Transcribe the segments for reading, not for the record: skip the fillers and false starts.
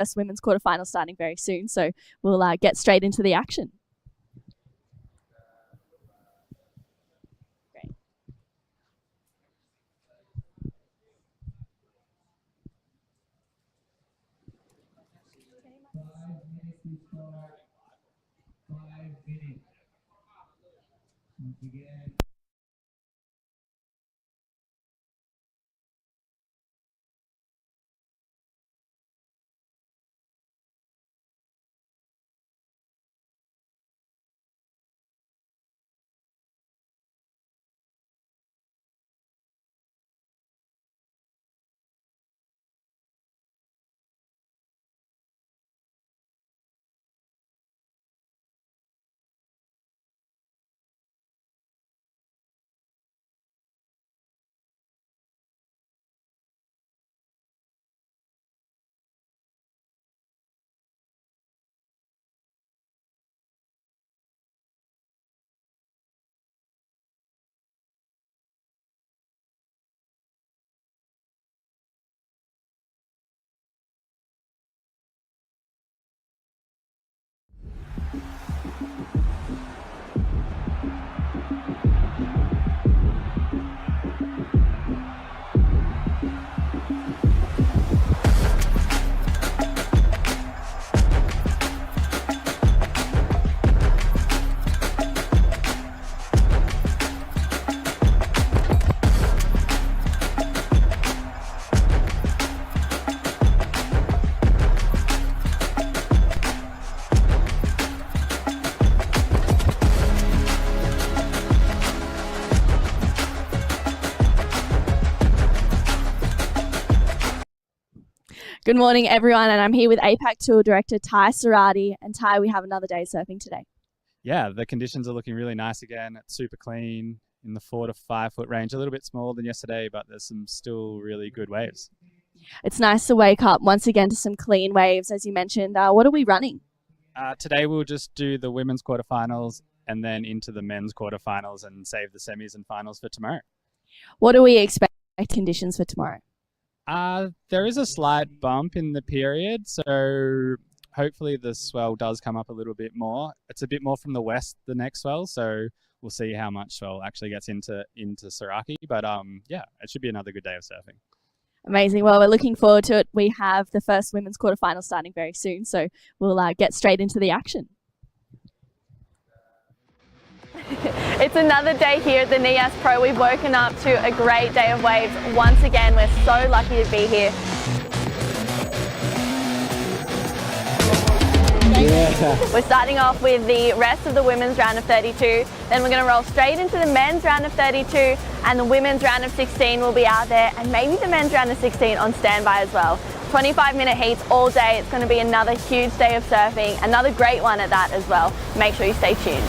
first women's quarterfinal starting very soon, so we'll get straight into the action. Great. Good morning, everyone, and I'm here with APAC Tour Director Ty Sarati. And Ty, we have another day surfing today. Yeah, the conditions are looking really nice again. It's super clean in the 4 to 5 foot range, a little bit smaller than yesterday, but there's some still really good waves. It's nice to wake up once again to some clean waves, as you mentioned. What are we running? Today we'll just do the women's quarterfinals and then into the men's quarterfinals and save the semis and finals for tomorrow. What do we expect conditions for tomorrow? There is a slight bump in the period, so hopefully the swell does come up a little bit more. It's a bit more from the west, the next swell, so we'll see how much swell actually gets into Saraki. But yeah, it should be another good day of surfing. Amazing. Well, we're looking forward to it. We have the first women's quarterfinal starting very soon, so we'll get straight into the action. It's another day here at the Nias Pro. We've woken up to a great day of waves. Once again, we're so lucky to be here. Yeah. We're starting off with the rest of the women's round of 32. Then we're going to roll straight into the men's round of 32, and the women's round of 16 will be out there, and maybe the men's round of 16 on standby as well. 25-minute heats all day. It's going to be another huge day of surfing, another great one at that as well. Make sure you stay tuned.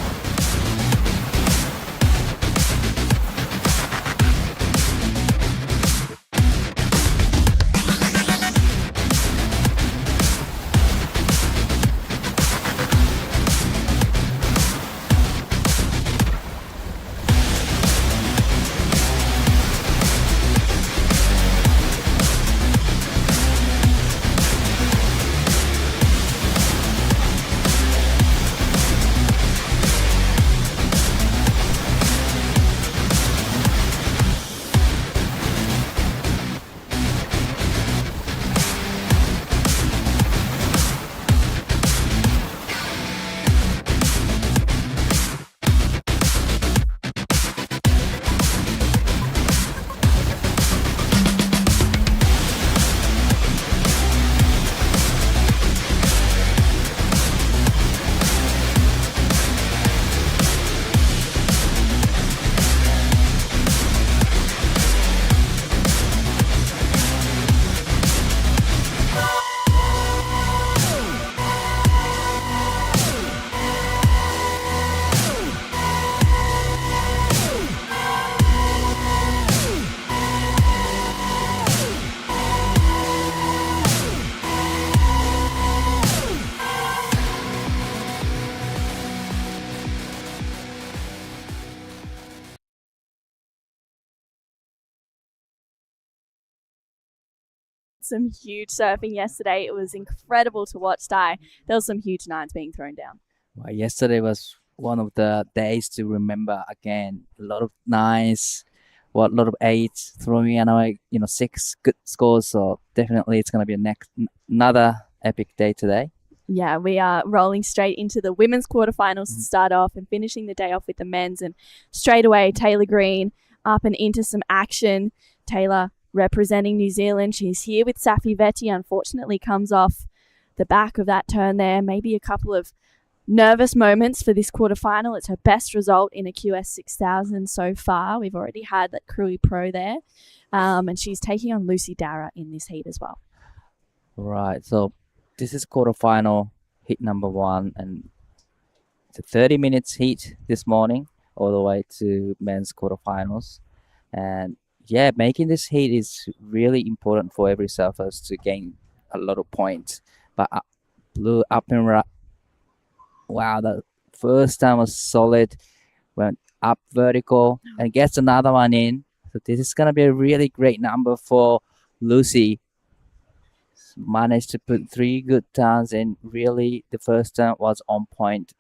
some huge surfing yesterday. It was incredible to watch, Di. There was some huge nines being thrown down. Well, yesterday was one of the days to remember again. A lot of nines, a lot of eights, throwing another, 6 good scores. So definitely it's going to be another epic day today. Yeah, we are rolling straight into the women's quarterfinals to start off and finishing the day off with the men's. And straight away, Taylor Green up and into some action. Taylor representing New Zealand. She's here with Safi Vetti. Unfortunately, comes off the back of that turn there. Maybe a couple of nervous moments for this quarterfinal. It's her best result in a QS 6000 so far. We've already had that Crewy Pro there. And she's taking on Lucy Dara in this heat as well. Right, so this is quarterfinal heat number 1, and it's a 30 minutes heat this morning all the way to men's quarterfinals. And yeah, making this heat is really important for every surfers to gain a lot of points. But Blue up and right. Wow, the first time was solid, went up vertical and gets another one in. So this is going to be a really great number for Lucy. Managed to put 3 good turns in. Really, the first turn was on point.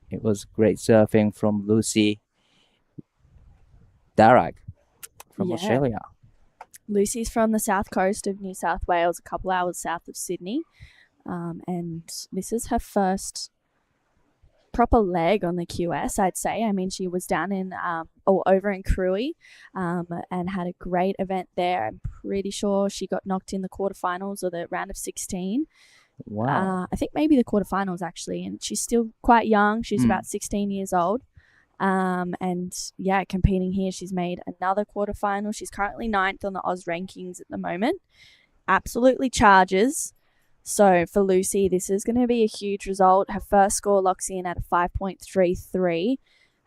It was great surfing from Lucy Darragh from Australia. Lucy's from the south coast of New South Wales, a couple hours south of Sydney. And this is her first proper leg on the QS, I'd say. I mean, she was down in over in Crewy and had a great event there. I'm pretty sure she got knocked in the quarterfinals or the round of 16. Wow. I think maybe the quarterfinals actually, and she's still quite young. She's about 16 years old. And yeah, competing here, she's made another quarterfinal. She's currently 9th on the Oz rankings at the moment. Absolutely charges. So for Lucy, this is going to be a huge result. Her first score locks in at a 5.33.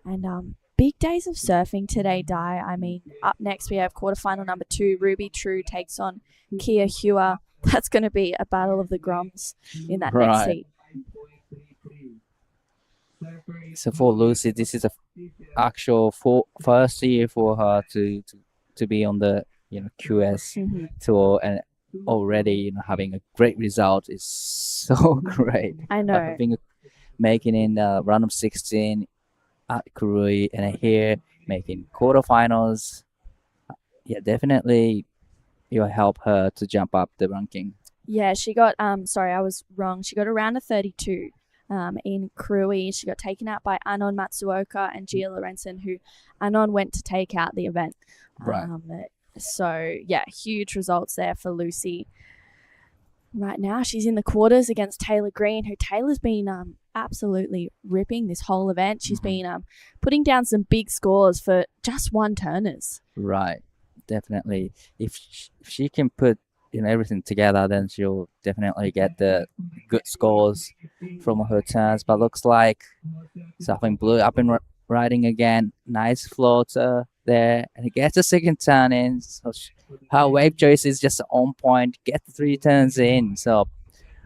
And big days of surfing today, Di. I mean, up next we have quarterfinal number 2. Ruby True takes on Kia Hua. That's going to be a battle of the Groms in that next heat. So for Lucy, this is a actual first year for her to be on the QS tour, and already having a great result is so great. I know. Making in the round of 16 at Crewy, and here making quarterfinals. Yeah, definitely it'll help her to jump up the ranking. Yeah, she got sorry, I was wrong. She got around a 32 in Crewy. She got taken out by Anon Matsuoka and Gia Lorenzen, who Anon went to take out the event. Right. So, yeah, huge results there for Lucy. Right now, she's in the quarters against Taylor Green, who Taylor's been absolutely ripping this whole event. She's been putting down some big scores for just one turners. Right, definitely. If she can put everything together, then she'll definitely get the good scores from her turns. But looks like Surfing Blue up and riding again. Nice floater there, and it gets a second turn in. So her wave choice is just on point. Get 3 turns in. So,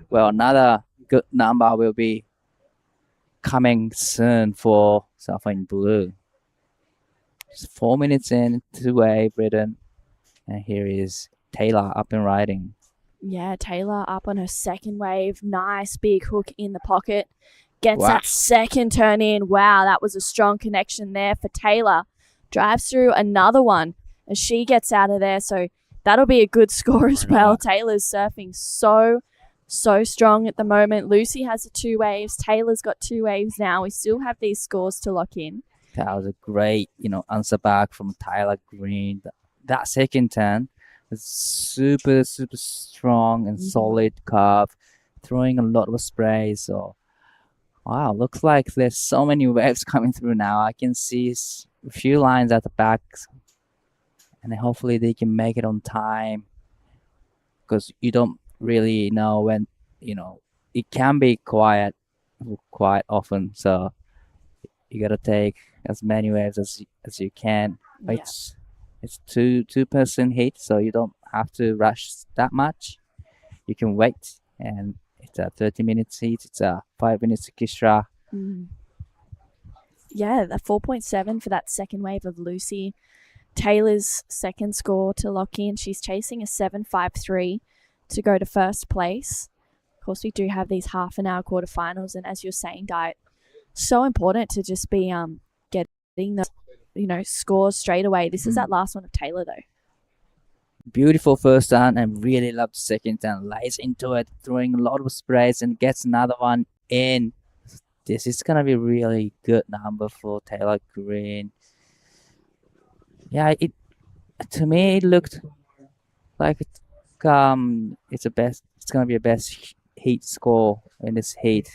well, another good number will be coming soon for Surfing Blue. Just 4 minutes in, 2-wave ridden, and here is Taylor up and riding. Yeah, Taylor up on her second wave. Nice big hook in the pocket. Gets that second turn in. Wow, that was a strong connection there for Taylor. Drives through another one as she gets out of there. So that'll be a good score as well. Taylor's surfing so strong at the moment. Lucy has the 2 waves. Taylor's got 2 waves now. We still have these scores to lock in. That was a great, answer back from Taylor Green. That second turn was super strong and solid curve, throwing a lot of spray. So, wow, looks like there's so many waves coming through now. I can see a few lines at the back, and hopefully they can make it on time, because you don't really know when, it can be quiet quite often. So you got to take as many waves as you can. Yeah. It's two-person heat, so you don't have to rush that much. You can wait, and it's a 30 minutes heat. It's a 5 minutes orchestra. Yeah, the 4.7 for that second wave of Lucy. Taylor's second score to lock in. She's chasing a 7.53. to go to first place. Of course, we do have these half an hour quarterfinals, and as you're saying, Di, so important to just be getting the scores straight away. This is that last one of Taylor though. Beautiful first turn and really love the second turn. Lays into it, throwing a lot of sprays and gets another one in. This is gonna be really good number for Taylor Green. Yeah, to me it looked like it's gonna be a best heat score in this heat.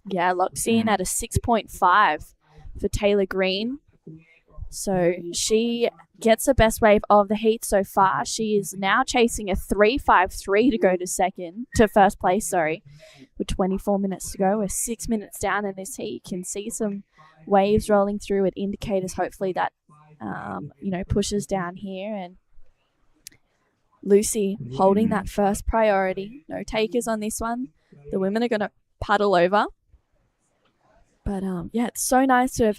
Yeah, locks in at a 6.5 for Taylor Green. So she gets the best wave of the heat so far. She is now chasing a 3.53 to go to first place, with 24 minutes to go. We're 6 minutes down in this heat. You can see some waves rolling through with indicators, hopefully that, pushes down here. And Lucy holding that first priority. No takers on this one. The women are going to puddle over. But it's so nice to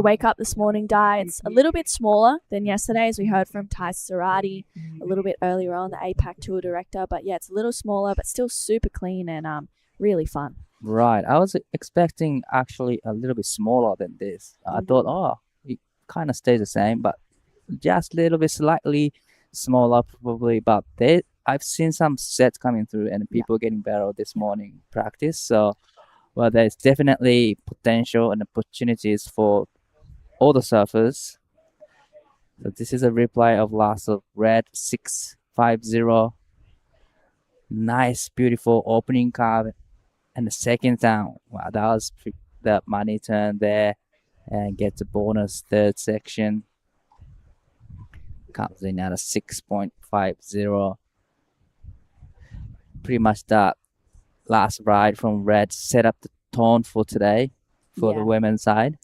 wake up this morning, Di. It's a little bit smaller than yesterday, as we heard from Ty Sarati a little bit earlier on, the APAC Tour Director. But yeah, it's a little smaller, but still super clean and really fun. Right. I was expecting actually a little bit smaller than this. I thought, it kind of stays the same, but just a little bit slightly smaller probably. But I've seen some sets coming through and people getting better this morning practice. So, well, there's definitely potential and opportunities for all the surfers. So this is a replay of last of red 6.50. Nice, beautiful opening curve. And the second down, wow, that was the money turn there and gets a bonus third section. Comes in at a 6.50. Pretty much that last ride from red set up the tone for today for the women's side.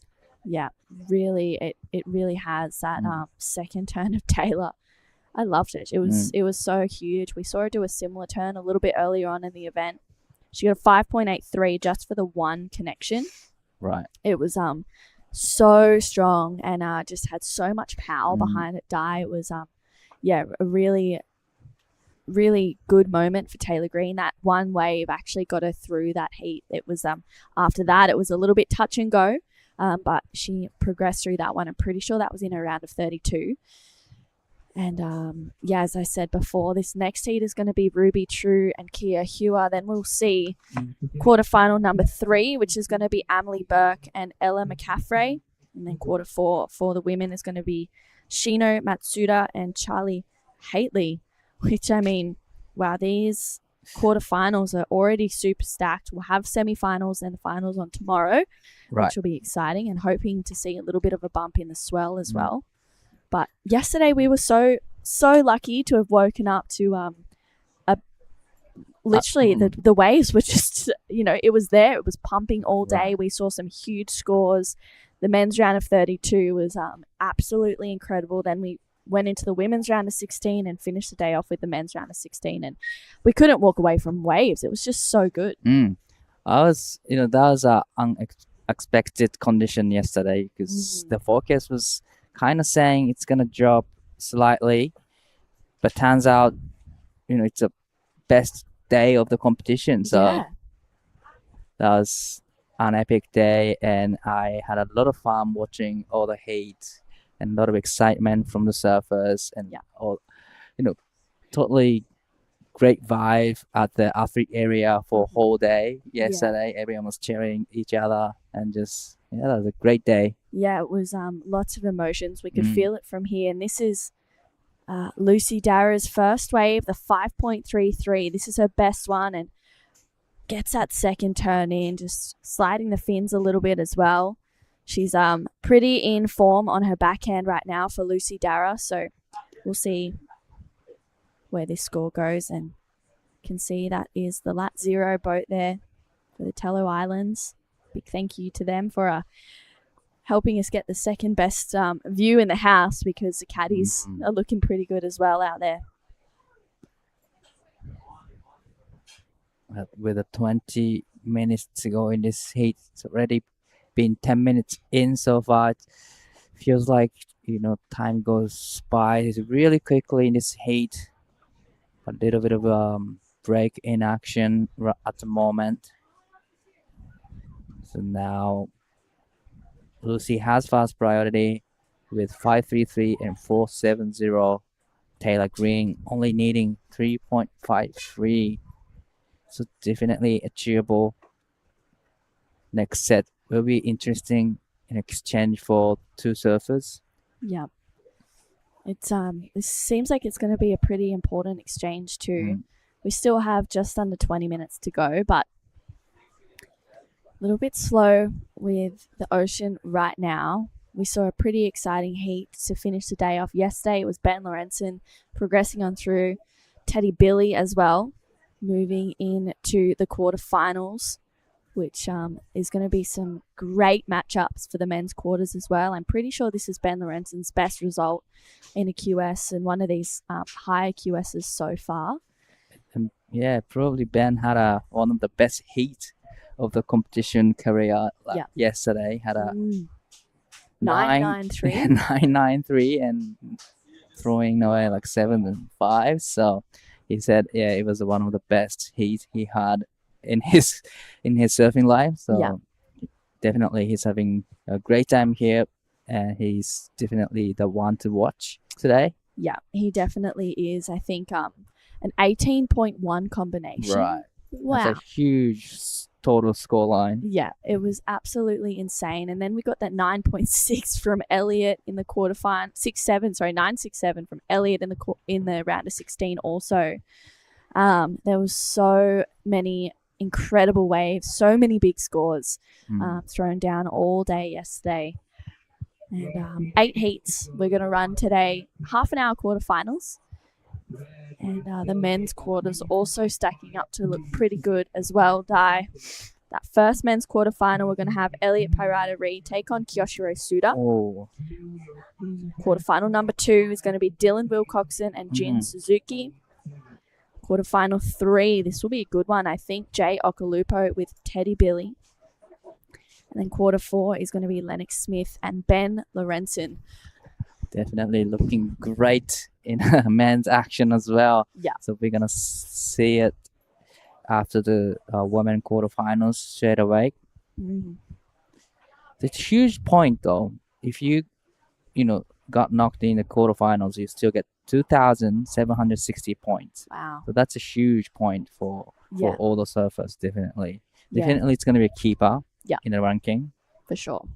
Yeah, really, it really has that second turn of Taylor. I loved it. It was so huge. We saw her do a similar turn a little bit earlier on in the event. She got a 5.83 just for the one connection. Right. It was so strong and just had so much power behind it. It was a really, really good moment for Taylor Green. That one wave actually got her through that heat. It was after that it was a little bit touch and go, but she progressed through that one. I'm pretty sure that was in a round of 32. And as I said before, this next heat is going to be Ruby True and Kia Hua. Then we'll see quarterfinal number 3, which is going to be Amelie Burke and Ella McCaffrey. And then quarter 4 for the women is going to be Shino Matsuda and Charlie Haitley, which, I mean, wow, these quarterfinals are already super stacked. We'll have semifinals and the finals on tomorrow, which will be exciting, and hoping to see a little bit of a bump in the swell as well. But yesterday we were so lucky to have woken up to literally the waves were just, it was there. It was pumping all day. We saw some huge scores. The men's round of 32 was absolutely incredible. Then we went into the women's round of 16 and finished the day off with the men's round of 16. And we couldn't walk away from waves. It was just so good. That was an unexpected condition yesterday because the forecast was kind of saying it's going to drop slightly, but turns out, it's a best day of the competition. So that was an epic day, and I had a lot of fun watching all the heat and a lot of excitement from the surfers and totally great vibe at the athlete area for a whole day yesterday. Everyone was cheering each other and just that was a great day. Yeah, it was lots of emotions. We could feel it from here. And this is Lucy Darrah's first wave, the 5.33. This is her best one, and gets that second turn in, just sliding the fins a little bit as well. She's pretty in form on her backhand right now for Lucy Darrah. So we'll see where this score goes, and can see that is the Lat Zero boat there for the Tello Islands. Big thank you to them for helping us get the second best view in the house, because the caddies are looking pretty good as well out there. With the 20 minutes to go in this heat, it's already been 10 minutes in so far. It feels like time goes by really quickly in this heat. a little bit of break in action at the moment. So now Lucy has fast priority with 5.33 and 4.70. Taylor Green only needing 3.53. So definitely achievable. Next set will be interesting in exchange for two surfers. Yeah. It's this seems like it's going to be a pretty important exchange too. We still have just under 20 minutes to go, but a little bit slow with the ocean right now. We saw a pretty exciting heat to finish the day off. Yesterday it was Ben Lorenzen progressing on through, Teddy Billy as well, moving into the quarterfinals, which is going to be some great matchups for the men's quarters as well. I'm pretty sure this is Ben Lorenzen's best result in a QS and one of these higher QSs so far. And yeah, probably Ben had one of the best heat of the competition career yesterday. Had a 993. 993 and throwing away like 7 and 5. So he said, yeah, it was one of the best heat he had in his surfing life. So definitely he's having a great time here, and he's definitely the one to watch today. Yeah, he definitely is. I think an 18.1 combination. Right. Wow. That's a huge total scoreline. Yeah, it was absolutely insane. And then we got that 9.6 from Elliot in the quarterfinal, 967 from Elliot in the round of 16 also. There was so many incredible waves, so many big scores thrown down all day yesterday. And 8 heats we're going to run today, half an hour quarterfinals. And the men's quarters also stacking up to look pretty good as well, Dai. That first men's quarterfinal, we're going to have Elliot Pirata Reed take on Kyoshiro Suda. Oh. Quarterfinal number 2 is going to be Dylan Wilcoxon and Jin Suzuki. Quarterfinal 3, this will be a good one, I think. Jay Okalupo with Teddy Billy. And then quarter 4 is going to be Lennox Smith and Ben Lorenzen. Definitely looking great in men's action as well. Yeah. So we're going to see it after the women quarterfinals straight away. It's a huge point though. If you got knocked in the quarterfinals, you still get 2,760 points. Wow. So that's a huge point for all the surfers, definitely. Yeah. Definitely it's going to be a keeper in the ranking. For sure.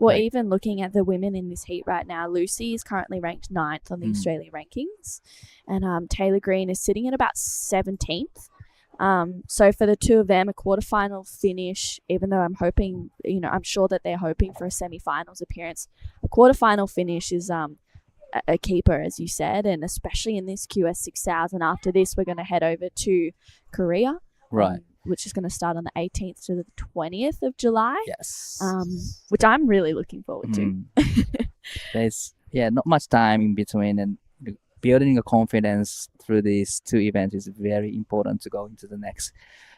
Well, even looking at the women in this heat right now, Lucy is currently ranked 9th on the Australia rankings. And Taylor Green is sitting at about 17th. So for the two of them, a quarterfinal finish, even though I'm hoping, I'm sure that they're hoping for a semi-finals appearance, a quarterfinal finish is a keeper, as you said, and especially in this QS 6000. After this, we're going to head over to Korea. Right. Which is going to start on the 18th to the 20th of July. Yes. Which I'm really looking forward to. There's not much time in between, and building a confidence through these two events is very important to go into the next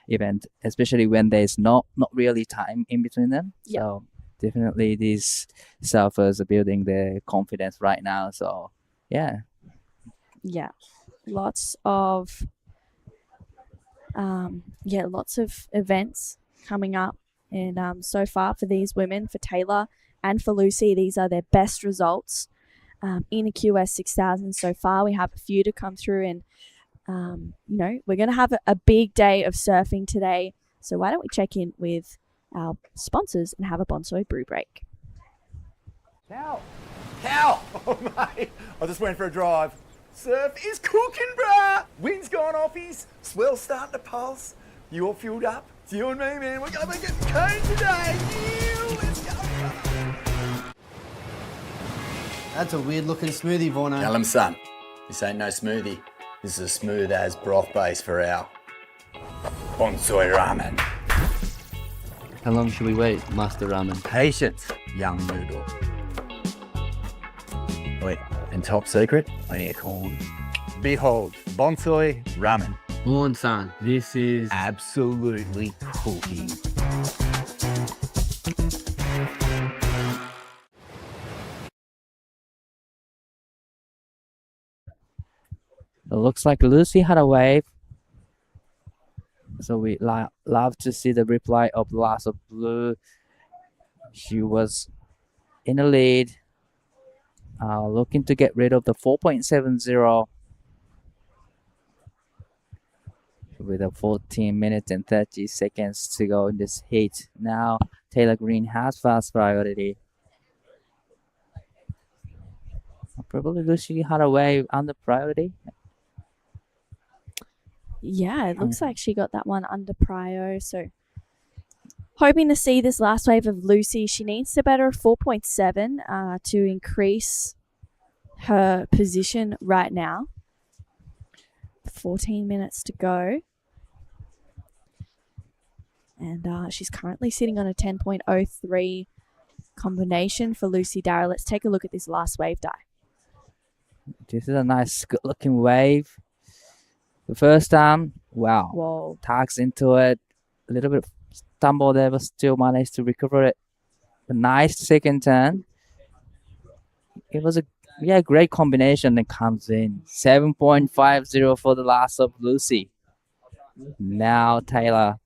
event, especially when there's not really time in between them. Yeah. So definitely these surfers are building their confidence right now. So yeah. Lots of events coming up, and so far for these women, for Taylor and for Lucy, these are their best results in a QS 6000 so far. We have a few to come through, and we're going to have a big day of surfing today. So why don't we check in with our sponsors and have a Bonsai brew break. Cow! Oh mate, I just went for a drive. Surf is cooking, bruh! Wind's gone offies, swell's starting to pulse. You all fueled up? It's you and me, man. We're gonna get cone today. Yeah, let's go, brother. That's a weird looking smoothie, Vorno. Tell him, son, this ain't no smoothie. This is a smooth as broth base for our bonsai ramen. How long should we wait, Master Ramen? Patience, young noodle. Wait, and top secret, I need corn. Behold, bonsai ramen. Moon-san, this is... Absolutely cooking. It looks like Lucy had a wave. So we love to see the reply of Last of Blue. She was in the lead, looking to get rid of the 4.70 with a 14 minutes and 30 seconds to go in this heat. Now Taylor Green has fast priority. Probably Lucy had a wave under priority. Yeah, it looks like she got that one under prio. So hoping to see this last wave of Lucy. She needs to better a 4.7 to increase her position right now. 14 minutes to go. And she's currently sitting on a 10.03 combination for Lucy Darrow. Let's take a look at this last wave die. This is a nice, good-looking wave. The first time, wow. Whoa. Tags into it. A little bit stumble there, but still managed to recover it. A nice second turn. It was a great combination that comes in. 7.50 for the last of Lucy. Now Taylor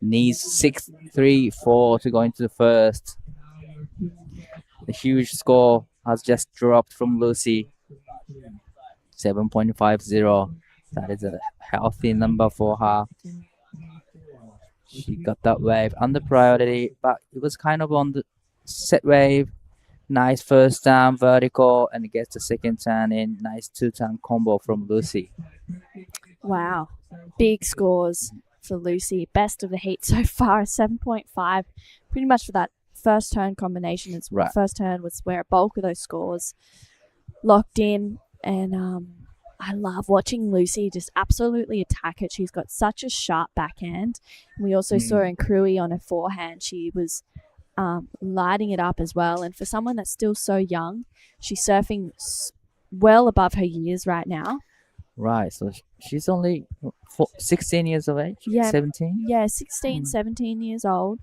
needs 6.34 to go into the first. The huge score has just dropped from Lucy. 7.50. That is a healthy number for her. She got that wave under priority, but it was kind of on the set wave. Nice first turn vertical, and it gets the second turn in. Nice two-turn combo from Lucy. Wow. Big scores for Lucy. Best of the heat so far, 7.5. Pretty much for that first turn combination. It's Right. First turn was where a bulk of those scores locked in. And I love watching Lucy just absolutely attack it. She's got such a sharp backhand. We also saw in Cruy on her forehand. She was lighting it up as well. And for someone that's still so young, she's surfing well above her years right now. Right, so she's only 16 years of age? Yeah. 17? Yeah, 16, 17 years old.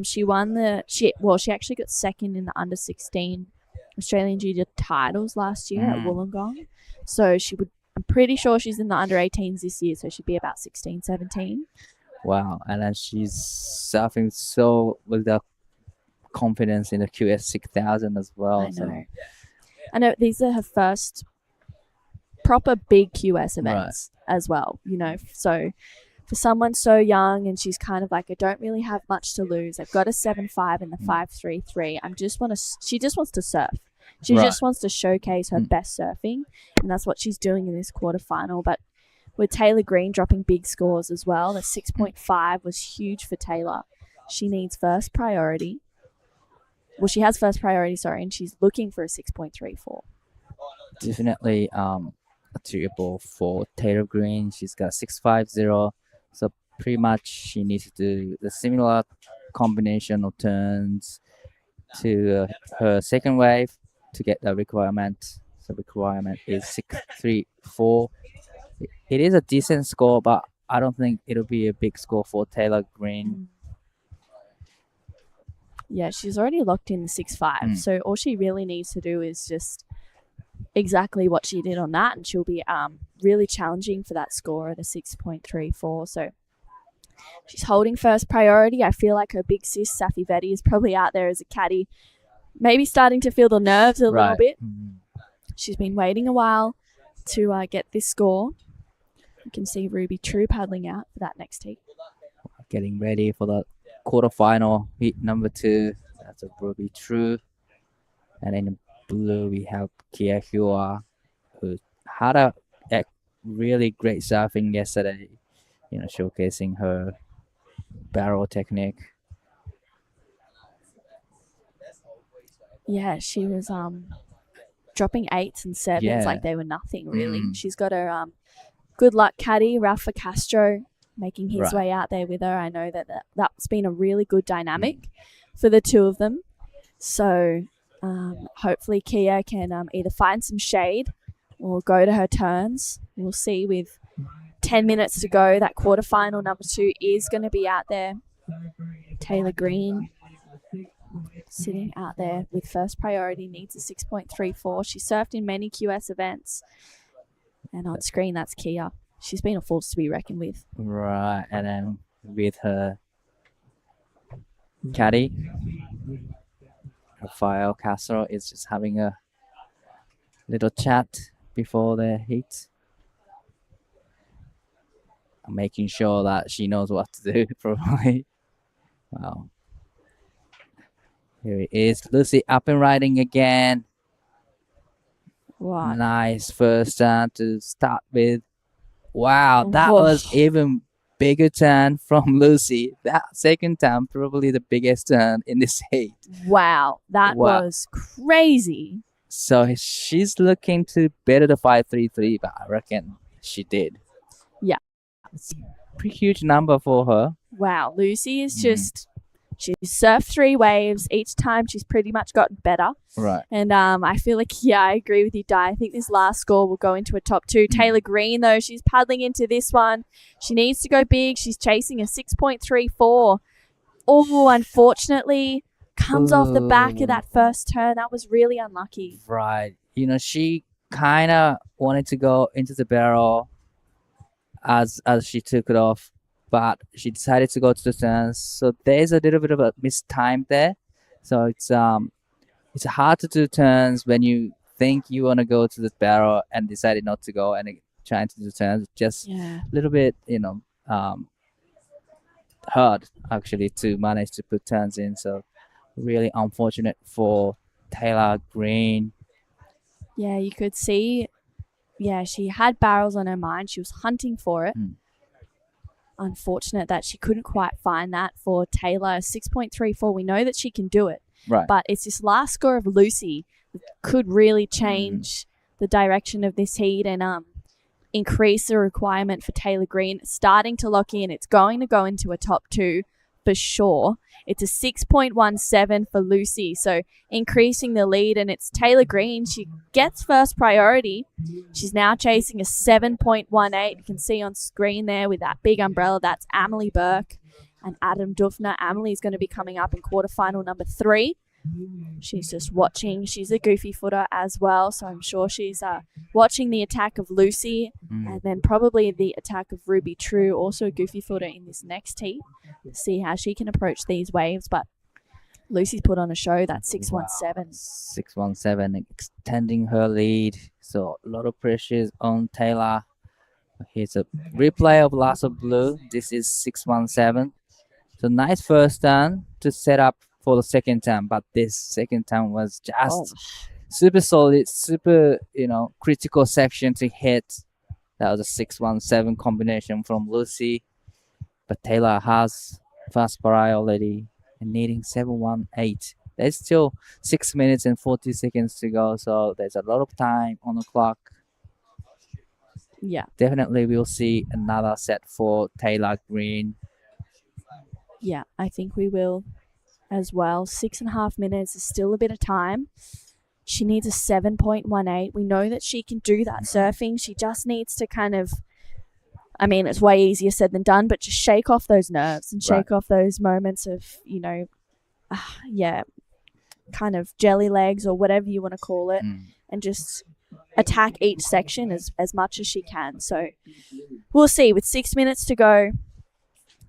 She won she actually got second in the under 16 Australian Junior titles last year at Wollongong. So I'm pretty sure she's in the under 18s this year, so she'd be about 16, 17. Wow, and then she's surfing so with the confidence in the QS 6000 as well. I know. I know these are her first proper big QS events as well, so for someone so young, and she's kind of like, I don't really have much to lose. I've got a 7.5 in the 5.33. She just wants to surf. She just wants to showcase her best surfing, and that's what she's doing in this quarterfinal. But with Taylor Green dropping big scores as well, the 6.5 was huge for Taylor. She needs first priority. Well, she has first priority, and she's looking for a 6.34. Definitely achievable for Taylor Green. She's got 6.50, so pretty much she needs to do the similar combination of turns to her second wave to get the requirement. So requirement is 6.34. It is a decent score, but I don't think it'll be a big score for Taylor Green. Yeah, she's already locked in the 6.5, so all she really needs to do is just exactly what she did on that, and she'll be really challenging for that score at a 6.34. So she's holding first priority. I feel like her big sis, Safi Vetti, is probably out there as a caddy, maybe starting to feel the nerves a little bit. She's been waiting a while to get this score. You can see Ruby True paddling out for that next heat. Getting ready for the quarterfinal heat number 2. That's a Ruby True. And in blue, we have Kia Hua, who had a really great surfing yesterday, showcasing her barrel technique. Yeah, she was dropping 8s and 7s like they were nothing, really. She's got her good luck caddy, Rafa Castro, making his way out there with her. I know that's been a really good dynamic for the two of them. So hopefully Kia can either find some shade or go to her turns. We'll see. With 10 minutes to go, that quarterfinal number 2 is going to be out there. Taylor Green sitting out there with first priority, needs a 6.34. She surfed in many QS events. And on screen, that's Kia. She's been a force to be reckoned with. Right, and then with her caddy, Rafael Castro is just having a little chat before the heat, making sure that she knows what to do. Probably. Wow. Here it is, Lucy up and riding again. Wow. Nice first turn to start with. Wow, that Whoa. was even bigger turn from Lucy. That second turn, probably the biggest turn in this heat. Wow. That Wow. was crazy. So she's looking to better the 5.33, but I reckon she did. Yeah. It's a pretty huge number for her. Wow. Lucy is just, she's surfed 3 waves. Each time she's pretty much gotten better. Right. And I feel like, yeah, I agree with you, Di. I think this last score will go into a top 2. Taylor Green, though, she's paddling into this one. She needs to go big. She's chasing a 6.34. Oh, unfortunately, comes off the back of that first turn. That was really unlucky. Right. You know, she kind of wanted to go into the barrel as she took it off, but she decided to go to the turns. So there's a little bit of a mistime there. So it's hard to do turns when you think you want to go to the barrel and decided not to go and trying to do turns. Just Yeah. a little bit, hard actually to manage to put turns in. So really unfortunate for Taylor Green. Yeah, you could see, yeah, she had barrels on her mind. She was hunting for it. Unfortunate that she couldn't quite find that for Taylor. 6.34, we know that she can do it. Right. But it's this last score of Lucy that could really change the direction of this heat and increase the requirement for Taylor Green. It's starting to lock in. It's going to go into a top 2 for sure. It's a 6.17 for Lucy, so increasing the lead, and it's Taylor Green. She gets first priority. She's now chasing a 7.18. You can see on screen there with that big umbrella, that's Amelie Burke and Adam Dufner. Amelie is going to be coming up in quarterfinal number 3. She's just watching. She's a goofy footer as well, so I'm sure she's watching the attack of Lucy and then probably the attack of Ruby True, also a goofy footer in this next heat, to see how she can approach these waves. But Lucy's put on a show. That's 6.17. 6.17, extending her lead. So a lot of pressures on Taylor. Here's a replay of Lasso Blue. This is 6.17. So nice first turn to set up for the second turn, but this second turn was just super solid, super, critical section to hit. That was a 6.17 combination from Lucy, but Taylor has fast priority and needing 7.18. There's still 6 minutes and 40 seconds to go, so there's a lot of time on the clock. Yeah. Definitely we'll see another set for Taylor Green. Yeah, I think we will as well. 6.5 minutes is still a bit of time. She needs a 7.18. We know that she can do that surfing. She just needs to kind of, it's way easier said than done, but just shake off those nerves and shake off those moments of, kind of jelly legs or whatever you want to call it, and just attack each section as much as she can. So we'll see. With 6 minutes to go,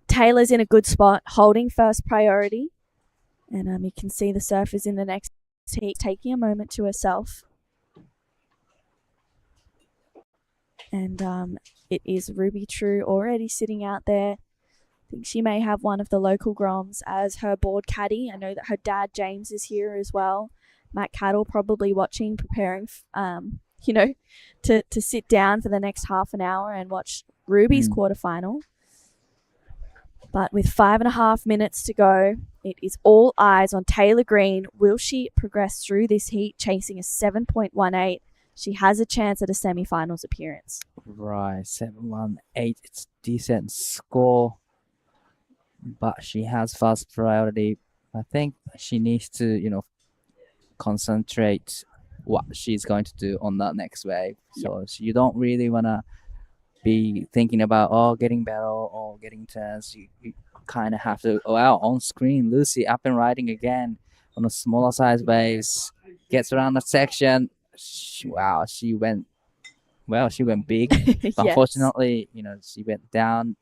Taylor's in a good spot, holding first priority. And you can see the surfers in the next heat taking a moment to herself. And it is Ruby True already sitting out there. I think she may have one of the local Groms as her board caddy. I know that her dad, James, is here as well. Matt Cattle probably watching, preparing, to sit down for the next half an hour and watch Ruby's quarterfinal. But with 5.5 minutes to go, it is all eyes on Taylor Green. Will she progress through this heat, chasing a 7.18? She has a chance at a semi-finals appearance. Right, 7.18. It's a decent score, but she has fast priority. I think she needs to, concentrate what she's going to do on that next wave. So you don't really want to be thinking about getting barrel or getting turns. You kind of have to on screen Lucy up and riding again on a smaller size waves, gets around the section. She went well, she went big. Yes. Unfortunately, she went down,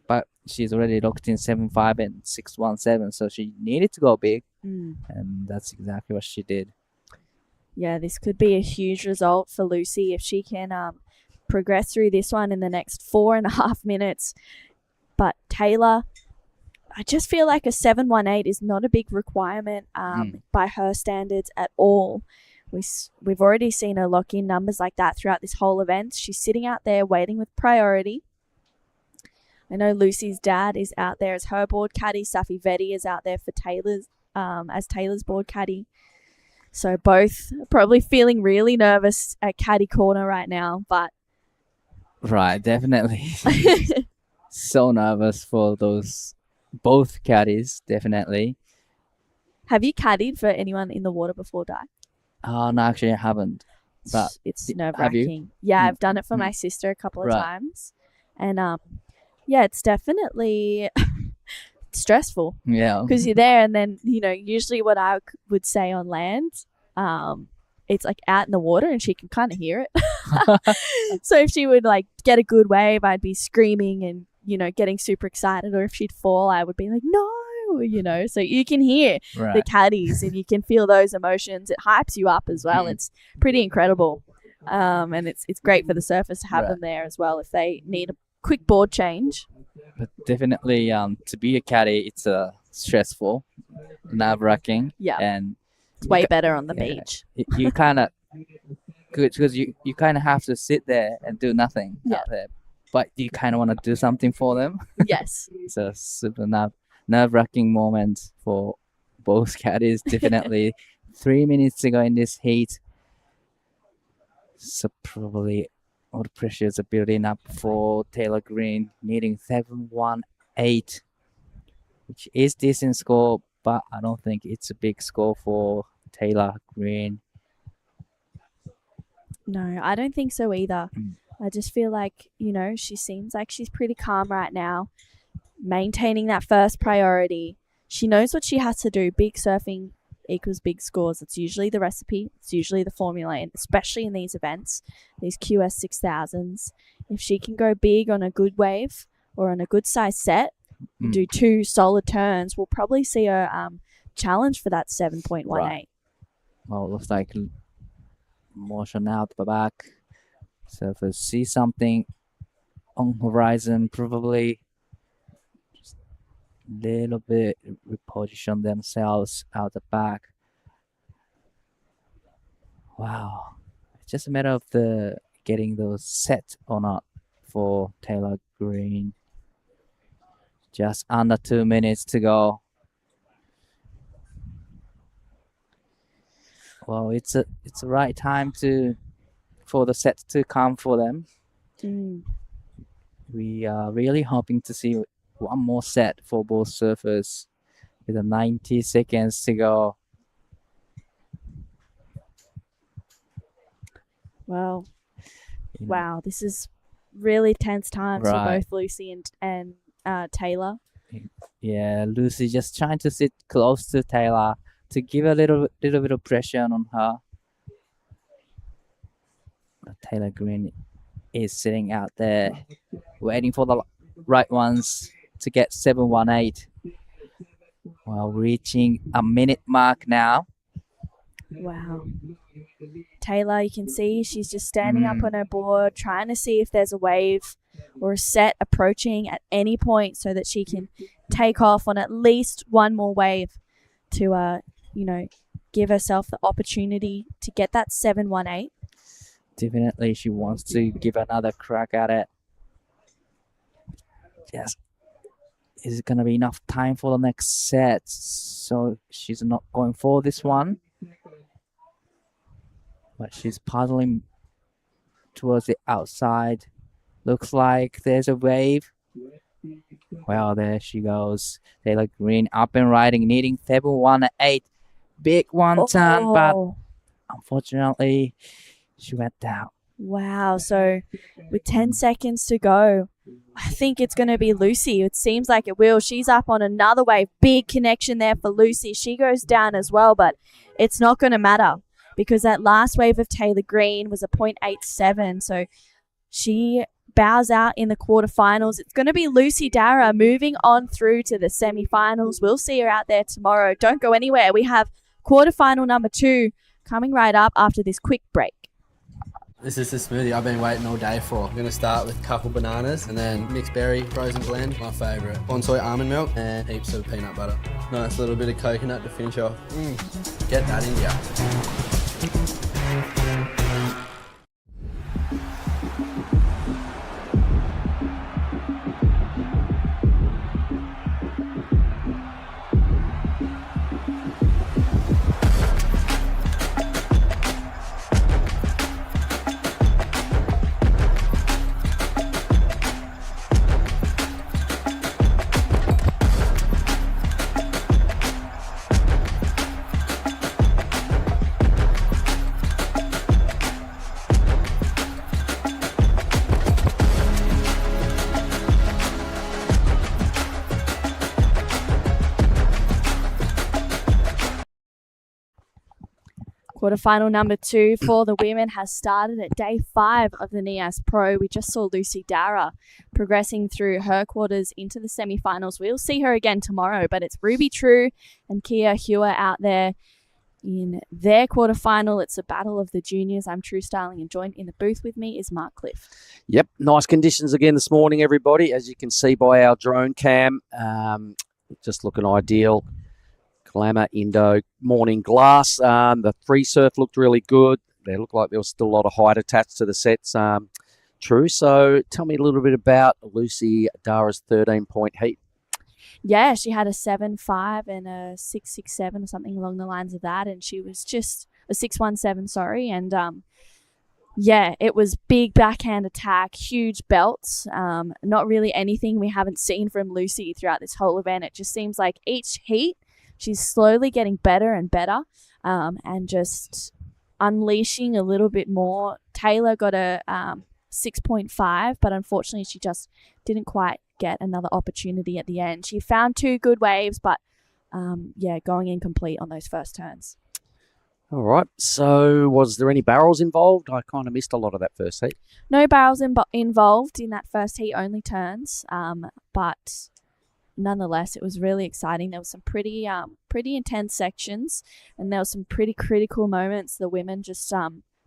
but she's already locked in 7.5 and 6.17, so she needed to go big, Mm. and that's exactly what she did. Yeah, this could be a huge result for Lucy if she can progress through this one in the next 4.5 minutes. But Taylor, I just feel like a 7.18 is not a big requirement by her standards at all. We've already seen her lock in numbers like that throughout this whole event. She's sitting out there waiting with priority. I know Lucy's dad is out there as her board caddy. Safi Vetti is out there for Taylor's as Taylor's board caddy. So both probably feeling really nervous at caddy corner right now, but Right, definitely. So nervous for those both caddies, definitely. have you caddied for anyone in the water before, Di? No, actually I haven't. But It's have you? nerve-wracking. Yeah, I've done it for Mm. my sister a couple of Right. times. And yeah, it's definitely stressful Yeah. because you're there and then, usually what I would say on land, it's like out in the water and she can kind of hear it. So if she would like get a good wave, I'd be screaming and, getting super excited. Or if she'd fall, I would be like, no, so you can hear the Right. caddies and you can feel those emotions. It hypes you up as well. It's pretty incredible. And it's great for the surfers to have Right. them there as well if they need a quick board change. But definitely to be a caddy, it's stressful, nerve-wracking. Yeah. And It's way better on the yeah. beach. you kind of because you kind of have to sit there and do nothing Yeah. out there, but you kind of want to do something for them. Yes. It's a super nerve-wracking moment for both caddies. Definitely 3 minutes to go in this heat, so probably all the pressures are building up for Taylor Green, needing 7.18, which is decent score, but I don't think it's a big score for Taylor Green. No, I don't think so either. Mm. I just feel like, she seems like she's pretty calm right now, maintaining that first priority. She knows what she has to do. Big surfing equals big scores. It's usually the recipe. It's usually the formula, and especially in these events, these QS 6000s. If she can go big on a good wave or on a good size set, and do 2 solid turns, we'll probably see her challenge for that 7.18. Right. Well, it looks like motion out the back. So if we see something on horizon, probably just a little bit reposition themselves out the back. Wow. It's just a matter of getting those set or not for Taylor Green. Just under 2 minutes to go. Well, it's the right time for the set to come for them. Mm. We are really hoping to see one more set for both surfers with 90 seconds to go. Well, You know, wow, this is really tense times for Right. both Lucy and Taylor. Yeah, Lucy just trying to sit close to Taylor to give a little bit of pressure on her. But Taylor Green is sitting out there waiting for the right ones to get 7.18. Well, reaching a minute mark now. Wow. Taylor, you can see she's just standing up on her board, trying to see if there's a wave or a set approaching at any point so that she can take off on at least one more wave to, give herself the opportunity to get that 7.18. Definitely she wants to give another crack at it. Yes. Is it going to be enough time for the next set? So she's not going for this one. But she's paddling towards the outside. Looks like there's a wave. Well, there she goes. Taylor Green up and riding, needing 7.18. Big one turn, but Oh, unfortunately, she went down. wow. So with 10 seconds to go, I think it's going to be Lucy. It seems like it will. She's up on another wave. Big connection there for Lucy. She goes down as well, but it's not going to matter. because that last wave of Taylor Green was a 0.87. So she bows out in the quarterfinals. It's going to be Lucy Dara moving on through to the semifinals. We'll see her out there tomorrow. Don't go anywhere. We have quarterfinal number 2 coming right up after this quick break. This is the smoothie I've been waiting all day for. I'm going to start with a couple bananas and then mixed berry frozen blend, my favourite. Bonsoy almond milk and heaps of peanut butter. Nice little bit of coconut to finish off. Get that in ya. Quarterfinal number 2 for the women has started at day 5 of the Nias Pro. We just saw Lucy Dara progressing through her quarters into the semifinals. We'll see her again tomorrow, but it's Ruby True and Kia Hewer out there in their quarterfinal. It's a battle of the juniors. I'm True Starling, and joined in the booth with me is Mark Cliff. Yep, nice conditions again this morning, everybody. As you can see by our drone cam, just looking ideal. Glamour, Indo, morning glass. The free surf looked really good. They looked like there was still a lot of height attached to the sets. True. So tell me a little bit about Lucy Dara's 13-point heat. Yeah, she had a 7.5 and a 6.67 or something along the lines of that, and she was just a 6.17, sorry. And yeah, it was big backhand attack, huge belts. Not really anything we haven't seen from Lucy throughout this whole event. It just seems like each heat she's slowly getting better and better, and just unleashing a little bit more. Taylor got a 6.5, but unfortunately she just didn't quite get another opportunity at the end. She found 2 good waves, but yeah, going incomplete on those first turns. All right. So was there any barrels involved? I kind of missed a lot of that first heat. No barrels involved in that first heat, only turns, but nonetheless, it was really exciting. There was some pretty intense sections, and there was some pretty critical moments. The women just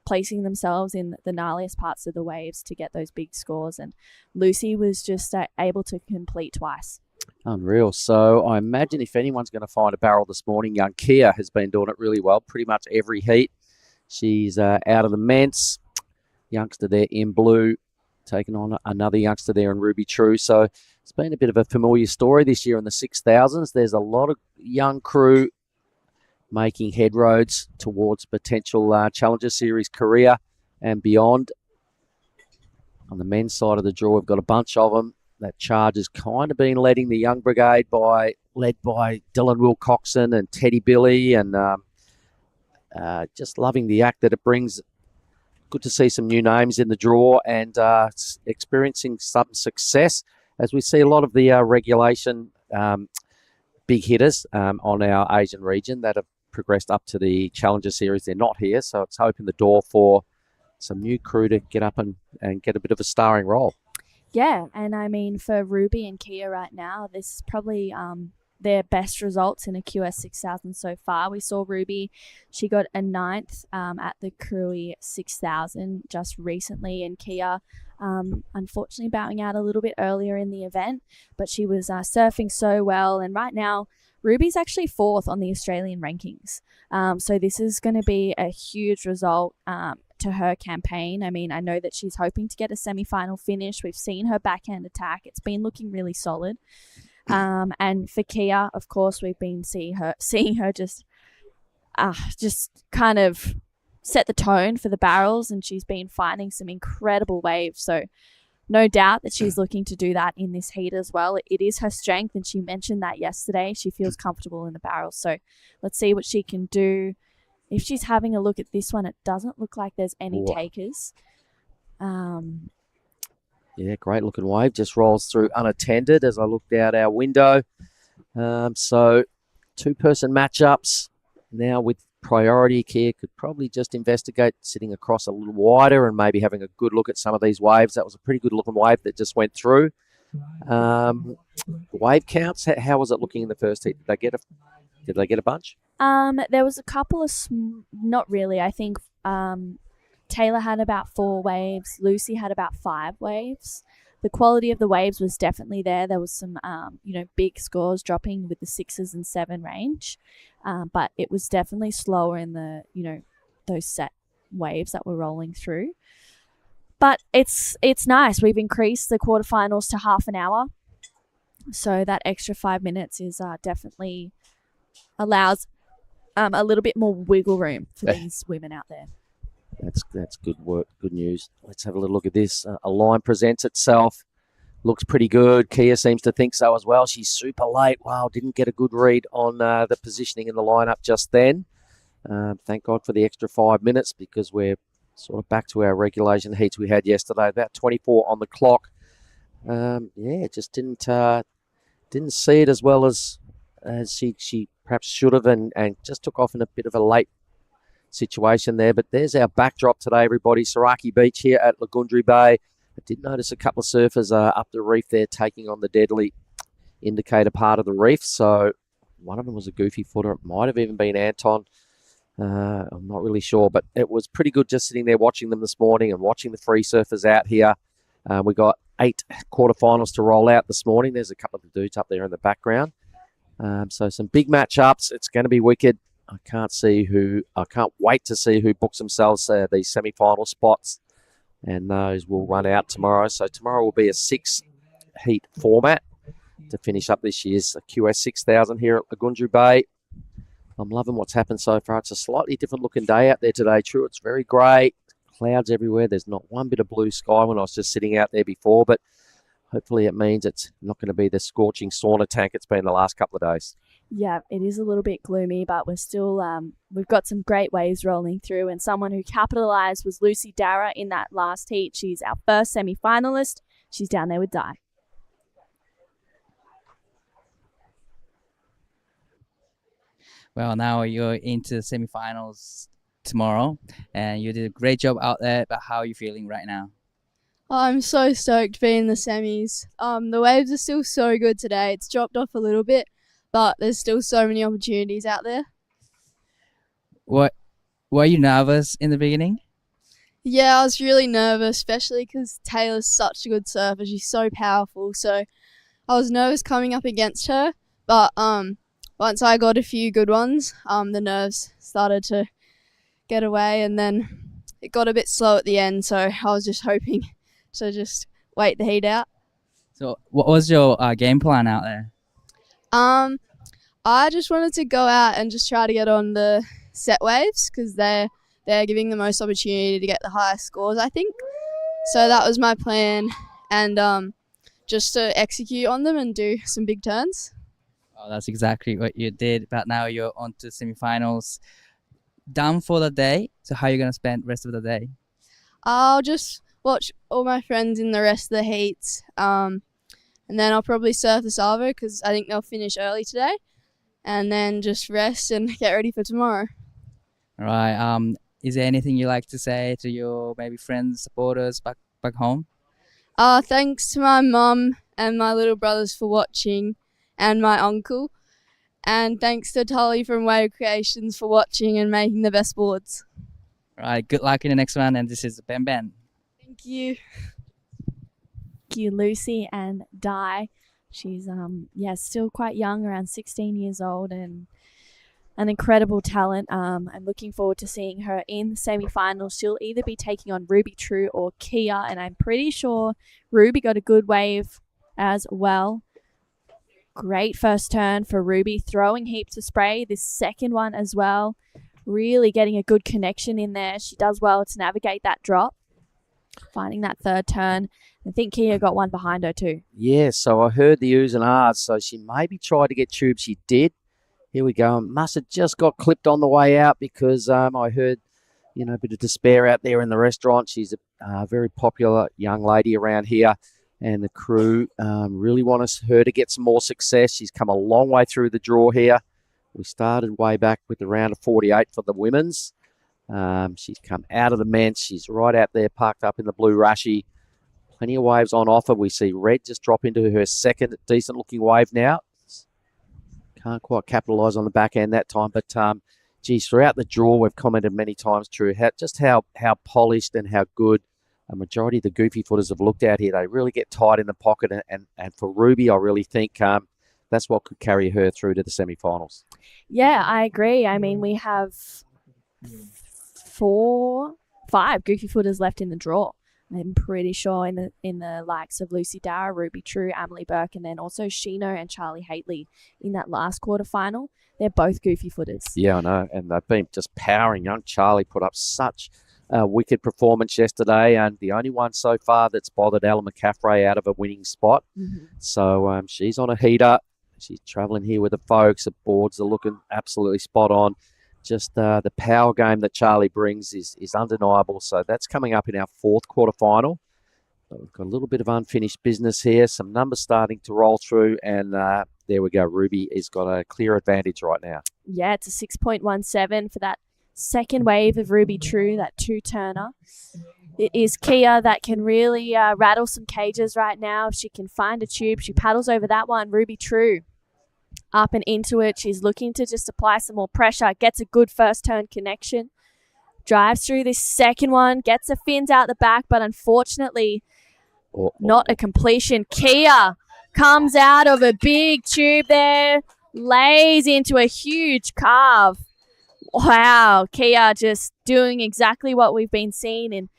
placing themselves in the gnarliest parts of the waves to get those big scores, and Lucy was just able to complete twice. Unreal. So I imagine if anyone's going to find a barrel this morning, young Kia has been doing it really well pretty much every heat. She's out of the men's. Youngster there in blue, taking on another youngster there in Ruby True. So it's been a bit of a familiar story this year in the 6,000s. There's a lot of young crew making headroads towards potential Challenger Series career and beyond. On the men's side of the draw, we've got a bunch of them. That charge has kind of been leading the young brigade led by Dylan Wilcoxon and Teddy Billy, and just loving the act that it brings. Good to see some new names in the draw and experiencing some success as we see a lot of the regulation big hitters on our Asian region that have progressed up to the Challenger Series. They're not here, so it's opened the door for some new crew to get up and get a bit of a starring role. Yeah, and I mean, for Ruby and Kia right now, this is probably their best results in a QS 6000 so far. We saw Ruby, she got a 9th at the Cruy 6000 just recently, and Kia unfortunately bowing out a little bit earlier in the event, but she was surfing so well, and right now Ruby's actually 4th on the Australian rankings. So this is going to be a huge result to her campaign. I mean, I know that she's hoping to get a semi-final finish. We've seen her backhand attack. It's been looking really solid. And for Kia, of course, we've been seeing her just kind of set the tone for the barrels, and she's been finding some incredible waves. So no doubt that she's looking to do that in this heat as well. It is her strength, and she mentioned that yesterday. She feels comfortable in the barrels. So let's see what she can do. If she's having a look at this one, it doesn't look like there's any takers. Yeah, great looking wave. Just rolls through unattended as I looked out our window. So 2-person matchups now with priority. Kia could probably just investigate sitting across a little wider and maybe having a good look at some of these waves. That was a pretty good looking wave that just went through. Wave counts, how was it looking in the first heat? Did they get a bunch? There was a couple of not really. I think Taylor had about 4 waves. Lucy had about 5 waves. The quality of the waves was definitely there. There was some, big scores dropping with the 6s and 7 range, but it was definitely slower in the, those set waves that were rolling through. But it's nice. We've increased the quarterfinals to half an hour, so that extra 5 minutes is definitely allows a little bit more wiggle room for these women out there. That's good work, good news. Let's have a little look at this. A line presents itself. Looks pretty good. Kia seems to think so as well. She's super late. Wow, didn't get a good read on the positioning in the lineup just then. Thank God for the extra 5 minutes because we're sort of back to our regulation heats we had yesterday. About 24 on the clock. Just didn't see it as well as she perhaps should have and just took off in a bit of a late situation there. But there's our backdrop today, everybody. Saraki Beach here at Lagundri Bay. I did notice a couple of surfers up the reef there taking on the deadly indicator part of the reef. So one of them was a goofy footer. It might have even been Anton. I'm not really sure, but it was pretty good just sitting there watching them this morning and watching the free surfers out here. We got 8 quarterfinals to roll out this morning. There's a couple of the dudes up there in the background. So some big matchups. It's going to be wicked. I can't wait to see who books themselves these semi-final spots, and those will run out tomorrow. So tomorrow will be a 6-heat format to finish up this year's QS 6000 here at Lagundri Bay. I'm loving what's happened so far. It's a slightly different looking day out there today. True, it's very grey, clouds everywhere. There's not one bit of blue sky when I was just sitting out there before, but hopefully it means it's not going to be the scorching sauna tank it's been the last couple of days. Yeah, it is a little bit gloomy, but we're still, we've got some great waves rolling through, and someone who capitalised was Lucy Dara in that last heat. She's our first semi-finalist. She's down there with Di. Well, now you're into the semi-finals tomorrow, and you did a great job out there, but how are you feeling right now? I'm so stoked to be in the semis. The waves are still so good today. It's dropped off a little bit, but there's still so many opportunities out there. Were you nervous in the beginning? Yeah, I was really nervous, especially because Taylor's such a good surfer. She's so powerful, so I was nervous coming up against her. But once I got a few good ones, the nerves started to get away, and then it got a bit slow at the end. So I was just hoping to just wait the heat out. So what was your game plan out there? I just wanted to go out and just try to get on the set waves because they're giving the most opportunity to get the highest scores, I think. So that was my plan, and just to execute on them and do some big turns. Oh, that's exactly what you did. But now you're on to semifinals. Done for the day. So how are you going to spend the rest of the day? I'll just watch all my friends in the rest of the heats. And then I'll probably surf the Salvo because I think they'll finish early today. And then just rest and get ready for tomorrow. All right. Is there anything you like to say to your maybe friends, supporters back home? Thanks to my mum and my little brothers for watching, and my uncle. And thanks to Tully from Wave Creations for watching and making the best boards. All right. Good luck in the next one. And this is Ben Ben. Thank you. Thank you, Lucy and Di. She's still quite young, around 16 years old, and an incredible talent. I'm looking forward to seeing her in the semi-finals. She'll either be taking on Ruby True or Kia, and I'm pretty sure Ruby got a good wave as well. Great first turn for Ruby, throwing heaps of spray. This second one as well, really getting a good connection in there. She does well to navigate that drop, finding that third turn. I think Kia got one behind her too. Yeah, so I heard the oohs and ahs, so she maybe tried to get tube. She did. Here we go. Must have just got clipped on the way out because I heard, a bit of despair out there in the restaurant. She's a very popular young lady around here, and the crew really want her to get some more success. She's come a long way through the draw here. We started way back with the round of 48 for the women's. She's come out of the men's. She's right out there, parked up in the blue Rashi. Plenty of waves on offer. We see Red just drop into her second decent-looking wave now. Can't quite capitalise on the back end that time, but geez, throughout the draw, we've commented many times, Drew, how polished and how good a majority of the goofy footers have looked out here. They really get tight in the pocket, and for Ruby, I really think that's what could carry her through to the semi-finals. Yeah, I agree. I mean, we have 5 goofy footers left in the draw. I'm pretty sure in the likes of Lucy Dara, Ruby True, Emily Burke, and then also Sheeno and Charlie Haitley in that last quarterfinal. They're both goofy footers. Yeah, I know, and they've been just powering. Young Charlie put up such a wicked performance yesterday, and the only one so far that's bothered Ella McCaffrey out of a winning spot. Mm-hmm. So she's on a heater. She's travelling here with the folks. The boards are looking absolutely spot on. Just the power game that Charlie brings is undeniable. So that's coming up in our 4th quarterfinal. We've got a little bit of unfinished business here. Some numbers starting to roll through, and there we go. Ruby has got a clear advantage right now. Yeah, it's a 6.17 for that second wave of Ruby True, that 2-turner. It is Kia that can really rattle some cages right now. If she can find a tube, she paddles over that one. Ruby True up and into it. She's looking to just apply some more pressure. Gets a good first turn connection. Drives through this second one. Gets the fins out the back, but unfortunately not a completion. Kia comes out of a big tube there. Lays into a huge carve. Wow, Kia just doing exactly what we've been seeing in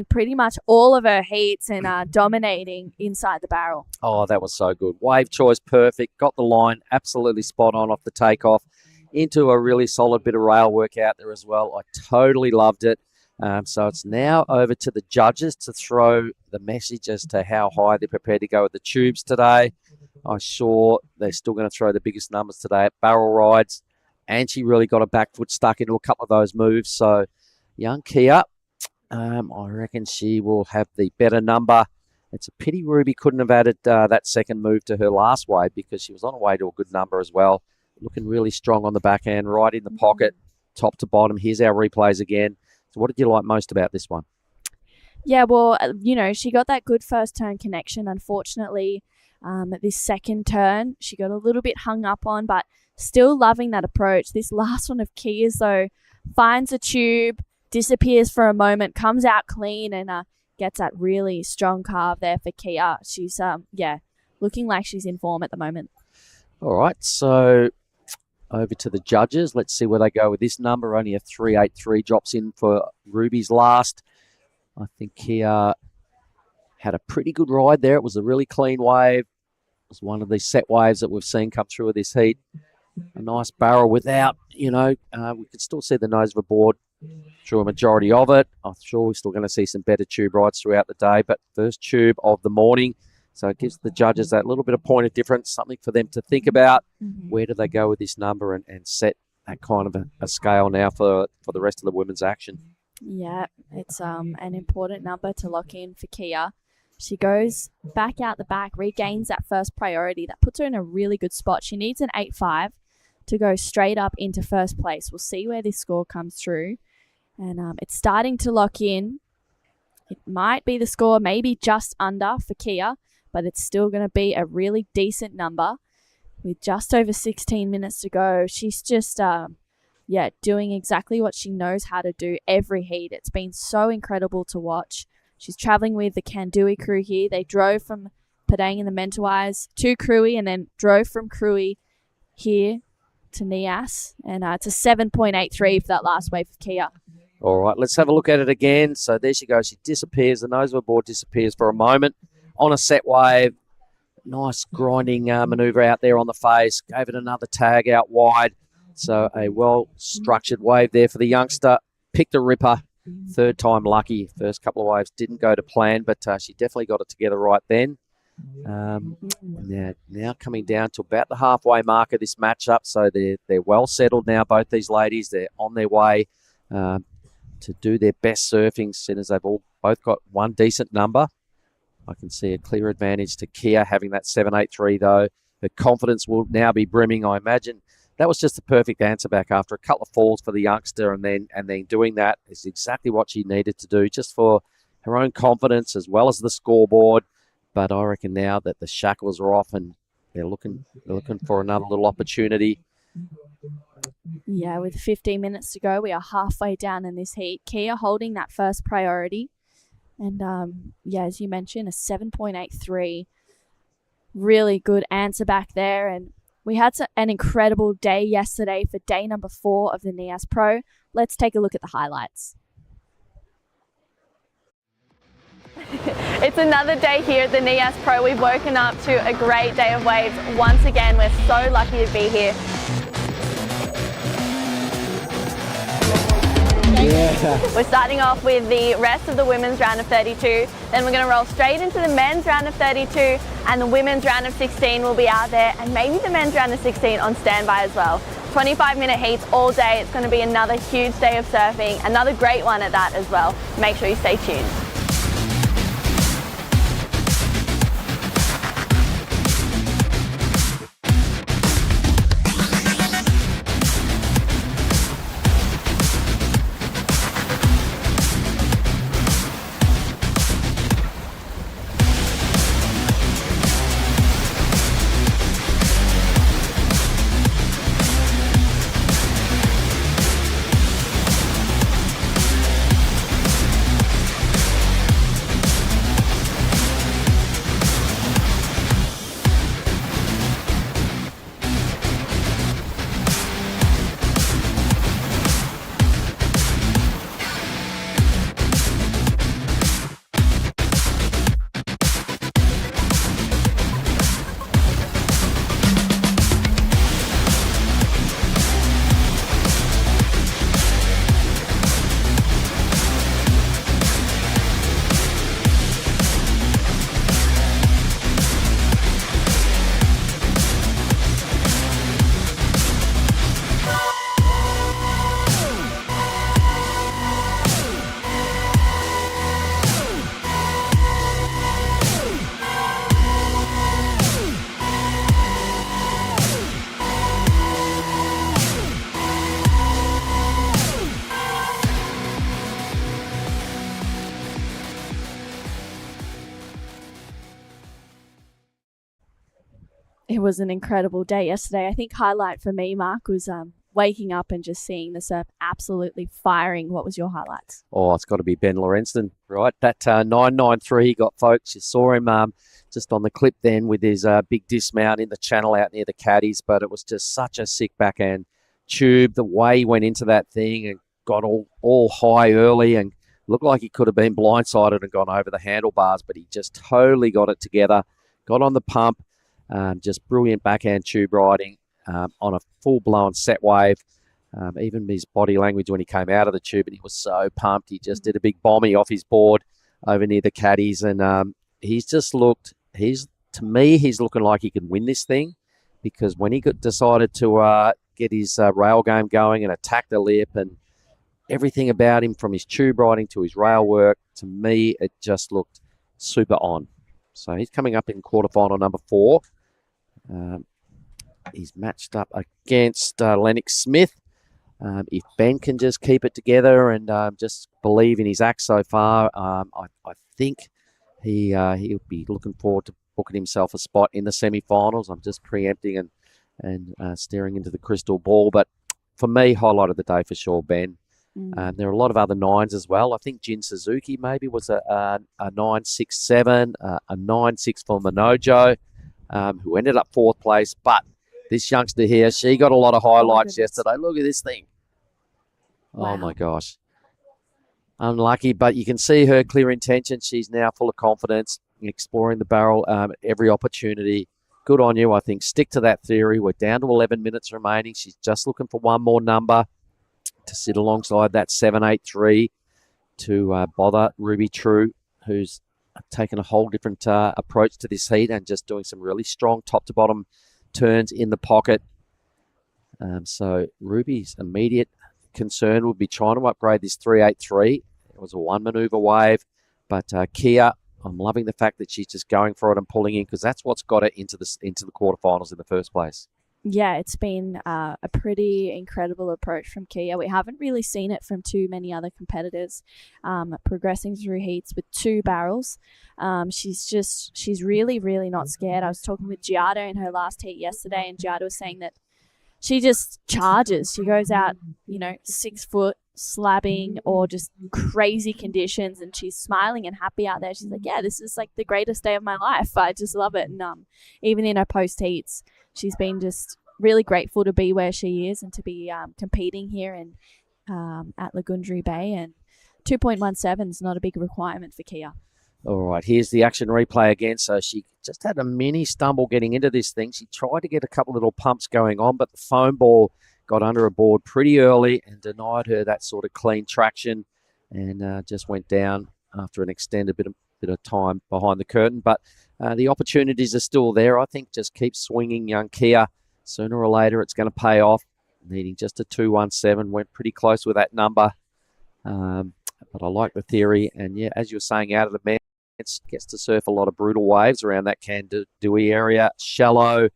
pretty much all of her heats and dominating inside the barrel. Oh, that was so good. Wave choice perfect. Got the line absolutely spot on off the takeoff. Into a really solid bit of rail work out there as well. I totally loved it. So it's now over to the judges to throw the message as to how high they're prepared to go with the tubes today. I'm sure they're still going to throw the biggest numbers today at barrel rides. And she really got a back foot stuck into a couple of those moves. So young Kia, I reckon she will have the better number. It's a pity Ruby couldn't have added that second move to her last wave, because she was on her way to a good number as well. Looking really strong on the back end, right in the pocket, top to bottom. Here's our replays again. So what did you like most about this one? Yeah, well, she got that good first turn connection. Unfortunately, at this second turn, she got a little bit hung up on, but still loving that approach. This last one of Kia's, though, finds a tube, disappears for a moment, comes out clean, and gets that really strong carve there for Kia. She's, looking like she's in form at the moment. All right, so over to the judges. Let's see where they go with this number. Only a 3.83 drops in for Ruby's last. I think Kia had a pretty good ride there. It was a really clean wave. It was one of these set waves that we've seen come through with this heat. A nice barrel without, we could still see the nose of a board through a majority of it. I'm sure we're still going to see some better tube rides throughout the day, but first tube of the morning. So it gives the judges that little bit of point of difference, something for them to think about. Mm-hmm. Where do they go with this number and set that kind of a scale now for the rest of the women's action? Yeah, it's an important number to lock in for Kia. She goes back out the back, regains that first priority. That puts her in a really good spot. She needs an 8.5 to go straight up into first place. We'll see where this score comes through. And it's starting to lock in. It might be the score, maybe just under for Kia, but it's still going to be a really decent number. With just over 16 minutes to go, she's just, doing exactly what she knows how to do every heat. It's been so incredible to watch. She's traveling with the Kandui crew here. They drove from Padang in the Mentawais to Krui and then drove from Krui here to Nias. And it's a 7.83 for that last wave of Kia. All right, let's have a look at it again. So there she goes. She disappears. The nose of her board disappears for a moment on a set wave. Nice grinding manoeuvre out there on the face. Gave it another tag out wide. So a well-structured wave there for the youngster. Picked a ripper. Third time lucky. First couple of waves didn't go to plan, but she definitely got it together right then. Now coming down to about the halfway mark of this matchup. So they're well settled now, both these ladies. They're on their way to do their best surfing, seeing as they've both got one decent number. I can see a clear advantage to Kia having that 7.83 though. Her confidence will now be brimming. I imagine that was just the perfect answer back after a couple of falls for the youngster, and then doing that is exactly what she needed to do, just for her own confidence as well as the scoreboard. But I reckon now that the shackles are off and they're looking for another little opportunity. Yeah, with 15 minutes to go, we are halfway down in this heat. Kia holding that first priority. And yeah, as you mentioned, a 7.83. Really good answer back there. And we had an incredible day yesterday for day number 4 of the Nias Pro. Let's take a look at the highlights. It's another day here at the Nias Pro. We've woken up to a great day of waves. Once again, we're so lucky to be here. We're starting off with the rest of the women's round of 32. Then we're going to roll straight into the men's round of 32, and the women's round of 16 will be out there, and maybe the men's round of 16 on standby as well. 25-minute heats all day. It's going to be another huge day of surfing, another great one at that as well. Make sure you stay tuned. It was an incredible day yesterday. I think highlight for me, Mark, was waking up and just seeing the surf absolutely firing. What was your highlights? Oh, it's got to be Ben Lorenzen, right? That 993 he got, folks. You saw him just on the clip then with his big dismount in the channel out near the caddies, but it was just such a sick backhand tube. The way he went into that thing and got all high early and looked like he could have been blindsided and gone over the handlebars, but he just totally got it together, got on the pump. Just brilliant backhand tube riding on a full-blown set wave. Even his body language when he came out of the tube, and he was so pumped. He just did a big bombie off his board over near the caddies, and he's to me, he's looking like he can win this thing, because when he decided to get his rail game going and attack the lip and everything about him, from his tube riding to his rail work, to me, it just looked super on. So he's coming up in quarterfinal number 4. He's matched up against Lennox Smith. If Ben can just keep it together and just believe in his act so far, I think he'll be looking forward to booking himself a spot in the semi-finals. I'm just preempting and staring into the crystal ball. But for me, highlight of the day for sure, Ben. There are a lot of other 9s as well. I think Jin Suzuki maybe was a 9.67, a 9.6 for Minojo, who ended up 4th place. But this youngster here, she got a lot of highlights yesterday. Look at this thing. Wow. Oh, my gosh. Unlucky, but you can see her clear intention. She's now full of confidence, exploring the barrel every opportunity. Good on you, I think. Stick to that theory. We're down to 11 minutes remaining. She's just looking for one more number to sit alongside that 783 to bother Ruby True, who's taken a whole different approach to this heat and just doing some really strong top-to-bottom turns in the pocket. So Ruby's immediate concern would be trying to upgrade this 383. It was a one-maneuver wave, but Kia, I'm loving the fact that she's just going for it and pulling in, because that's what's got her into the quarterfinals in the first place. Yeah, it's been a pretty incredible approach from Kia. We haven't really seen it from too many other competitors progressing through heats with 2 barrels. She's really, really not scared. I was talking with Giada in her last heat yesterday, and Giada was saying that she just charges. She goes out, 6 foot, slabbing, or just crazy conditions, and she's smiling and happy out there. She's like, yeah, this is like the greatest day of my life. I just love it. And even in her post heats, she's been just really grateful to be where she is and to be competing here in at Lagundri Bay. And 2.17 is not a big requirement for Kia. All right, here's the action replay again. So she just had a mini stumble getting into this thing. She tried to get a couple little pumps going on, but the foam ball got under her board pretty early and denied her that sort of clean traction, and just went down after an extended bit of time behind the curtain. But the opportunities are still there. I think just keep swinging, young Kia. Sooner or later, it's going to pay off. Needing just a 2.17, went pretty close with that number. But I like the theory. And yeah, as you were saying, out of the man, gets to surf a lot of brutal waves around that Kandui area. Shallow,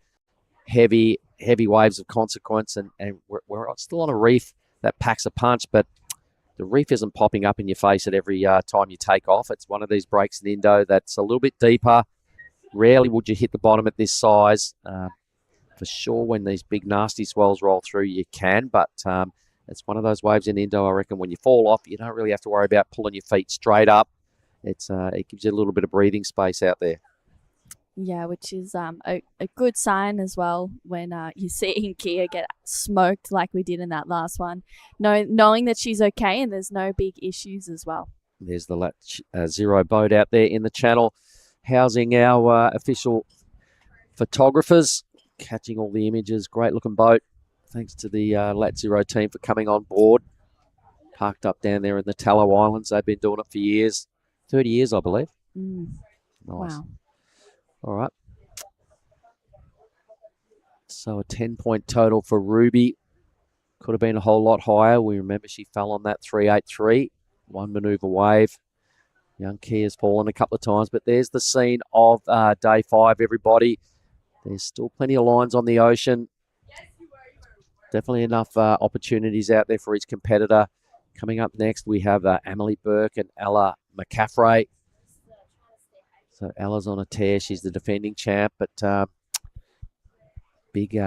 heavy waves of consequence. And we're still on a reef that packs a punch, but the reef isn't popping up in your face at every time you take off. It's one of these breaks in Indo that's a little bit deeper. Rarely would you hit the bottom at this size. For sure, when these big nasty swells roll through, you can, but it's one of those waves in Indo, I reckon, when you fall off, you don't really have to worry about pulling your feet straight up. It gives you a little bit of breathing space out there. Yeah, which is a good sign as well when you're seeing Kia get smoked like we did in that last one. Knowing that she's okay and there's no big issues as well. There's the Lat Zero boat out there in the channel, housing our official photographers, catching all the images. Great looking boat. Thanks to the Lat Zero team for coming on board. Parked up down there in the Tallow Islands. They've been doing it for years. 30 years, I believe. Nice. Wow. All right. So a 10-point total for Ruby. Could have been a whole lot higher. We remember she fell on that 383. One manoeuvre wave. Young Kia's fallen a couple of times, but there's the scene of day 5, everybody. There's still plenty of lines on the ocean. Definitely enough opportunities out there for each competitor. Coming up next, we have Emily Burke and Ella McCaffrey. So Ella's on a tear. She's the defending champ, but big,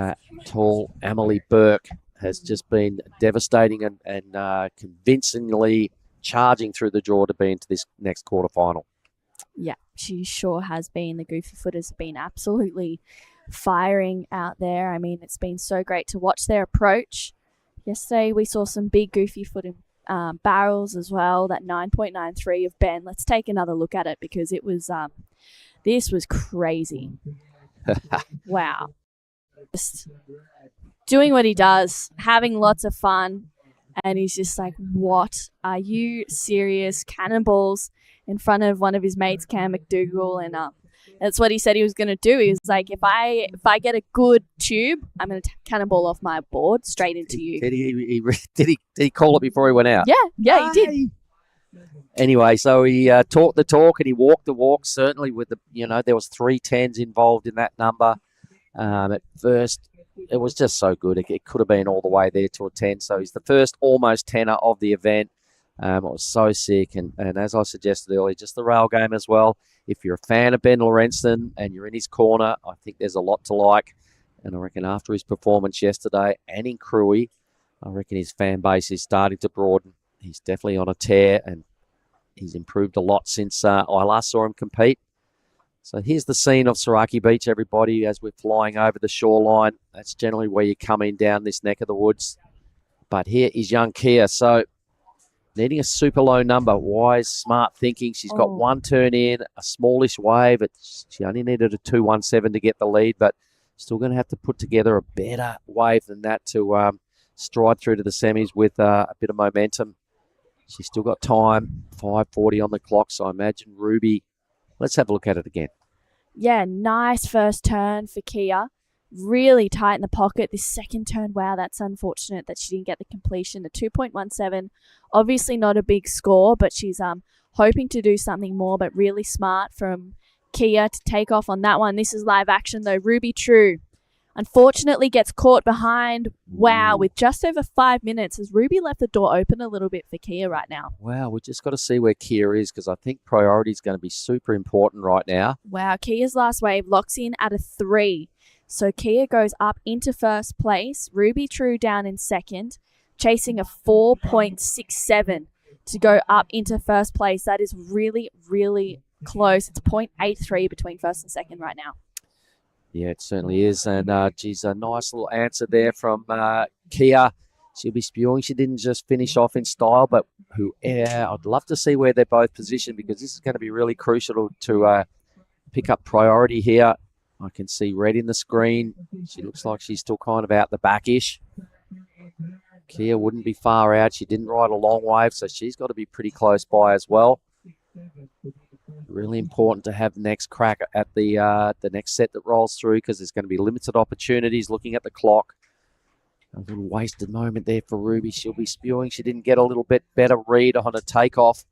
tall Emily Burke has just been devastating and convincingly charging through the draw to be into this next quarterfinal. Yeah, she sure has been. The Goofy Footers have been absolutely firing out there. I mean, it's been so great to watch their approach. Yesterday, we saw some big Goofy Footed barrels as well. That 9.93 of Ben. Let's take another look at it because it was this was crazy. Wow. Just doing what he does, having lots of fun, and he's just like, what? Are you serious? Cannonballs in front of one of his mates, Cam McDougall, and that's what he said he was going to do. He was like, if I get a good tube, I'm going to cannonball off my board straight into you. Did he call it before he went out? Yeah, he did. Anyway, so he talked the talk and he walked the walk. Certainly, with there was 3 10s involved in that number. At first, it was just so good. It could have been all the way there to a 10. So he's the first almost tenner of the event. It was so sick, and as I suggested earlier, just the rail game as well. If you're a fan of Ben Lorenzen and you're in his corner, I think there's a lot to like. And I reckon after his performance yesterday and in Cruy, I reckon his fan base is starting to broaden. He's definitely on a tear, and he's improved a lot since I last saw him compete. So here's the scene of Saraki Beach, everybody, as we're flying over the shoreline. That's generally where you come in down this neck of the woods. But here is young Kia. So needing a super low number. Wise, smart thinking. She's got one turn in, a smallish wave. She only needed a 2.17 to get the lead, but still going to have to put together a better wave than that to stride through to the semis with a bit of momentum. She's still got time, 5:40 on the clock, so I imagine Ruby. Let's have a look at it again. Yeah, nice first turn for Kia. Really tight in the pocket. This second turn, wow, that's unfortunate that she didn't get the completion. A 2.17, obviously not a big score, but she's hoping to do something more, but really smart from Kia to take off on that one. This is live action though. Ruby True Unfortunately gets caught behind. Wow, with just over 5 minutes, as Ruby left the door open a little bit for Kia right now. Wow, we just got to see where Kia is because I think priority is going to be super important right now. Wow, Kia's last wave locks in at a 3. So Kia goes up into first place. Ruby True down in second, chasing a 4.67 to go up into first place. That is really, really close. It's 0.83 between first and second right now. Yeah, it certainly is. And, geez, a nice little answer there from Kia. She'll be spewing. She didn't just finish off in style, but I'd love to see where they're both positioned because this is going to be really crucial to pick up priority here. I can see red in the screen. She looks like she's still kind of out the back-ish. Kia wouldn't be far out. She didn't ride a long wave, so she's got to be pretty close by as well. Really important to have the next crack at the next set that rolls through because there's going to be limited opportunities looking at the clock. A little wasted moment there for Ruby. She'll be spewing. She didn't get a little bit better read on a takeoff.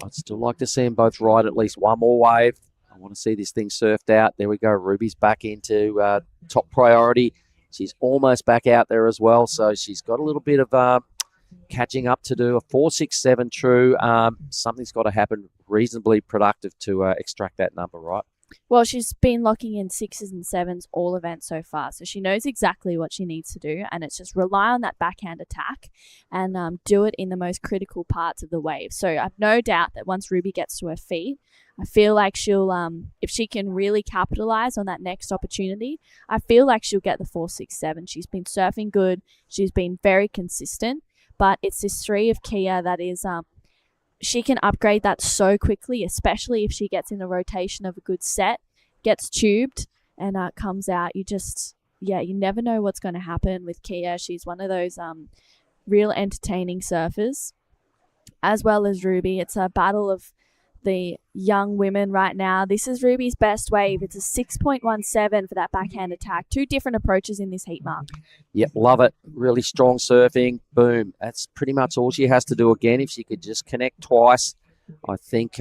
I'd still like to see them both ride at least one more wave. I want to see this thing surfed out. There we go. Ruby's back into top priority. She's almost back out there as well, so she's got a little bit of catching up to do. A 4.67 true. Something's got to happen reasonably productive to extract that number, right? Well, she's been locking in 6s and 7s all events so far, so she knows exactly what she needs to do, and it's just rely on that backhand attack and do it in the most critical parts of the wave. So I've no doubt that once Ruby gets to her feet, I feel like she'll, if she can really capitalize on that next opportunity, I feel like she'll get the 4.67. She's been surfing good. She's been very consistent, but it's this 3 of Kia that is, she can upgrade that so quickly, especially if she gets in the rotation of a good set, gets tubed, and comes out. You never know what's going to happen with Kia. She's one of those real entertaining surfers, as well as Ruby. It's a battle of the young women right now. This is Ruby's best wave. It's a 6.17 for that backhand attack. 2 different approaches in this heat mark. Yep, love it. Really strong surfing. Boom. That's pretty much all she has to do again. If she could just connect twice, I think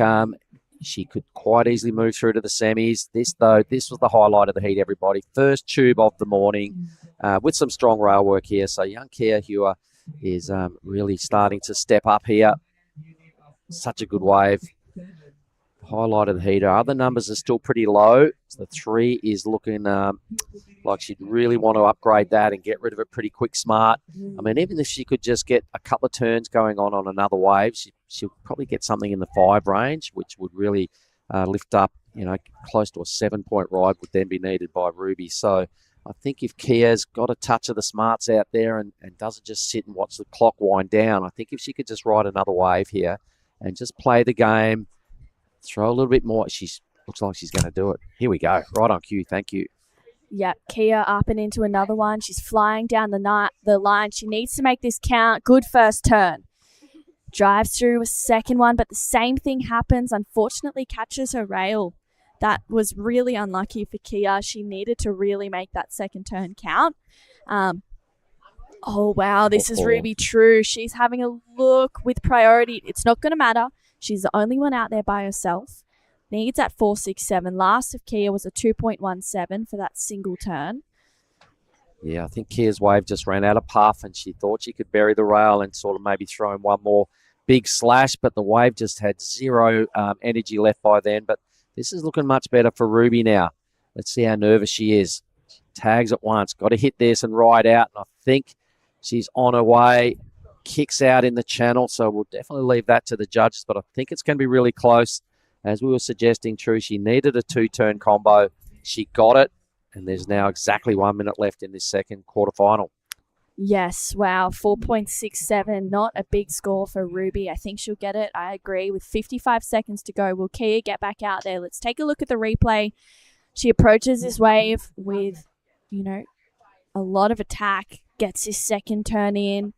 she could quite easily move through to the semis. This was the highlight of the heat, everybody. First tube of the morning with some strong rail work here. So young Kia Hua is really starting to step up here. Such a good wave. Highlight of the heater. Other numbers are still pretty low. So the 3 is looking like she'd really want to upgrade that and get rid of it pretty quick smart. I mean, even if she could just get a couple of turns going on another wave, she'll probably get something in the 5 range, which would really lift up, close to a 7-point ride would then be needed by Ruby. So I think if Kia's got a touch of the smarts out there and doesn't just sit and watch the clock wind down, I think if she could just ride another wave here and just play the game, throw a little bit more. Looks like she's going to do it. Here we go. Right on cue. Thank you. Yep, Kia up and into another one. She's flying down the line. She needs to make this count. Good first turn. Drives through a second one, but the same thing happens. Unfortunately, catches her rail. That was really unlucky for Kia. She needed to really make that second turn count. Oh, wow. This is Ruby True. She's having a look with priority. It's not going to matter. She's the only one out there by herself. Needs that 4.67. Last of Kia was a 2.17 for that single turn. Yeah, I think Kia's wave just ran out of puff and she thought she could bury the rail and sort of maybe throw in one more big slash, but the wave just had zero energy left by then. But this is looking much better for Ruby now. Let's see how nervous she is. She tags at once. Got to hit this and ride out. And I think she's on her way. Kicks out in the channel, so we'll definitely leave that to the judges, but I think it's going to be really close. As we were suggesting, True, she needed a 2-turn combo. She got it, and there's now exactly 1 minute left in this second quarterfinal. Yes, wow, 4.67, not a big score for Ruby. I think she'll get it. I agree. With 55 seconds to go, will Kia get back out there? Let's take a look at the replay. She approaches this wave with, a lot of attack, gets this second turn in.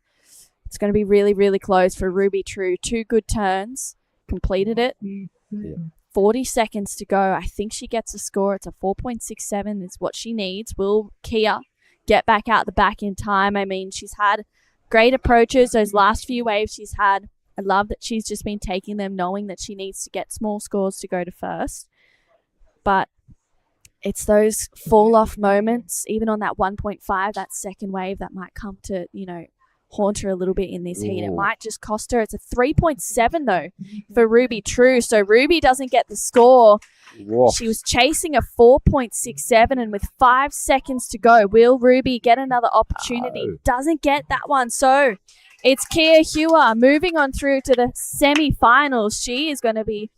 It's going to be really, really close for Ruby True. 2 good turns. Completed it. Yeah. 40 seconds to go. I think she gets a score. It's a 4.67. It's what she needs. Will Kia get back out the back in time? I mean, she's had great approaches. Those last few waves she's had, I love that she's just been taking them knowing that she needs to get small scores to go to first. But it's those fall off moments, even on that 1.5, that second wave that might come to, haunt her a little bit in this heat. It might just cost her. It's a 3.7 though for Ruby True. So Ruby doesn't get the score. Whoa. She was chasing a 4.67, and with 5 seconds to go, will Ruby get another opportunity? No. Doesn't get that one. So it's Kia Hua moving on through to the semi-finals. She is going to be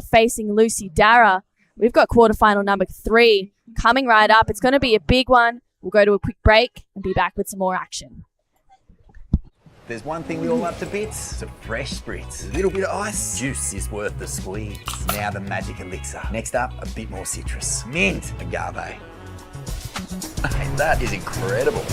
facing Lucy Dara. We've got quarterfinal number 3 coming right up. It's going to be a big one. We'll go to a quick break and be back with some more action. There's one thing we all love to bits, some fresh spritz. A little bit of ice, juice is worth the squeeze. Now the magic elixir. Next up, a bit more citrus. Mint, agave. Hey, that is incredible.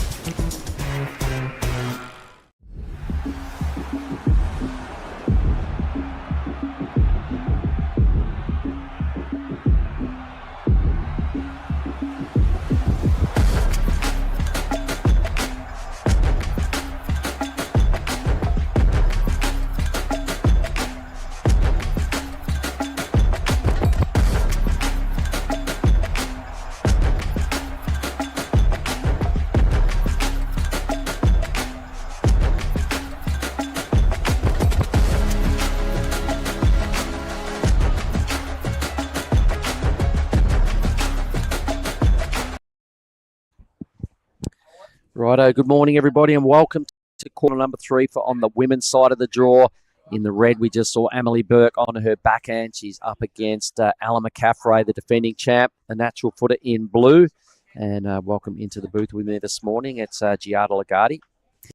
Righto, good morning everybody and welcome to quarter number 3 for on the women's side of the draw. In the red, we just saw Emily Burke on her backhand. She's up against Alan McCaffrey, the defending champ, the natural footer in blue. And welcome into the booth with me this morning. It's Giada Lagarde.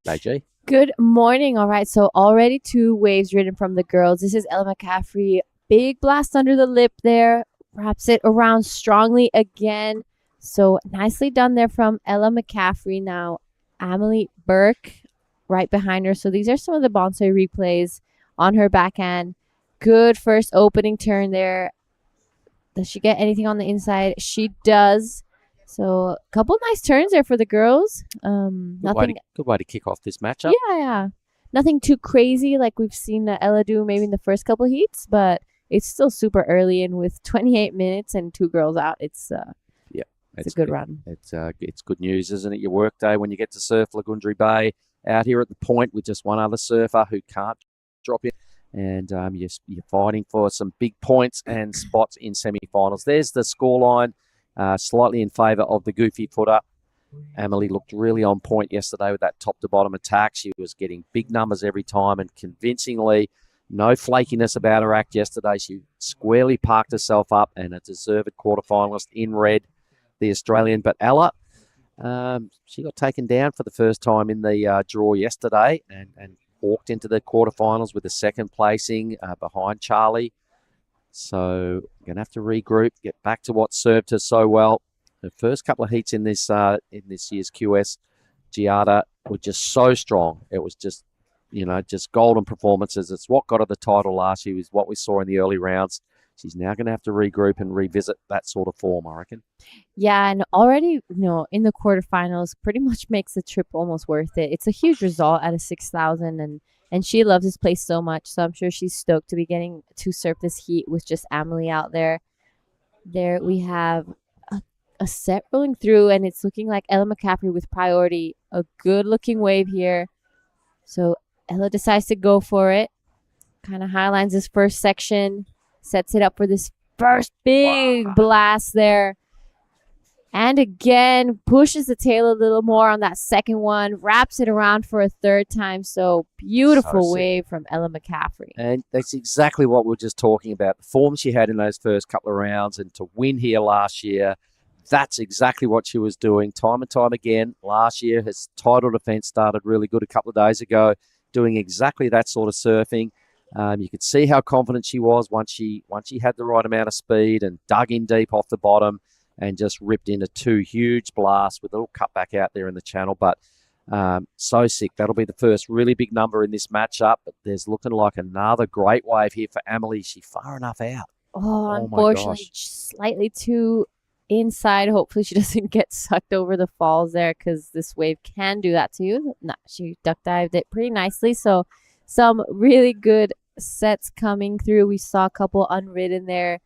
AG. Good morning. All right, so already 2 waves ridden from the girls. This is Ella McCaffrey. Big blast under the lip there. Wraps it around strongly again. So nicely done there from Ella McCaffrey. Now, Emily Burke right behind her. So these are some of the bonsai replays on her backhand. Good first opening turn there. Does she get anything on the inside? She does. So a couple nice turns there for the girls. Good way to kick off this matchup. Yeah. Nothing too crazy like we've seen Ella do maybe in the first couple heats, but it's still super early. And with 28 minutes and 2 girls out, it's a good run. It's good news, isn't it? Your work day when you get to surf Lagundri Bay out here at the point with just one other surfer who can't drop in. And you're fighting for some big points and spots in semi-finals. There's the scoreline, slightly in favour of the goofy footer. Emily looked really on point yesterday with that top-to-bottom attack. She was getting big numbers every time and convincingly. No flakiness about her act yesterday. She squarely parked herself up and a deserved quarterfinalist in red, the Australian. But Ella, she got taken down for the first time in the draw yesterday and walked into the quarterfinals with a second placing behind Charlie. So going to have to regroup, get back to what served her so well. The first couple of heats in this year's QS, Giada were just so strong. It was just golden performances. It's what got her the title last year, is what we saw in the early rounds. She's now going to have to regroup and revisit that sort of form, I reckon. Yeah, and already, in the quarterfinals, pretty much makes the trip almost worth it. It's a huge result at a 6,000, and she loves this place so much, so I'm sure she's stoked to be getting to surf this heat with just Emily out there. There we have a set rolling through, and it's looking like Ella McCaffrey with priority. A good-looking wave here. So Ella decides to go for it. Kind of highlines this first section. Sets it up for this first big blast there. And again, pushes the tail a little more on that second one. Wraps it around for a third time. So beautiful wave from Ella McCaffrey. And that's exactly what we were just talking about. The form she had in those first couple of rounds and to win here last year, that's exactly what she was doing time and time again. Last year, her title defense started really good a couple of days ago, doing exactly that sort of surfing. You could see how confident she was once she had the right amount of speed and dug in deep off the bottom and just ripped into 2 huge blasts with a little cutback out there in the channel. But so sick. That'll be the first really big number in this matchup. But there's looking like another great wave here for Emily. Is she far enough out? Oh, unfortunately, slightly too inside. Hopefully she doesn't get sucked over the falls there, because this wave can do that to you. Nah, she duck dived it pretty nicely. So some really good sets coming through. We saw a couple unridden there.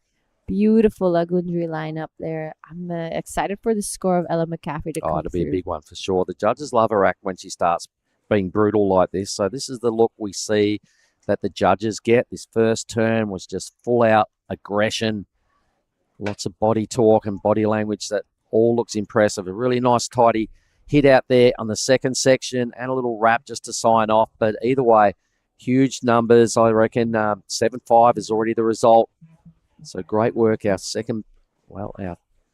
beautiful Lagundri lineup there. I'm excited for the score of Ella McCaffrey to come It'll be a through. big one for sure. The judges love her act when she starts being brutal like this. So this is the look we see that the judges get. This first turn was just full out aggression, lots of body talk and body language that all looks impressive. A really nice tidy hit out there on the second section and a little wrap just to sign off. But either way, huge numbers. I reckon 7-5 is already the result. So great work. Our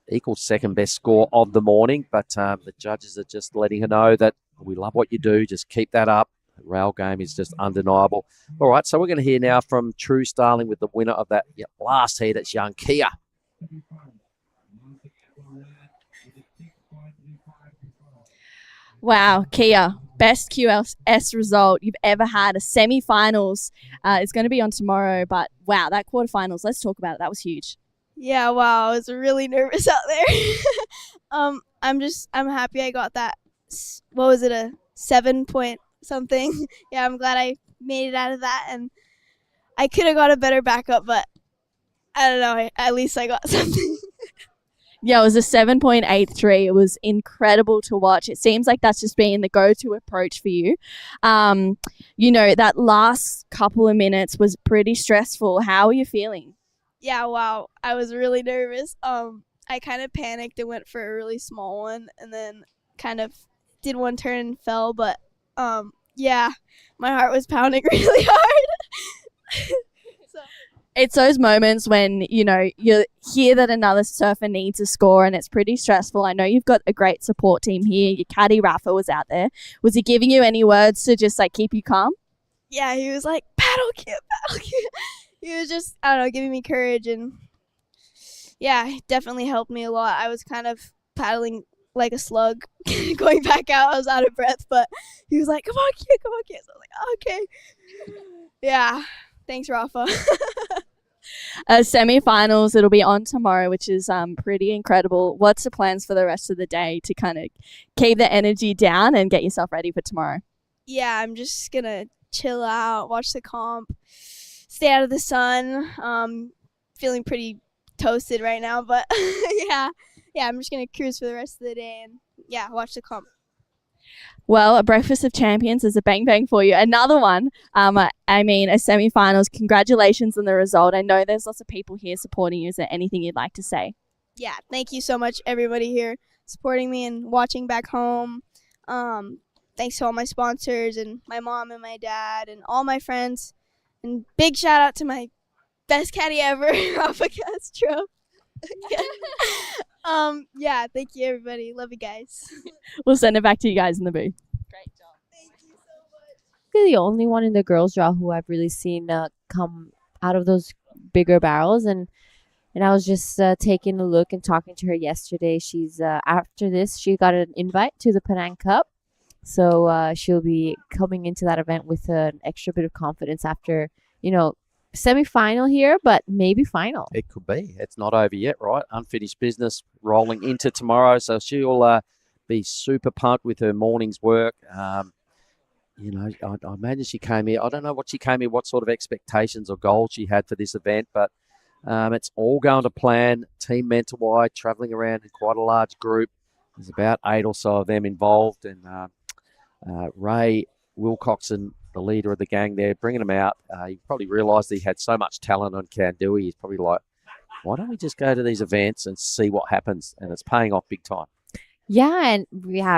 equal second best score of the morning. But the judges are just letting her know that we love what you do. Just keep that up. The rail game is just undeniable. All right, so we're going to hear now from True Starling with the winner of that last heat. It's young Kia. Wow, Kia, best QS result you've ever had. A semi-finals is going to be on tomorrow, but wow, that quarterfinals, let's talk about it. That was huge. Yeah, wow, I was really nervous out there. I'm happy I got that. What was it, a 7 point something? Yeah, I'm glad I made it out of that, and I could have got a better backup, but I don't know. At least I got something. Yeah, it was a 7.83. It was incredible to watch. It seems like that's just been the go-to approach for you. That last couple of minutes was pretty stressful. How are you feeling? Yeah, wow, I was really nervous. I kind of panicked and went for a really small one, and then kind of did one turn and fell. But yeah, my heart was pounding really hard. It's those moments when, you hear that another surfer needs a score and it's pretty stressful. I know you've got a great support team here. Your caddy, Rafa, was out there. Was he giving you any words to just, keep you calm? Yeah, he was like, paddle kid, paddle kid. He was just, I don't know, giving me courage. And, yeah, it definitely helped me a lot. I was kind of paddling like a slug going back out. I was out of breath, but he was like, come on, kid, come on, kid. So I was like, oh, okay. Yeah, thanks, Rafa. Semi-finals, it'll be on tomorrow, which is pretty incredible. What's the plans for the rest of the day to kind of keep the energy down and get yourself ready for tomorrow? Yeah, I'm just going to chill out, watch the comp, stay out of the sun. Feeling pretty toasted right now, but yeah, I'm just going to cruise for the rest of the day and, yeah, watch the comp. Well, a Breakfast of Champions is a bang for you. Another one, a semi-finals. Congratulations on the result. I know there's lots of people here supporting you. Is there anything you'd like to say? Yeah, thank you so much, everybody here supporting me and watching back home. Thanks to all my sponsors and my mom and my dad and all my friends. And big shout out to my best caddy ever, Rafa Castro. Yeah, thank you, everybody. Love you guys. We'll send it back to you guys in the booth. Great job. Thank you so much. You're the only one in the girls draw who I've really seen come out of those bigger barrels, and I was just taking a look and talking to her yesterday. She's after this, she got an invite to the Penang Cup, so she'll be coming into that event with an extra bit of confidence after semi-final here, but maybe final. It could be. It's not over yet, right? Unfinished business rolling into tomorrow. So she'll be super pumped with her morning's work. I imagine she came here. I don't know what she came here, what sort of expectations or goals she had for this event, but it's all going to plan, team mentor-wide, traveling around in quite a large group. There's about 8 or so of them involved, and Ray Wilcoxon, the leader of the gang there, bringing them out. He probably realised he had so much talent on Kandui. He's probably like, why don't we just go to these events and see what happens? And it's paying off big time. Yeah, it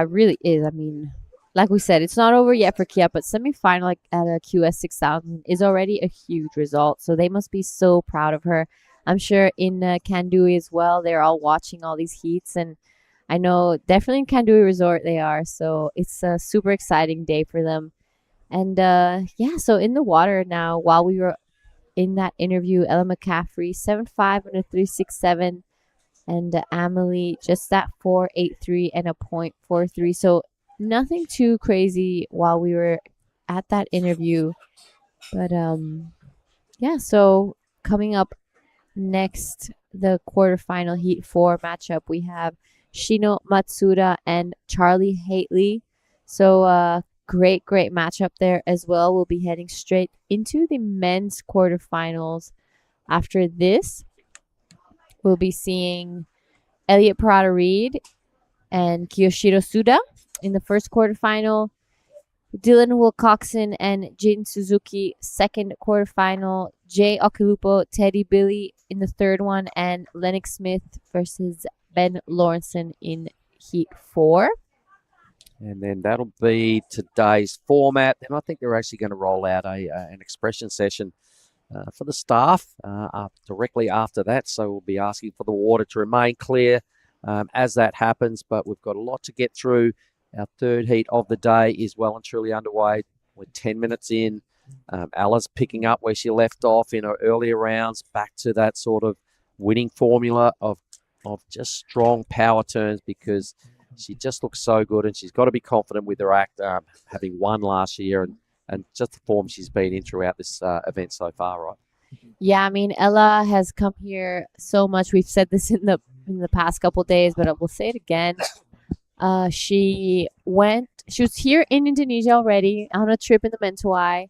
really is. I mean, like we said, it's not over yet for Kia, but semi-final at a QS 6000 is already a huge result. So they must be so proud of her. I'm sure in Kandui as well, they're all watching all these heats, and I know definitely in Kandui Resort they are. So it's a super exciting day for them. And so in the water now, while we were in that interview, Ella McCaffrey 7.5 and a 3.67, and Amelie just that 4.83 and a 0.43. So nothing too crazy while we were at that interview. But so coming up next, the quarterfinal Heat 4 matchup, we have Shino Matsuda and Charlie Haitley. So great matchup there as well. We'll be heading straight into the men's quarterfinals after this. we'll be seeing Elliot Parada-Reed and Kiyoshiro Suda in the first quarterfinal. Dylan Wilcoxon and Jaden Suzuki, second quarterfinal. Jay Okilupo, Teddy Billy in the third one. And Lennox Smith versus Ben Lawrenson in Heat 4. And then that'll be today's format. And I think they're actually going to roll out an expression session for the staff directly after that. So we'll be asking for the water to remain clear as that happens. But we've got a lot to get through. Our third heat of the day is well and truly underway. We're 10 minutes in. Ella's picking up where she left off in her earlier rounds, back to that sort of winning formula of just strong power turns, because she just looks so good, and she's got to be confident with her act, having won last year and just the form she's been in throughout this event so far, right? Yeah, I mean, Ella has come here so much. We've said this in the past couple days, but I will say it again. She was here in Indonesia already on a trip in the Mentawai,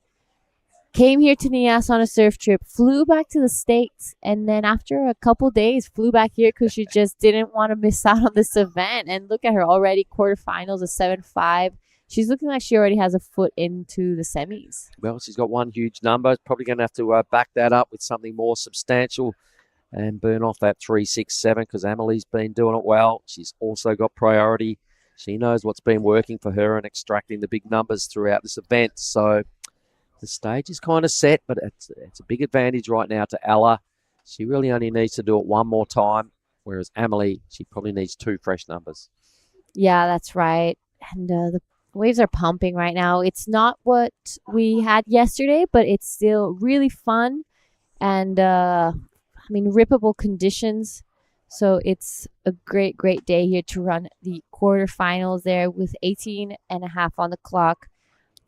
came here to Nias on a surf trip, flew back to the States, and then after a couple days flew back here because she just didn't want to miss out on this event. And look at her already, quarterfinals, a 7.5. She's looking like she already has a foot into the semis. Well, she's got one huge number. Probably going to have to back that up with something more substantial and burn off that 3.67, because Amelie's been doing it well. She's also got priority. She knows what's been working for her and extracting the big numbers throughout this event. So the stage is kind of set, but it's a big advantage right now to Ella. She really only needs to do it one more time, whereas Amelie, she probably needs 2 fresh numbers. Yeah, that's right. And the waves are pumping right now. It's not what we had yesterday, but it's still really fun. And rippable conditions. So it's a great day here to run the quarterfinals there with 18.5 on the clock.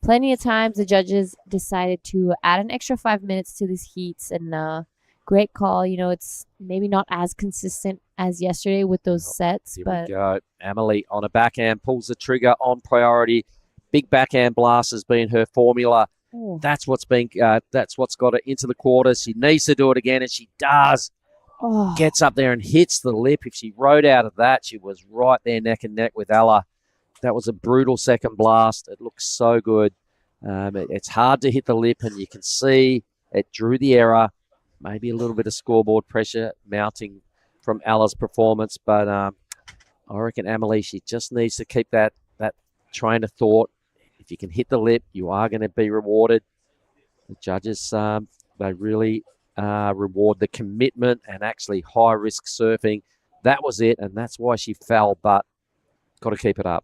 Plenty of times the judges decided to add an extra 5 minutes to these heats, and great call. You know, it's maybe not as consistent as yesterday with those sets, Here but we go. Amelie on a backhand pulls the trigger on priority. Big backhand blast has been her formula. oh, That's what's got her into the quarters. She needs to do it again, and she does. oh, Gets up there and hits the lip. If she rode out of that, she was right there neck and neck with Ella. That was a brutal second blast. It looks so good. It's hard to hit the lip, and you can see it drew the error. Maybe a little bit of scoreboard pressure mounting from Ella's performance, but I reckon Amelie, she just needs to keep that train of thought. If you can hit the lip, you are going to be rewarded. The judges, they really reward the commitment and actually high-risk surfing. That was it, and that's why she fell, but got to keep it up.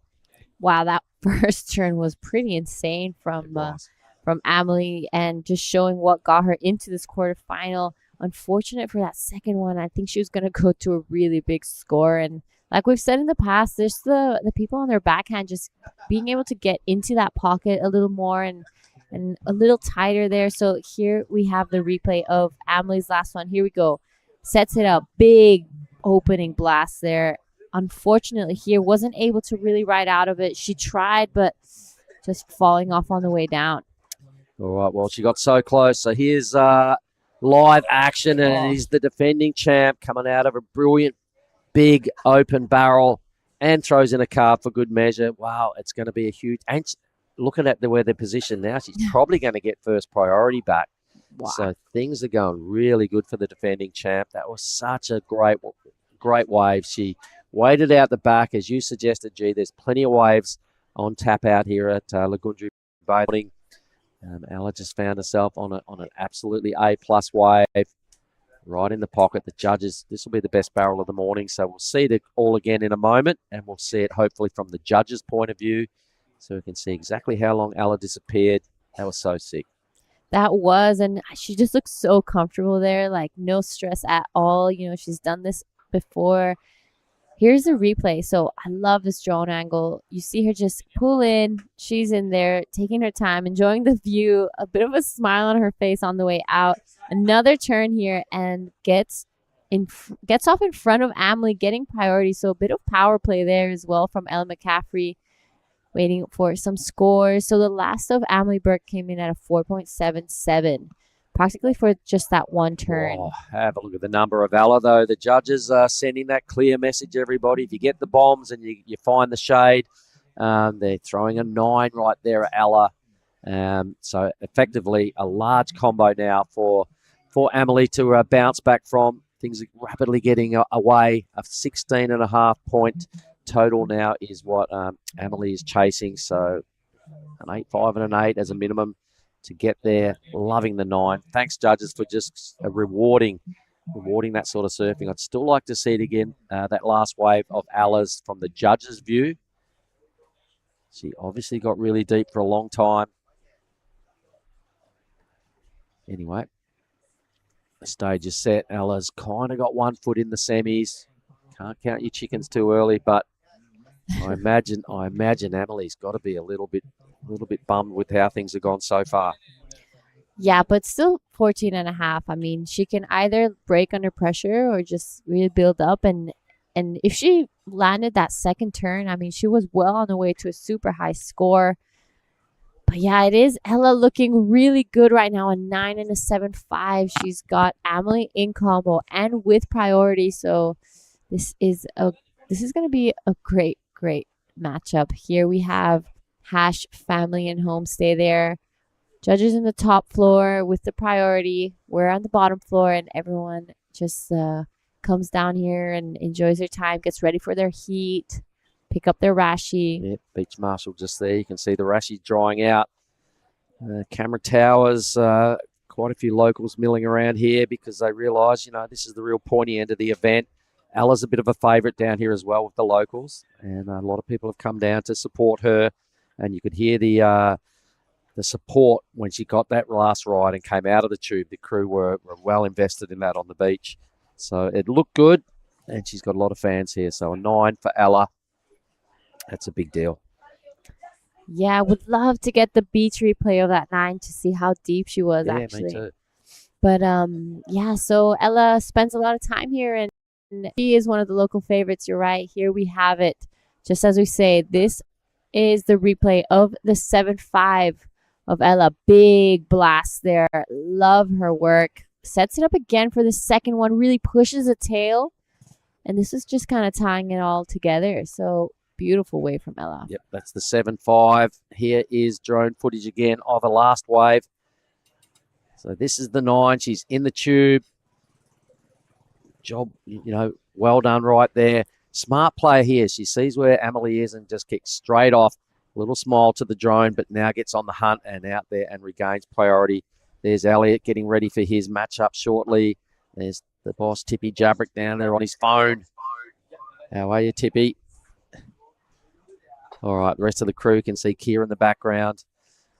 wow, that first turn was pretty insane from Amelie, and just showing what got her into this quarterfinal. Unfortunate for that second one. I think she was going to go to a really big score. And like we've said in the past, there's the people on their backhand just being able to get into that pocket a little more and a little tighter there. So here we have the replay of Amelie's last one. Here we go. Sets it up. Big opening blast there. Unfortunately here, wasn't able to really ride out of it. She tried, but just falling off on the way down. All right, well, she got so close. So here's live action, and he's the defending champ coming out of a brilliant big open barrel and throws in a card for good measure. Wow, it's going to be a huge... And looking at where they're positioned now, she's probably going to get first priority back. Wow. So things are going really good for the defending champ. That was such a great wave. She waited out the back, as you suggested, G. There's plenty of waves on tap out here at Lagundri Bathing. Ella just found herself on an absolutely A-plus wave, right in the pocket. The judges, this will be the best barrel of the morning, so we'll see it all again in a moment, and we'll see it hopefully from the judges' point of view, so we can see exactly how long Ella disappeared. That was so sick. That was, and she just looks so comfortable there, like no stress at all. You know, she's done this before. Here's the replay. So I love this drone angle. You see her just pull in. She's in there taking her time, enjoying the view, a bit of a smile on her face on the way out. Another turn here and gets off in front of Amelie, getting priority. So a bit of power play there as well from Ella McCaffrey, waiting for some scores. So the last of Amelie Burke came in at a 4.77. practically for just that one turn. Oh, have a look at the number of Ella, though. The judges are sending that clear message, everybody. If you get the bombs and you find the shade, they're throwing a 9 right there at Ella. So effectively a large combo now for Amelie to bounce back from. Things are rapidly getting away. A 16.5-point total now is what Amelie is chasing. So an 8-5 and an 8 as a minimum to get there. Loving the 9. Thanks, judges, for just rewarding that sort of surfing. I'd still like to see it again, that last wave of Ella's from the judges' view. She obviously got really deep for a long time. Anyway, the stage is set. Ella's kind of got 1 foot in the semis. Can't count your chickens too early, but I imagine Amelie's got to be a little bit bummed with how things have gone so far. Yeah, but still 14.5. I mean, she can either break under pressure or just really build up. And if she landed that second turn, I mean, she was well on the way to a super high score. But yeah, it is Ella looking really good right now, a 9 and a 7.5. She's got Amelie in combo and with priority. So this is going to be a great matchup. Here we have Hash, family, and homestay there. Judges in the top floor with the priority. We're on the bottom floor, and everyone just comes down here and enjoys their time, gets ready for their heat, pick up their rashi. Yep, beach marshal just there. You can see the rashi drying out. Camera towers, quite a few locals milling around here because they realise, this is the real pointy end of the event. Ella's a bit of a favourite down here as well with the locals, and a lot of people have come down to support her. And you could hear the support when she got that last ride and came out of the tube. The crew were well invested in that on the beach. So it looked good, and she's got a lot of fans here. So a 9 for Ella. That's a big deal. Yeah, would love to get the beach replay of that 9 to see how deep she was, actually. Me too. But yeah, so Ella spends a lot of time here, and she is one of the local favorites. You're right. Here we have it. Just as we say, this is the replay of the 7.5 of Ella. Big blast there. Love her work. Sets it up again for the second one. Really pushes the tail. And this is just kind of tying it all together. So beautiful wave from Ella. Yep, that's the 7.5. Here is drone footage again of the last wave. So this is the 9. She's in the tube. Job, well done right there. Smart player here. She sees where Amelie is and just kicks straight off. A little smile to the drone, but now gets on the hunt and out there and regains priority. There's Elliot getting ready for his matchup shortly. There's the boss, Tippy Jabrick, down there on his phone. How are you, Tippy? All right, the rest of the crew can see Kia in the background.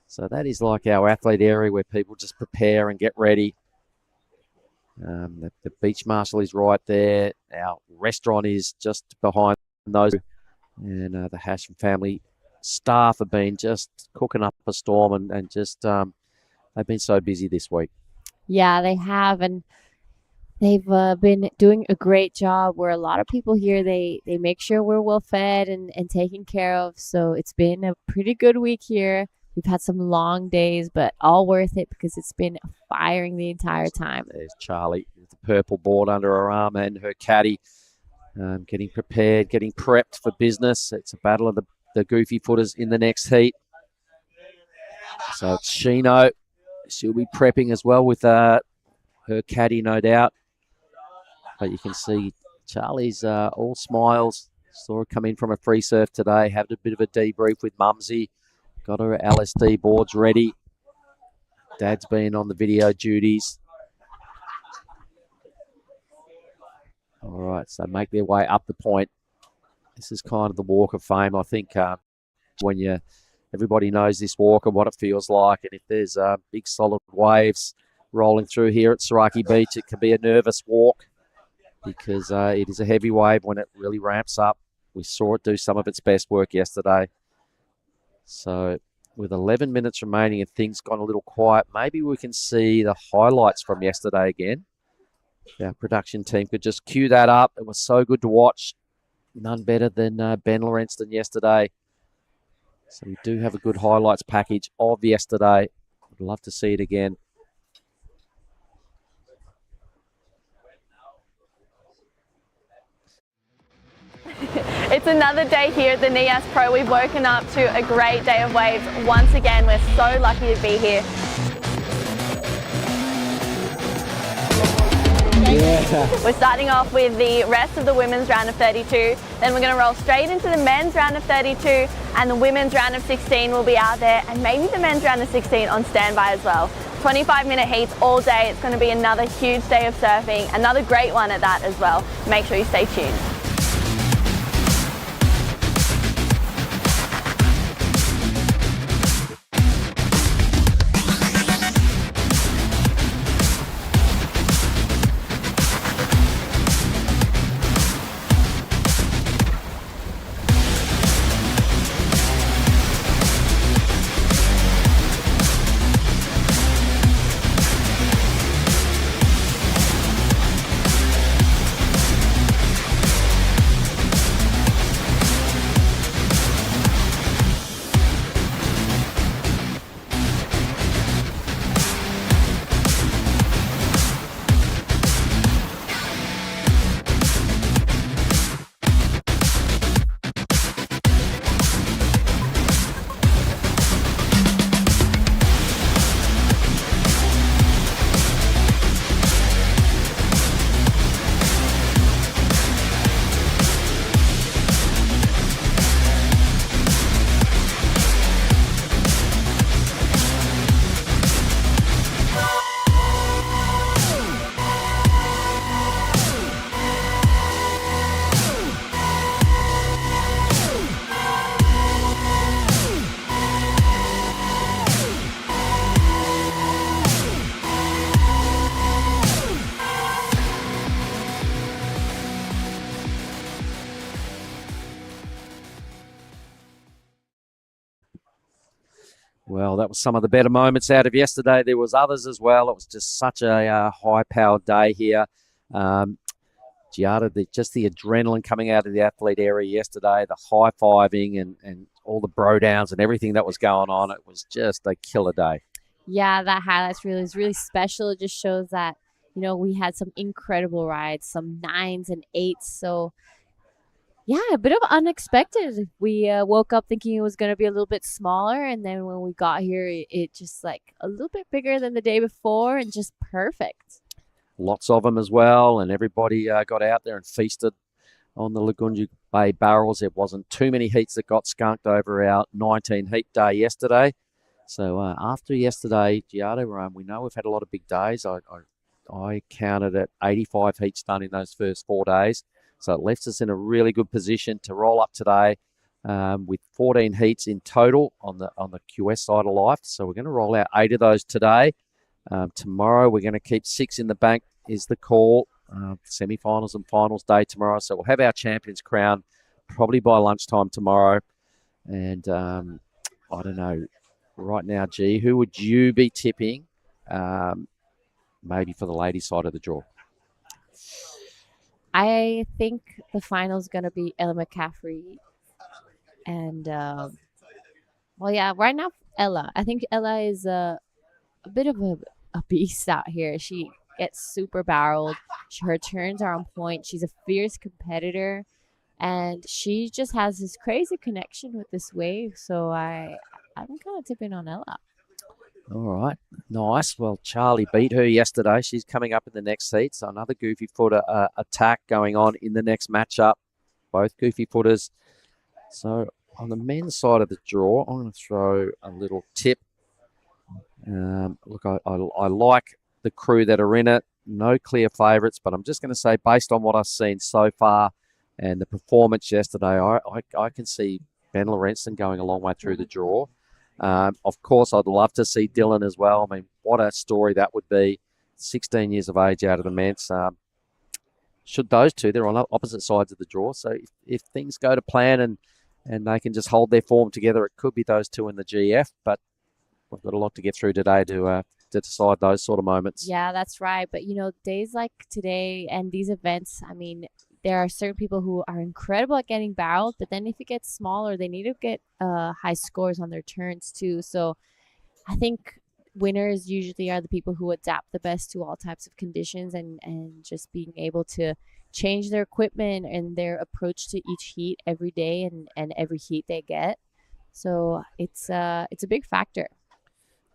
So that is like our athlete area where people just prepare and get ready. The beach marshal is right there. Our restaurant is just behind those. And the Hash family staff have been just cooking up a storm and just they've been so busy this week. Yeah, they have. And they've been doing a great job where a lot of people here, they make sure we're well fed and taken care of. So it's been a pretty good week here. We've had some long days, but all worth it because it's been firing the entire time. There's Charlie with the purple board under her arm and her caddy getting prepared, getting prepped for business. It's a battle of the goofy footers in the next heat. So it's Shino. She'll be prepping as well with her caddy, no doubt. But you can see Charlie's all smiles. Saw her come in from a free surf today, had a bit of a debrief with Mumsy. Got her LSD boards ready. Dad's been on the video duties. All right, so make their way up the point. This is kind of the walk of fame, I think, when everybody knows this walk and what it feels like. And if there's big solid waves rolling through here at Saraki Beach, it can be a nervous walk because it is a heavy wave when it really ramps up. We saw it do some of its best work yesterday. So with 11 minutes remaining and things gone a little quiet, maybe we can see the highlights from yesterday again. Our production team could just cue that up. It was so good to watch. None better than Ben Lorenston yesterday. So we do have a good highlights package of yesterday. Would love to see it again. It's another day here at the Nias Pro. We've woken up to a great day of waves. Once again, we're so lucky to be here. We're starting off with the rest of the women's round of 32. Then we're going to roll straight into the men's round of 32, and the women's round of 16 will be out there, and maybe the men's round of 16 on standby as well. 25-minute heats all day. It's going to be another huge day of surfing, another great one at that as well. Make sure you stay tuned. Well, that was some of the better moments out of yesterday. There was others as well. It was just such a high-powered day here. Giada, just the adrenaline coming out of the athlete area yesterday, the high-fiving and all the bro-downs and everything that was going on. It was just a killer day. Yeah, that highlights reel is really special. It just shows that, you know, we had some incredible rides, some 9s and 8s. So, yeah, a bit of unexpected. We woke up thinking it was going to be a little bit smaller, and then when we got here, it just like a little bit bigger than the day before and just perfect. Lots of them as well, and everybody got out there and feasted on the Lagunju Bay barrels. There wasn't too many heats that got skunked over our 19 heat day yesterday. So after yesterday, Giada, we know we've had a lot of big days. I counted at 85 heats done in those first 4 days. So it left us in a really good position to roll up today with 14 heats in total on the QS side of life. So we're going to roll out 8 of those today. Tomorrow we're going to keep 6 in the bank is the call. Semi-finals and finals day tomorrow. So we'll have our champions crowned probably by lunchtime tomorrow. And I don't know, right now, G, who would you be tipping maybe for the ladies' side of the draw? I think the final's going to be Ella McCaffrey. And, well, yeah, right now, Ella. I think Ella is a bit of a beast out here. She gets super barreled. Her turns are on point. She's a fierce competitor. And she just has this crazy connection with this wave. So I'm kind of tipping on Ella. All right, nice. Well, Charlie beat her yesterday. She's coming up in the next heat. So another goofy footer attack going on in the next matchup. Both goofy footers. So on the men's side of the draw, I'm going to throw a little tip. Look, I like the crew that are in it. No clear favourites, but I'm just going to say based on what I've seen so far and the performance yesterday, I can see Ben Lorenzen going a long way through the draw. Of course, I'd love to see Dylan as well. I mean, what a story that would be. 16 years of age out of the men's. Should those two, they're on opposite sides of the draw. So if things go to plan and they can just hold their form together, it could be those two in the GF. But we've got a lot to get through today to decide those sort of moments. Yeah, that's right. But, you know, days like today and these events, I mean, there are certain people who are incredible at getting barreled, but then if it gets smaller, they need to get high scores on their turns too. So I think winners usually are the people who adapt the best to all types of conditions, and just being able to change their equipment and their approach to each heat every day and every heat they get. So it's a big factor.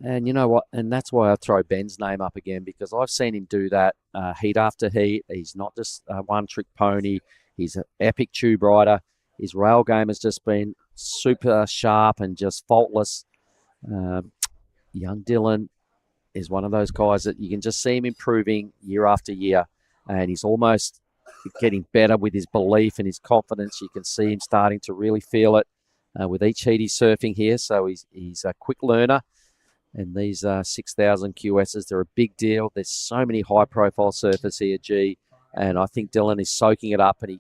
And you know what? And that's why I throw Ben's name up again, because I've seen him do that heat after heat. He's not just a one-trick pony. He's an epic tube rider. His rail game has just been super sharp and just faultless. Young Dylan is one of those guys that you can just see him improving year after year, and he's almost getting better with his belief and his confidence. You can see him starting to really feel it with each heat he's surfing here. So he's a quick learner. And these 6,000 QSs, they're a big deal. There's so many high-profile surfers here, G. And I think Dylan is soaking it up, and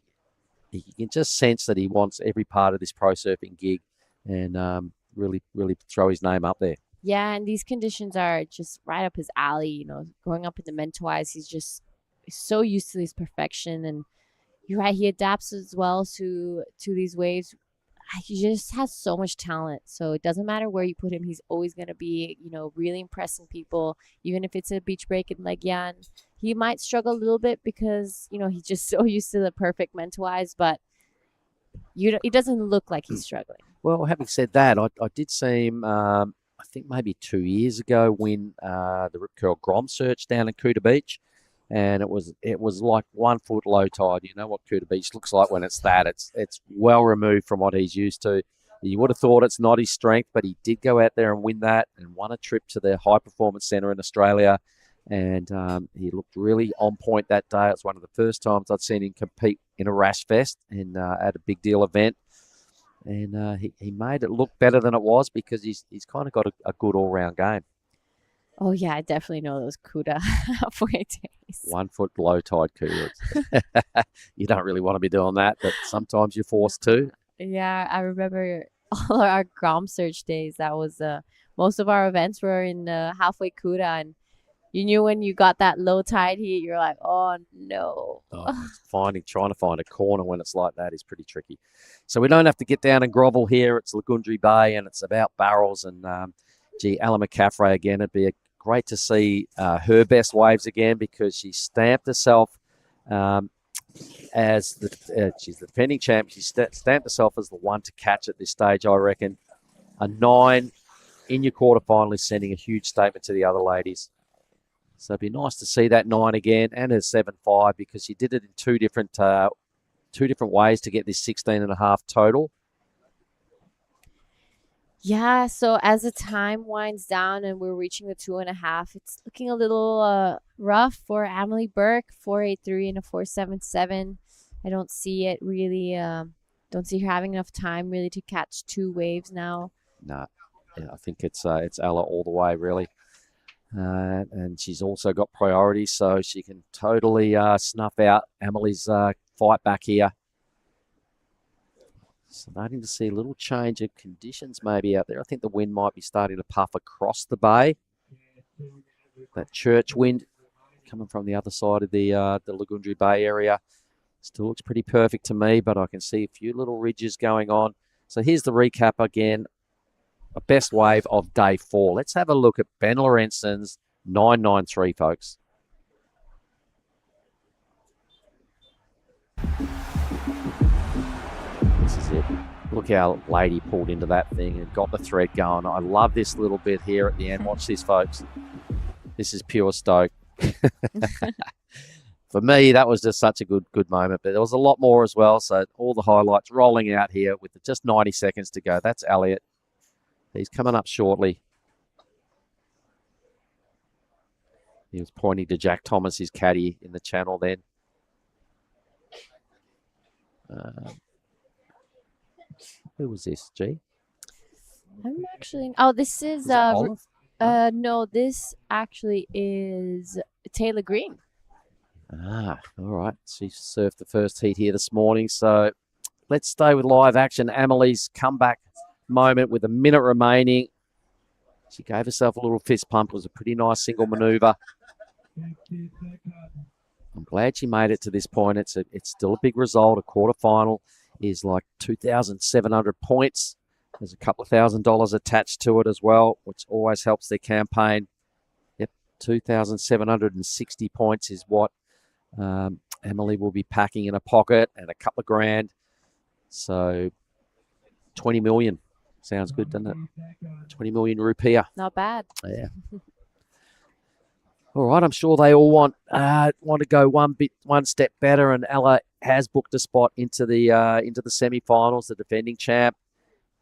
he can just sense that he wants every part of this pro surfing gig, and really throw his name up there. Yeah, and these conditions are just right up his alley. You know, growing up in the Mentawais, he's just so used to this perfection. And you're right, he adapts as well to these waves. He just has so much talent. So it doesn't matter where you put him. He's always going to be, you know, really impressing people. Even if it's a beach break in Legian, he might struggle a little bit because, you know, he's just so used to the perfect Mentawais, but it doesn't look like he's struggling. Well, having said that, I did see him, I think maybe 2 years ago, win the Rip Curl Grom Search down in Kuta Beach. And it was like 1 foot low tide. You know what Kuta Beach looks like when it's that. It's well removed from what he's used to. You would have thought it's not his strength, but he did go out there and win that and won a trip to the High Performance Centre in Australia. And he looked really on point that day. It was one of the first times I'd seen him compete in a rash fest and at a big deal event. And he made it look better than it was, because he's kind of got a good all-round game. Oh, yeah, I definitely know those Kuta halfway days. 1 foot low tide Kuta. You don't really want to be doing that, but sometimes you're forced to. Yeah, I remember all our Grom Search days. That was most of our events were in halfway Kuta, and you knew when you got that low tide heat, you're like, oh no. Trying to find a corner when it's like that is pretty tricky. So we don't have to get down and grovel here. It's Lagundri Bay, and it's about barrels. And Ella McCaffrey again, it'd be great to see her best waves again, because she stamped herself as she's the defending champ. She stamped herself as the one to catch at this stage, I reckon. A 9 in your quarterfinal is sending a huge statement to the other ladies. So it'd be nice to see that 9 again, and her 7.5, because she did it in two different ways to get this 16.5 total. Yeah, so as the time winds down and we're reaching the 2.5, it's looking a little rough for Emily Burke, 4.83 and a 4.77. I don't see it really. Don't see her having enough time really to catch 2 waves now. No, yeah, I think it's Ella all the way, really. And she's also got priority, so she can totally snuff out Emily's fight back here. Starting to see a little change of conditions maybe out there. I think the wind might be starting to puff across the bay. That church wind coming from the other side of the Lagundri Bay area. Still looks pretty perfect to me, but I can see a few little ridges going on. So here's the recap again. A best wave of day 4. Let's have a look at Ben Lorenzen's 993, folks. This is it. Look how lady pulled into that thing and got the thread going. I love this little bit here at the end. Watch this, folks. This is pure stoke. For me, that was just such a good moment. But there was a lot more as well. So all the highlights rolling out here with just 90 seconds to go. That's Elliot. He's coming up shortly. He was pointing to Jack Thomas, his caddy, in the channel then. Who was this, G? I'm actually... Oh, this is... Olive? No, this actually is Taylor Green. All right. She surfed the first heat here this morning. So let's stay with live action. Amelie's comeback moment with a minute remaining. She gave herself a little fist pump. It was a pretty nice single maneuver. I'm glad she made it to this point. It's still a big result. A quarterfinal is like 2,700 points. There's a couple of $1,000 attached to it as well, which always helps their campaign. 2,760 points is what Emily will be packing in a pocket, and a couple of grand. So 20 million. Sounds good, doesn't it? 20 million rupiah. Not bad. Yeah. All right, I'm sure they all want to go one step better, and Ella has booked a spot into the semi-finals, the defending champ.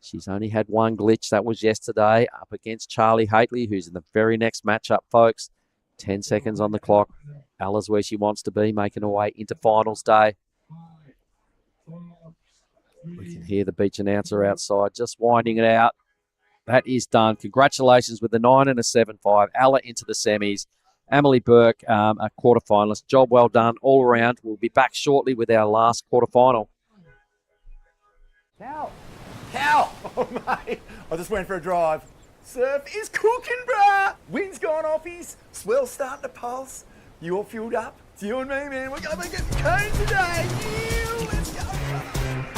She's only had one glitch. That was yesterday up against Charlie Haitley, who's in the very next matchup, folks. 10 seconds on the clock. Ella's where she wants to be, making her way into finals day. We can hear the beach announcer outside just winding it out. That is done. Congratulations with the 9 and a 7-5. Ella into the semis. Emily Burke, a quarterfinalist. Job well done all around. We'll be back shortly with our last quarterfinal. Cow! Oh, mate. I just went for a drive. Surf is cooking, bruh! Wind's gone offies. Swell's starting to pulse. You all fueled up? It's you and me, man. We're going to get the cane today. Yeah, let's go, brother.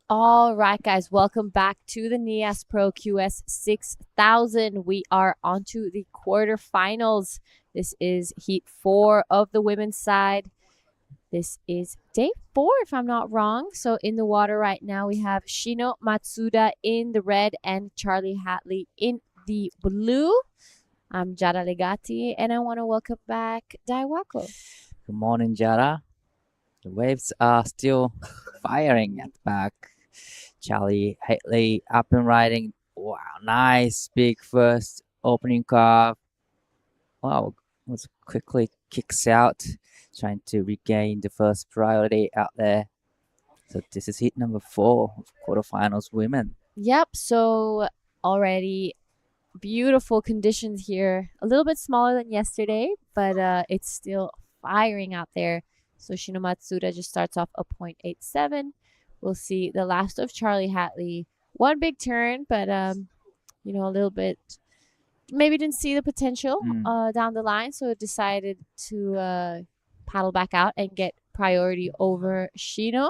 All right, guys, welcome back to the Nias Pro QS 6000. We are on to the quarterfinals. This is heat 4 of the women's side. This is day 4, if I'm not wrong. So in the water right now, we have Shino Matsuda in the red and Charlie Hatley in the blue. I'm Jara Legati, and I want to welcome back Daiwako. Good morning, Jara. The waves are still firing at the back. Charlie Haitley up and riding. Wow, nice big first opening carve. Wow, was quickly kicks out, trying to regain the first priority out there. So this is heat number 4 of quarterfinals women. Yep, so already beautiful conditions here. A little bit smaller than yesterday, but it's still firing out there. So Shino Matsuda just starts off a 0.87. We'll see the last of Charlie Hatley. One big turn, but you know, a little bit maybe didn't see the potential down the line, so decided to paddle back out and get priority over Shino.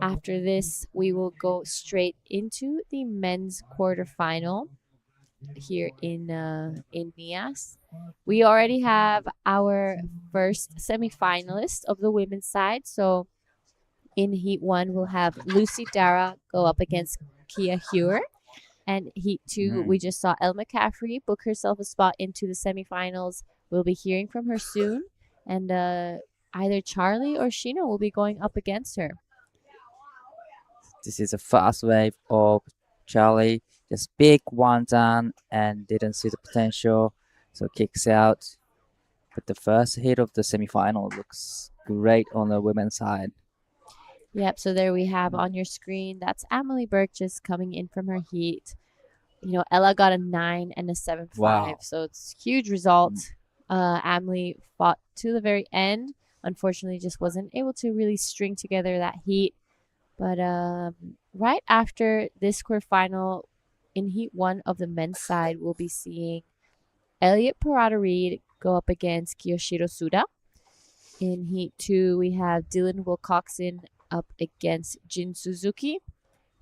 After this, we will go straight into the men's quarterfinal here in Nias. We already have our first semifinalist of the women's side. So in heat 1, we'll have Lucy Dara go up against Kia Hewer. And heat 2, we just saw Elle McCaffrey book herself a spot into the semifinals. We'll be hearing from her soon. And either Charlie or Shino will be going up against her. This is a fast wave of Charlie. Just big one down and didn't see the potential. So kicks out. But the first hit of the semifinal looks great on the women's side. Yep, so there we have on your screen. That's Emily Burke just coming in from her heat. You know, Ella got a 9 and a 7.5. Wow. So it's huge result. Emily fought to the very end. Unfortunately, just wasn't able to really string together that heat. But right after this quarterfinal, in heat 1 of the men's side, we'll be seeing Elliot Parada-Reed go up against Kiyoshiro Suda. In heat 2, we have Dylan Wilcoxon up against Jin Suzuki.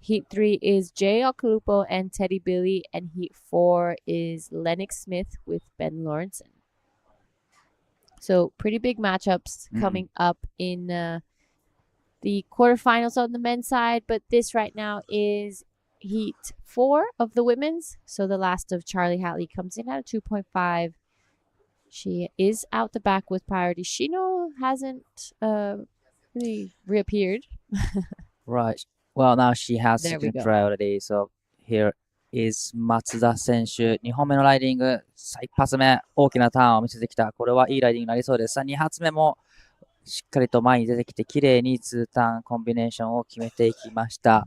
Heat 3 is Jay Okalupo and Teddy Billy. And heat 4 is Lennox Smith with Ben Lawrenson. So pretty big matchups coming up in the quarterfinals on the men's side. But this right now is heat 4 of the women's. So the last of Charlie Hatley comes in at a 2.5. She is out the back with priority. Shino hasn't really reappeared. Right. Well, now she has There we second go. priority. So here is 松田選手。2本目のライディング。さあ、1発目、大きなターンを見せてきた。これはいいライディングになりそうです。さあ、2発目もしっかりと前に出てきて、綺麗に2ターンコンビネーションを決めていきました。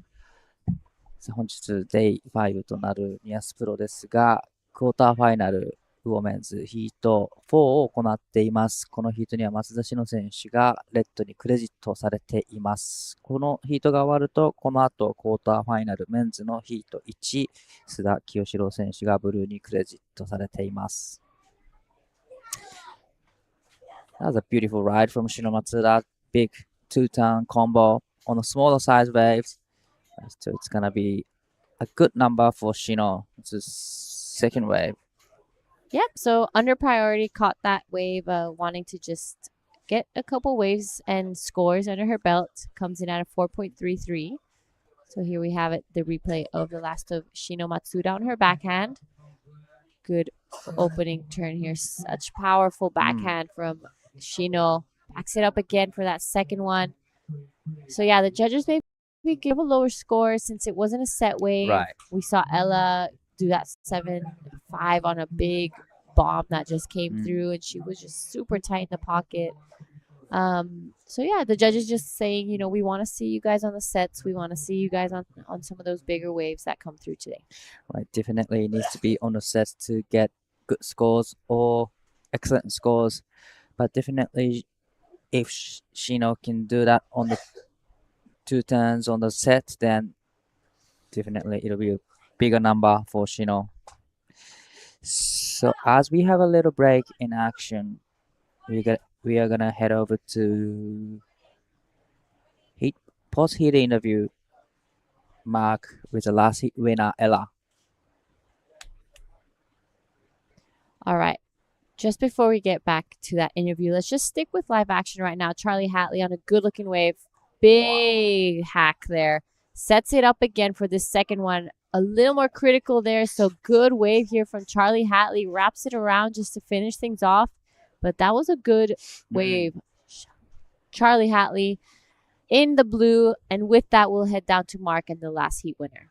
さあ、本日 Day5 となるニアスプロですが、クォーターファイナル、ウォメンズヒート4を行っています。このヒートには松田詩野選手がレッドにクレジットされています。このヒートが終わると、この後クォーターファイナルメンズのヒート1、須田清志郎選手がブルーにクレジットされています。That was a beautiful ride from Shino Matsuda. Big two-turn combo on the smaller size waves. So it's gonna be a good number for Shino. It's his second wave. Yep. So under priority, caught that wave, wanting to just get a couple waves and scores under her belt. Comes in at a 4.33. So here we have it, the replay of the last of Shino Matsuda on her backhand. Good opening turn here. Such powerful backhand from Shino. Backs it up again for that second one. So yeah, the judges maybe give a lower score since it wasn't a set wave. Right. We saw Ella do that 7-5 on a big bomb that just came through, and she was just super tight in the pocket. So yeah, the judges just saying, you know, we want to see you guys on the sets. We want to see you guys on some of those bigger waves that come through today. Right, definitely needs to be on the sets to get good scores or excellent scores. But definitely, if Shino can do that on the 2 turns on the set, then definitely it'll be a bigger number for Shino. So as we have a little break in action, we are gonna head over to post-heat interview mark with the last heat winner, Ella. All right. Just before we get back to that interview, let's just stick with live action right now. Charlie Hatley on a good-looking wave. Big hack there. Sets it up again for this second one. A little more critical there. So good wave here from Charlie Hatley. Wraps it around just to finish things off. But that was a good wave. Charlie Hatley in the blue. And with that, we'll head down to Mark and the last heat winner.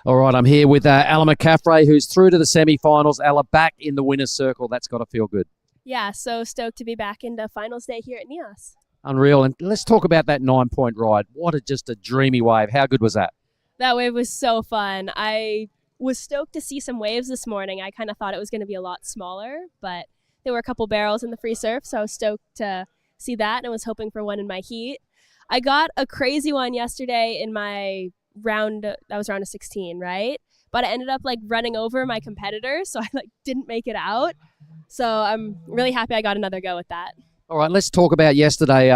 All right, I'm here with Ella McCaffrey, who's through to the semi-finals. Ella back in the winner's circle. That's got to feel good. Yeah, so stoked to be back into finals day here at Nias. Unreal. And let's talk about that 9-point ride. What just a dreamy wave. How good was that? That wave was so fun. I was stoked to see some waves this morning. I kind of thought it was going to be a lot smaller, but there were a couple barrels in the free surf, so I was stoked to see that and was hoping for one in my heat. I got a crazy one yesterday in my round, that was round of 16, right? But I ended up running over my competitor, so I didn't make it out. So I'm really happy I got another go with that. All right, let's talk about yesterday.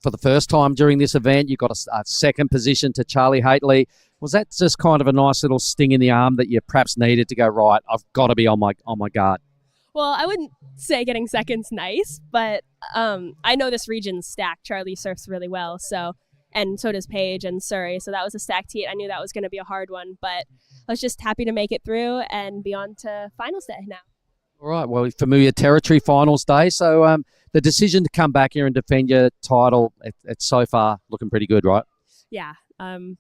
For the first time during this event, you got a second position to Charlie Hatley. Was that just kind of a nice little sting in the arm that you perhaps needed to go, right, I've got to be on my guard? Well, I wouldn't say getting second's nice, but I know this region's stacked. Charlie surfs really well, and so does Paige and Surrey. So that was a stacked heat. I knew that was going to be a hard one, but I was just happy to make it through and be on to finals day now. All right, well, familiar territory, finals day. So the decision to come back here and defend your title, it's so far looking pretty good, right? Yeah, on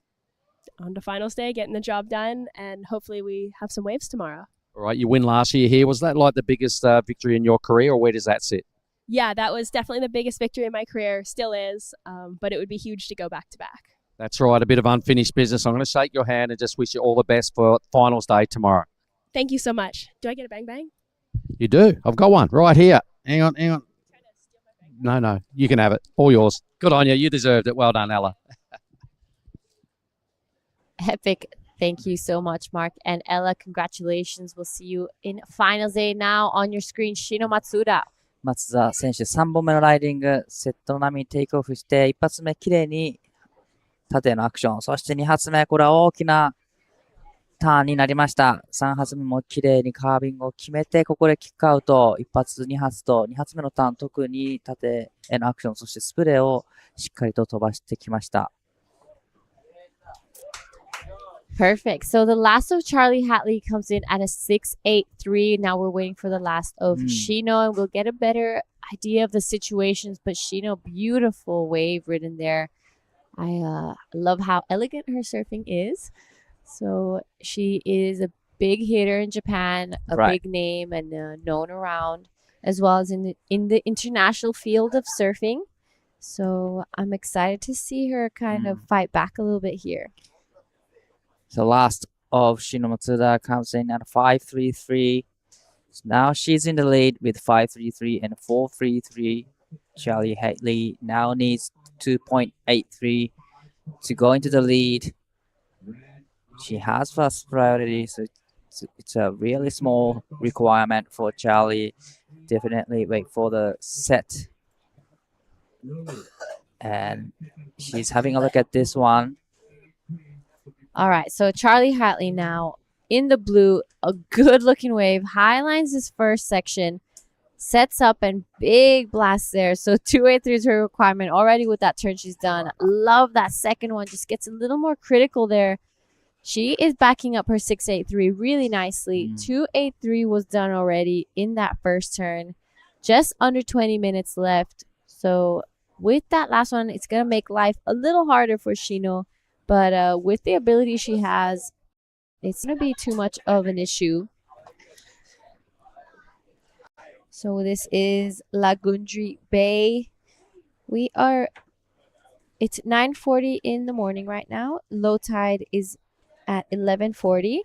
to finals day, getting the job done, and hopefully we have some waves tomorrow. All right, you win last year here. Was that the biggest victory in your career, or where does that sit? Yeah, that was definitely the biggest victory in my career, still is, but it would be huge to go back-to-back. That's right, a bit of unfinished business. I'm going to shake your hand and just wish you all the best for finals day tomorrow. Thank you so much. Do I get a bang-bang? You do. I've got one right here. Hang on. No, you can have it. All yours. Good on you. You deserved it. Well done, Ella. Epic. Thank you so much, Mark. And Ella, congratulations. We'll see you in finals day now on your screen. Shino Matsuda. 松田選手3本目のライディング、セット並みにテイクオフして、1発目綺麗に縦のアクション、そして2発目、これは大きなターンになりました。3発目も綺麗にカービングを決めて、ここでキックアウト、1発、2発と、2発目のターン、特に縦へのアクション、そしてスプレーをしっかりと飛ばしてきました。Perfect. So the last of Charlie Hatley comes in at a 6.83. Now we're waiting for the last of Shino, and we'll get a better idea of the situations. But Shino, beautiful wave ridden there. I love how elegant her surfing is. So she is a big hitter in Japan, a big name, and known around, as well as in the international field of surfing. So I'm excited to see her kind of fight back a little bit here. The last of Shino Matsuda comes in at 5.33. So now she's in the lead with 5.33 and 4.33. Charlie Hatley now needs 2.83 to go into the lead. She has first priority, so it's a really small requirement for Charlie. Definitely wait for the set. And she's having a look at this one. All right, so Charlie Hatley now in the blue, a good looking wave, highlines this first section, sets up and big blast there. So 2.83 is her requirement already with that turn she's done. Love that second one, just gets a little more critical there. She is backing up her 6.83 really nicely. 2.83 was done already in that first turn. Just under 20 minutes left. So with that last one, it's going to make life a little harder for Shino. But with the ability she has, it's going to be too much of an issue. So this is Lagundri Bay. It's 9:40 in the morning right now. Low tide is at 11:40.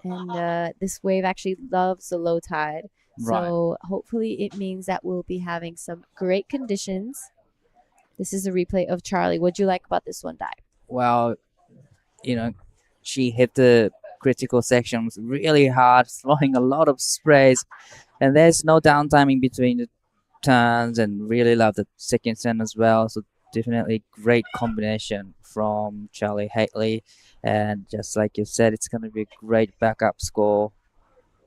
And this wave actually loves the low tide. So hopefully it means that we'll be having some great conditions. This is a replay of Charlie. What'd you like about this one, Dai? Well, she hit the critical sections really hard, throwing a lot of sprays, and there's no downtime in between the turns, and really love the second turn as well. So definitely great combination from Charlie Hatley, and just like you said, it's going to be a great backup score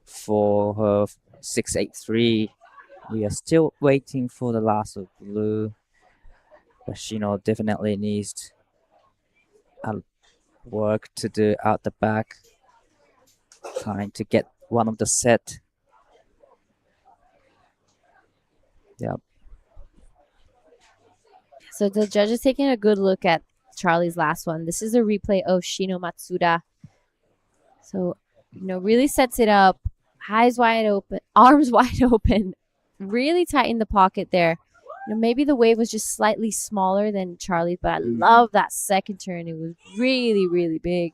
for her 6.83. We are still waiting for the last of blue, but Shino definitely needs work to do out the back, trying to get one of the set. Yep. So the judge is taking a good look at Charlie's last one. This is a replay of Shino Matsuda. So, really sets it up. Eyes wide open, arms wide open, really tight in the pocket there. Maybe the wave was just slightly smaller than Charlie's, but I love that second turn. It was really, really big.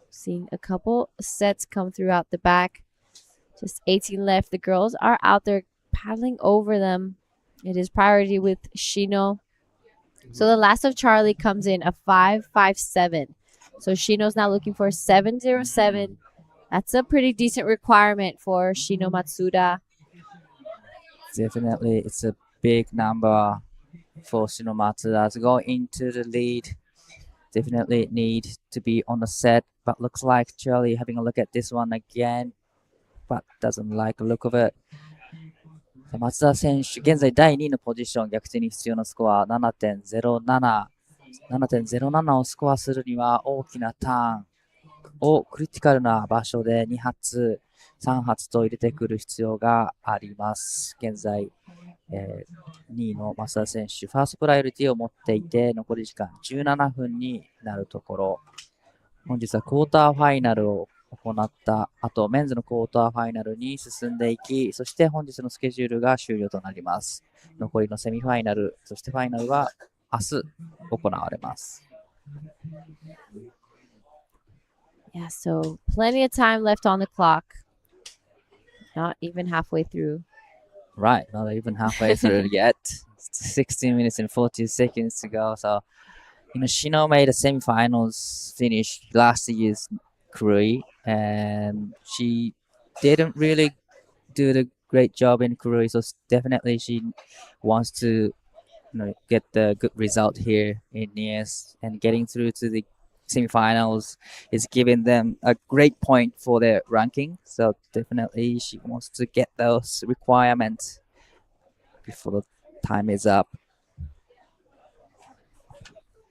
Seeing a couple sets come throughout the back. Just 18 left. The girls are out there paddling over them. It is priority with Shino. So the last of Charlie comes in a 5.57. So Shino's now looking for 7.07. That's a pretty decent requirement for Shino Matsuda. Definitely, it's a big number for Shino Matsuda to go into the lead. Definitely need to be on the set, but looks like Charlie having a look at this one again, but doesn't like the look of it. 松田選手、現在第2位のポジション、逆転に必要なスコア 7.07。7.07 をスコアするには大きなターンをクリティカルな場所で2発、3発と入れてくる必要があります。現在、2位の増田選手、ファーストプライオリティを持っていて、残り時間17分になるところ、本日はクォーターファイナルを行った後、メンズのクォーターファイナルに進んでいき、そして本日のスケジュールが終了となります。残りのセミファイナル、そしてファイナルは明日行われます。Yeah, so plenty of time left on the clock. Not even halfway through. Right, not even halfway through yet. 16 minutes and 40 seconds to go. So, Shino made a semifinals finish last year's Korea, and she didn't really do the great job in Korea. So definitely she wants to, get the good result here in Nias, and getting through to the semifinals is giving them a great point for their ranking. So definitely she wants to get those requirements before the time is up.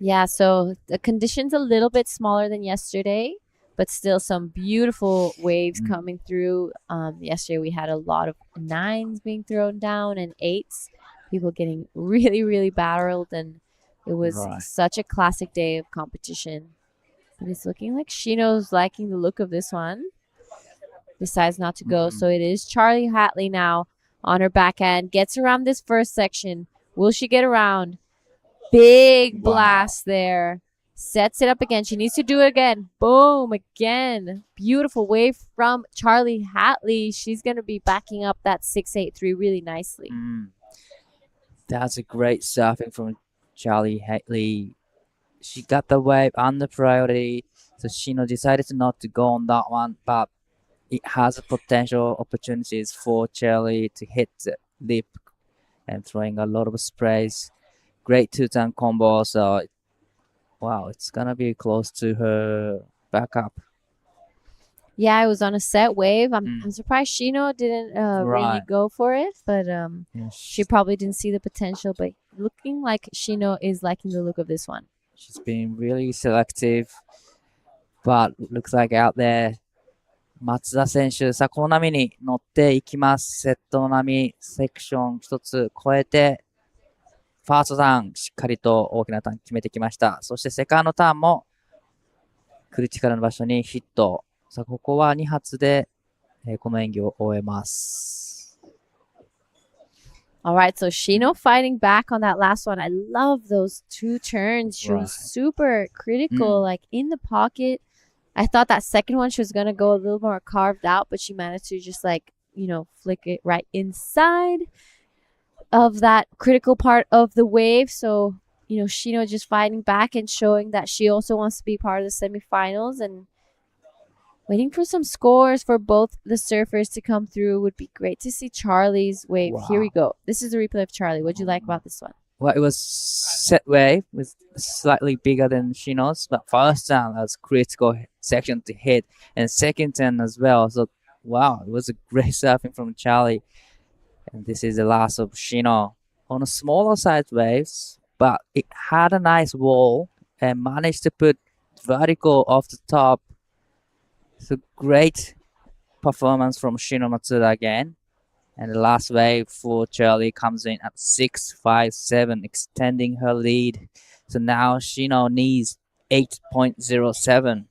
Yeah, so the conditions a little bit smaller than yesterday, but still some beautiful waves coming through. Yesterday we had a lot of 9s being thrown down and 8s, people getting really, really barreled, and it was Right. such a classic day of competition. But it's looking like Shino's liking the look of this one. Decides not to go. So it is Charlie Hatley now on her backhand. Gets around this first section. Will she get around? Big blast there. Sets it up again. She needs to do it again. Boom, again. Beautiful wave from Charlie Hatley. She's going to be backing up that 6-8-3 really nicely. That's a great surfing from Charlie Hatley. She got the wave under priority, so Shino decided not to go on that one, but it has a potential opportunities for Charlie to hit the lip and throwing a lot of sprays. Great two-turn combo, so wow, it's gonna be close to her backup. Yeah, it was on a set wave. I'm surprised Shino didn't really Right. go for it, but Yeah, she probably didn't see the potential. But looking like Shino is liking the look of this one. she's been really selective, but looks like out there, 松田選手、さあ、この波に乗っていきます。セットの波、セクション一つ超えて、ファーストターン、しっかりと大きなターン決めてきました。そしてセカンドターンも、クリティカルな場所にヒット。さあ、ここは2発で、この演技を終えます。All right, so Shino fighting back on that last one. I love those 2 turns. She was super critical, like in the pocket. I thought that second one she was going to go a little more carved out, but she managed to just flick it right inside of that critical part of the wave. So, Shino just fighting back and showing that she also wants to be part of the semifinals, and waiting for some scores for both the surfers to come through. Would be great to see Charlie's wave. Wow. Here we go. This is the replay of Charlie. What do you like about this one? Well, it was set wave, was slightly bigger than Shino's, but first turn was critical section to hit, and second turn as well. So, wow, it was a great surfing from Charlie. And this is the last of Shino. On a smaller size waves, but it had a nice wall and managed to put vertical off the top. So great performance from Shino Matsuda again. And the last wave for Charlie comes in at 6.57, extending her lead. So now Shino needs 8.07.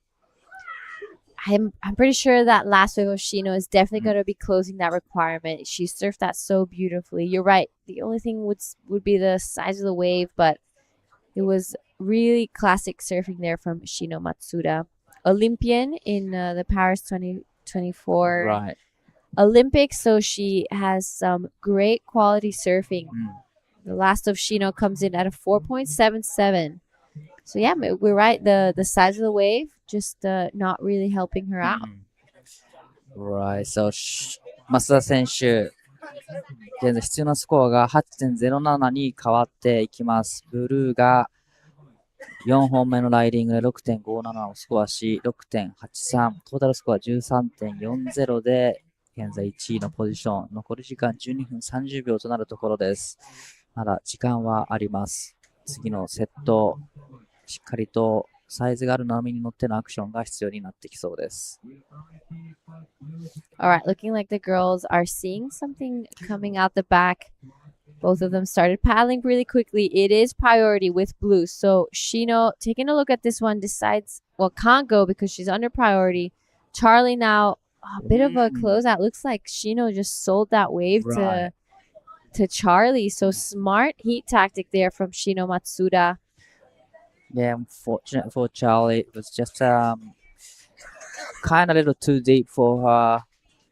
I'm pretty sure that last wave of Shino is definitely going to be closing that requirement. She surfed that so beautifully. You're right. The only thing would be the size of the wave, but it was really classic surfing there from Shino Matsuda. Olympian in the Paris 2024 Right. Olympics, so she has some great quality surfing. The last of Shino comes in at a 4.77. So yeah, we're right. The size of the wave just not really helping her out. Right. So 増田選手、現在必要なスコアが 8.07 に変わっていきます。ブルーが4本目のライディングで 6.57 をスコアし、6.83、トータルスコア 13.40 で現在1位のポジション。残り時間12分30秒となるところです。まだ時間はあります。次のセット、しっかりとサイズがある波に乗ってのアクションが必要になってきそうです。All right, looking like the girls are seeing something coming out the back. Both of them started paddling really quickly. It is priority with blue. So Shino, taking a look at this one, decides, can't go because she's under priority. Charlie now, a bit of a closeout. Looks like Shino just sold that wave to Charlie. So smart heat tactic there from Shino Matsuda. Yeah, unfortunate for Charlie. It was just kind of a little too deep for her.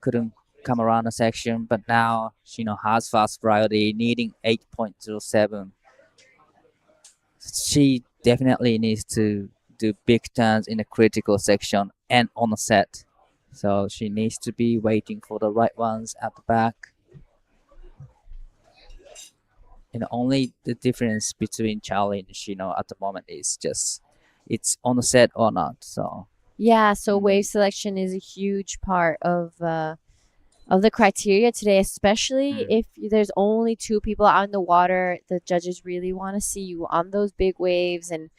Couldn't come around the section, but now Shino has fast priority, needing 8.07. She definitely needs to do big turns in the critical section and on the set. So she needs to be waiting for the right ones at the back. And only the difference between Charlie and Shino at the moment is just it's on the set or not. So yeah, so wave selection is a huge part of the criteria today, especially if there's only 2 people out in the water. The judges really want to see you on those big waves and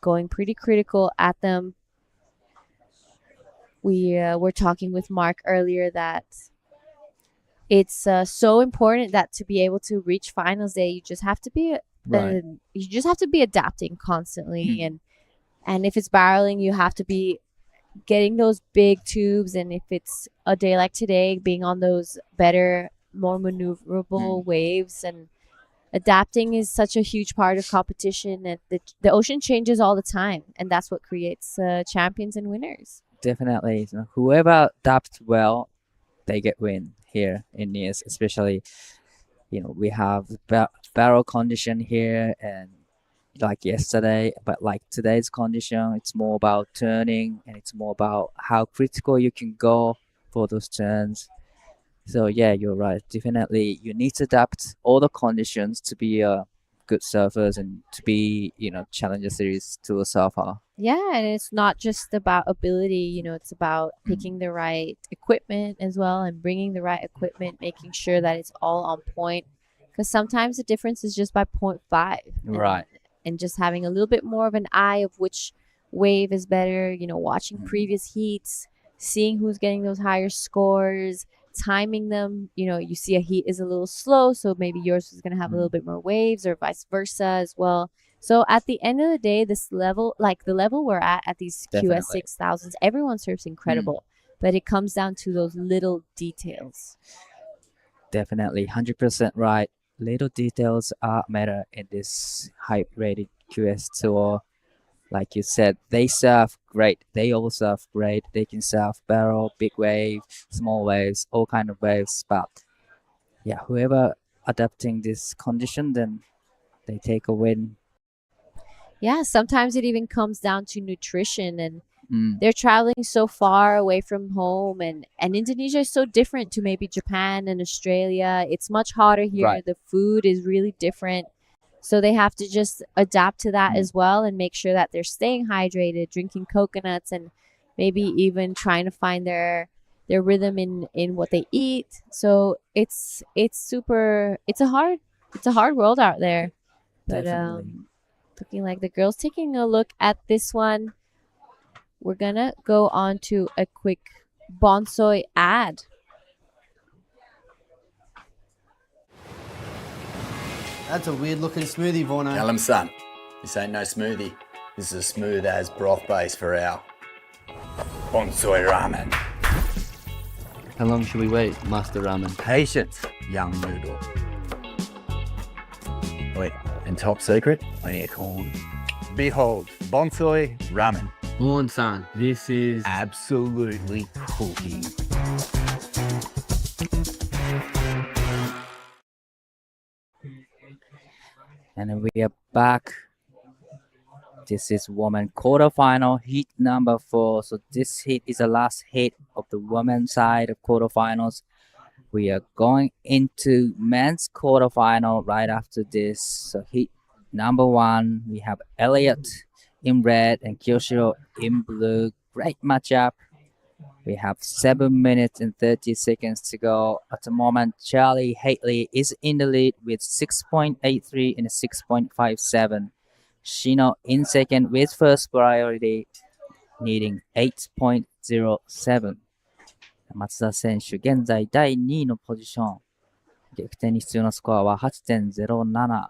going pretty critical at them. we were talking with Mark earlier that it's so important that to be able to reach finals day, you just have to be Right. you just have to be adapting constantly, and if it's barreling, you have to be getting those big tubes, and if it's a day like today, being on those better, more maneuverable waves, and adapting is such a huge part of competition, and the ocean changes all the time, and that's what creates champions and winners. Definitely. So whoever adapts well, they get win here in Nias, especially, we have barrel condition here, and like yesterday, but like today's condition, it's more about turning, and it's more about how critical you can go for those turns. So yeah, you're right. Definitely, you need to adapt all the conditions to be a good surfers and to be, Challenger Series tour surfer. Yeah, and it's not just about ability, it's about picking the right equipment as well, and bringing the right equipment, making sure that it's all on point, because sometimes the difference is just by 0.5. Right. And just having a little bit more of an eye of which wave is better, watching previous heats, seeing who's getting those higher scores, timing them. You see a heat is a little slow, so maybe yours is going to have a little bit more waves, or vice versa as well. So at the end of the day, this level, like the level we're at these QS 6000s, everyone surfs incredible, but it comes down to those little details. Definitely, 100% right. Little details are matter in this high-rated QS tour. Like you said, they surf great. They all surf great. They can surf barrel, big wave, small waves, all kind of waves. But yeah, whoever adapting this condition, then they take a win. Yeah, sometimes it even comes down to nutrition, and they're traveling so far away from home, and Indonesia is so different to maybe Japan and Australia. It's much hotter here. Right. The food is really different. So they have to just adapt to that as well, and make sure that they're staying hydrated, drinking coconuts, and maybe even trying to find their rhythm in what they eat. So it's a hard world out there. But Definitely. looking like the girls taking a look at this one. We're gonna go on to a quick bonsai ad. That's a weird looking smoothie, Vorno. Tell 'em, son, this ain't no smoothie. This is a smooth as broth base for our bonsai ramen. How long should we wait, Master Ramen? Patience, young noodle. Wait, and top secret, I need a corn. Behold, bonsai ramen. Horn-san, this is... Absolutely cooking. And then we are back. This is women quarterfinal heat number 4. So this heat is the last heat of the women's side of quarterfinals. We are going into men's quarterfinal right after this. So heat number 1, we have Elliot in red and Kyoshiro in blue. Great matchup. We have 7 minutes and 30 seconds to go. At the moment, Charlie Haley is in the lead with 6.83 and 6.57. Shino in second with first priority, needing 8.07. 松田選手、現在第2位のポジション。逆転に必要なスコアは 8.07。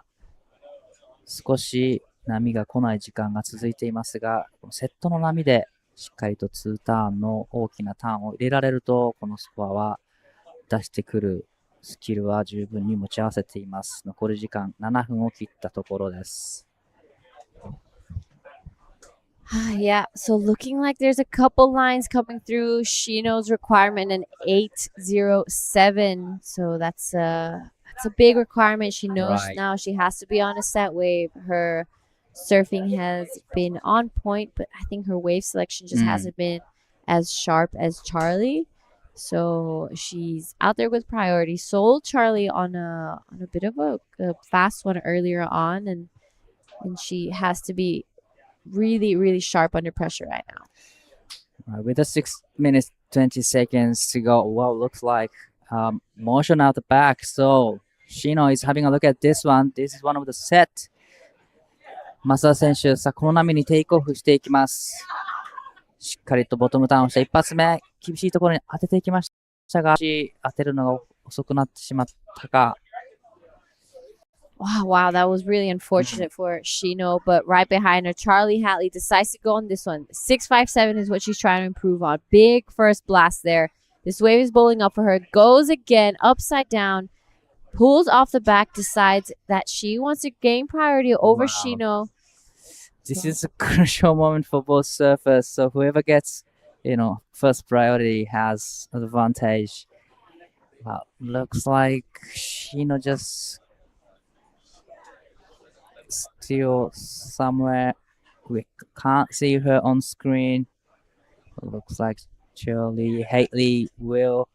少し波が来ない時間が続いていますが、このセットの波でしっかりと2ターンの大きなターンを入れられると、このスコアは出してくるスキルは十分に持ち合わせています。残り時間7分を切ったところです。Yeah, so looking like there's a couple lines coming through. Shino's requirement an 8.07, so that's a big requirement. She knows now she has to be on a set wave. Her surfing has been on point, but I think her wave selection just hasn't been as sharp as Charlie. So she's out there with priority. Sold Charlie on a bit of a fast one earlier on, and she has to be really, really sharp under pressure right now. With the 6 minutes 20 seconds to go, well, looks like motion out the back. So Shino is having a look at this one. This is one of the set. 増田選手、さあこの波にテイクオフしていきます。しっかりとボトムターンをした一発目、厳しいところに当てていきましたが、当てるのが遅くなってしまったか。Wow, that was really unfortunate for Shino, but right behind her, Charlie Hatley decides to go on this one. 657 is what she's trying to improve on. Big first blast there. This wave is bowling up for her. Goes again, upside down, pulls off the back, decides that she wants to gain priority over Shino. This is a crucial moment for both surfers, so whoever gets, first priority has advantage. Well, looks like Shino just still somewhere. We can't see her on screen. Looks like Charlie Hatley will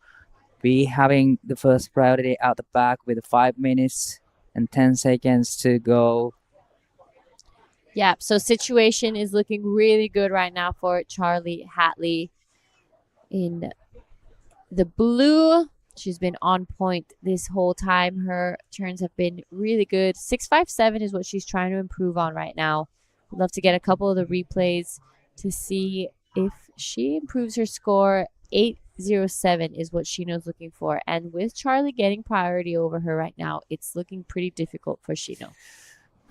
be having the first priority out the back with 5 minutes and 10 seconds to go. Yeah, so situation is looking really good right now for Charlie Hatley. In the blue, she's been on point this whole time. Her turns have been really good. 657 is what she's trying to improve on right now. I'd love to get a couple of the replays to see if she improves her score. 807 is what Shino's looking for. And with Charlie getting priority over her right now, it's looking pretty difficult for Shino.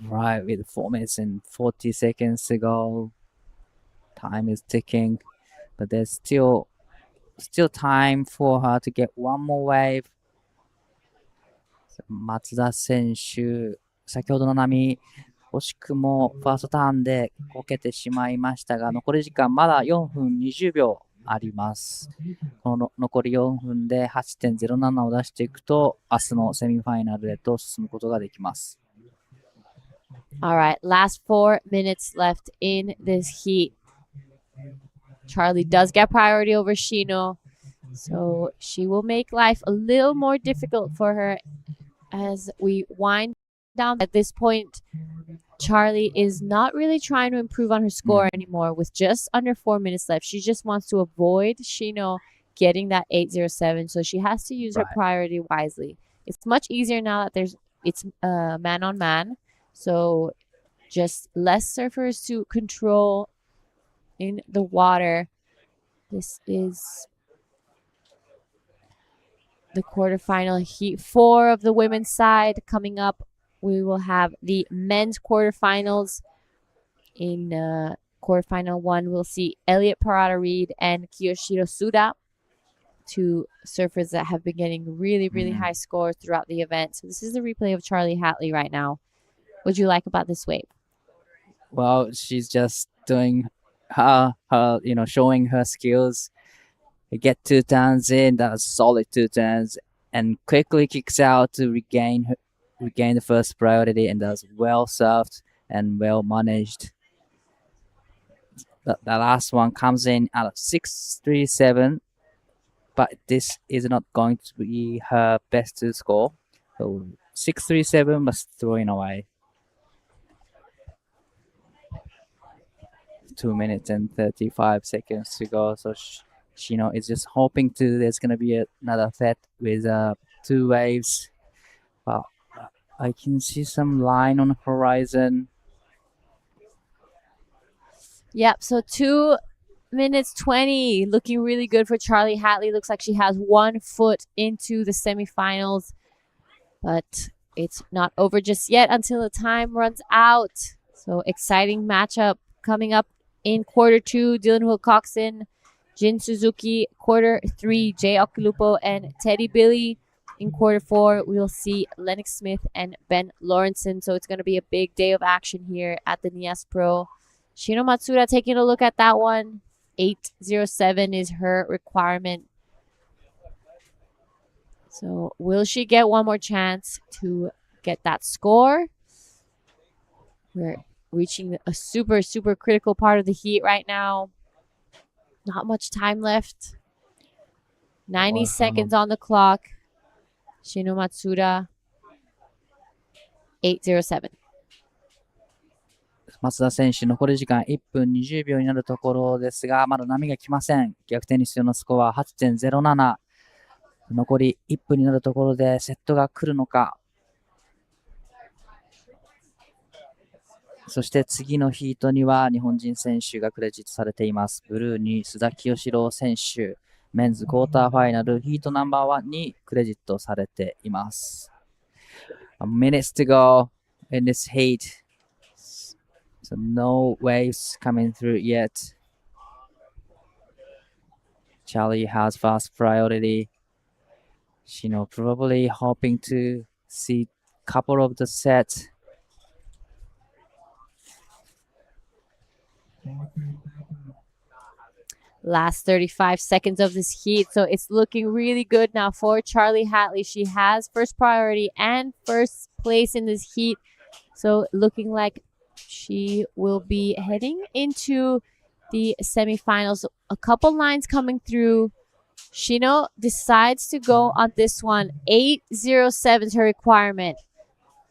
Right, with 4 minutes and 40 seconds to go. Time is ticking, but there's still time for her to get one more wave. 松田選手、先ほどの波、惜しくもファーストターンでこけてしまいましたが、残り時間まだ4分20秒あります。この残り4分で 8.07 を出していくと、明日のセミファイナルへと進むことができます。All right, last 4 minutes left in this heat. Charlie does get priority over Shino, so she will make life a little more difficult for her as we wind down. At this point, Charlie is not really trying to improve on her score anymore with just under 4 minutes left. She just wants to avoid Shino getting that 807, so she has to use her priority wisely. It's much easier now that it's man on man. So just less surfers to control in the water. This is the quarterfinal heat 4 of the women's side. Coming up, we will have the men's quarterfinals. In quarterfinal 1, we'll see Elliot Parada-Reed and Kiyoshiro Suda, two surfers that have been getting really, really high scores throughout the event. So this is the replay of Charlie Hatley right now. What do you like about this wave? Well, she's just doing her showing her skills. Get 2 turns in, that's solid 2 turns, and quickly kicks out to regain the first priority, and that's well served and well managed. The last one comes in at 637, but this is not going to be her best to score. So 637 was throwing away. 2 minutes and 35 seconds to go. So Shino is just hoping there's going to be another set with 2 waves. But I can see some line on the horizon. Yep, so 2 minutes 20. Looking really good for Charlie Hatley. Looks like she has 1 foot into the semifinals. But it's not over just yet until the time runs out. So exciting matchup coming up in quarter 2. Dylan Wilcoxon, Jin Suzuki. Quarter 3, Jay Okulupo and Teddy Billy. In quarter 4, we'll see Lennox Smith and Ben Lawrenson. So it's going to be a big day of action here at the Nias Pro. Shino Matsuda taking a look at that one. 807 is her requirement. So will she get one more chance to get that score? We're reaching a super, super critical part of the heat right now. Not much time left. 90 seconds on the clock. Shino Matsuda, 807. 松田選手、残り時間1分20秒になるところですが、まだ波が来ません。逆転に必要なスコアは 8.07。残り1分になるところでセットが来るのか。そして次のヒートには日本人選手がクレジットされています。ブルーに須田清志郎選手、メンズクォーターファイナルヒートナンバーワンにクレジットされています。A minutes to go in this heat. So no waves coming through yet. Charlie has first priority. Probably hoping to see couple of the sets. Last 35 seconds of this heat. So it's looking really good now for Charlie Hatley. She has first priority and first place in this heat. So looking like she will be heading into the semifinals. A couple lines coming through. Shino decides to go on this one. 8:07 is her requirement.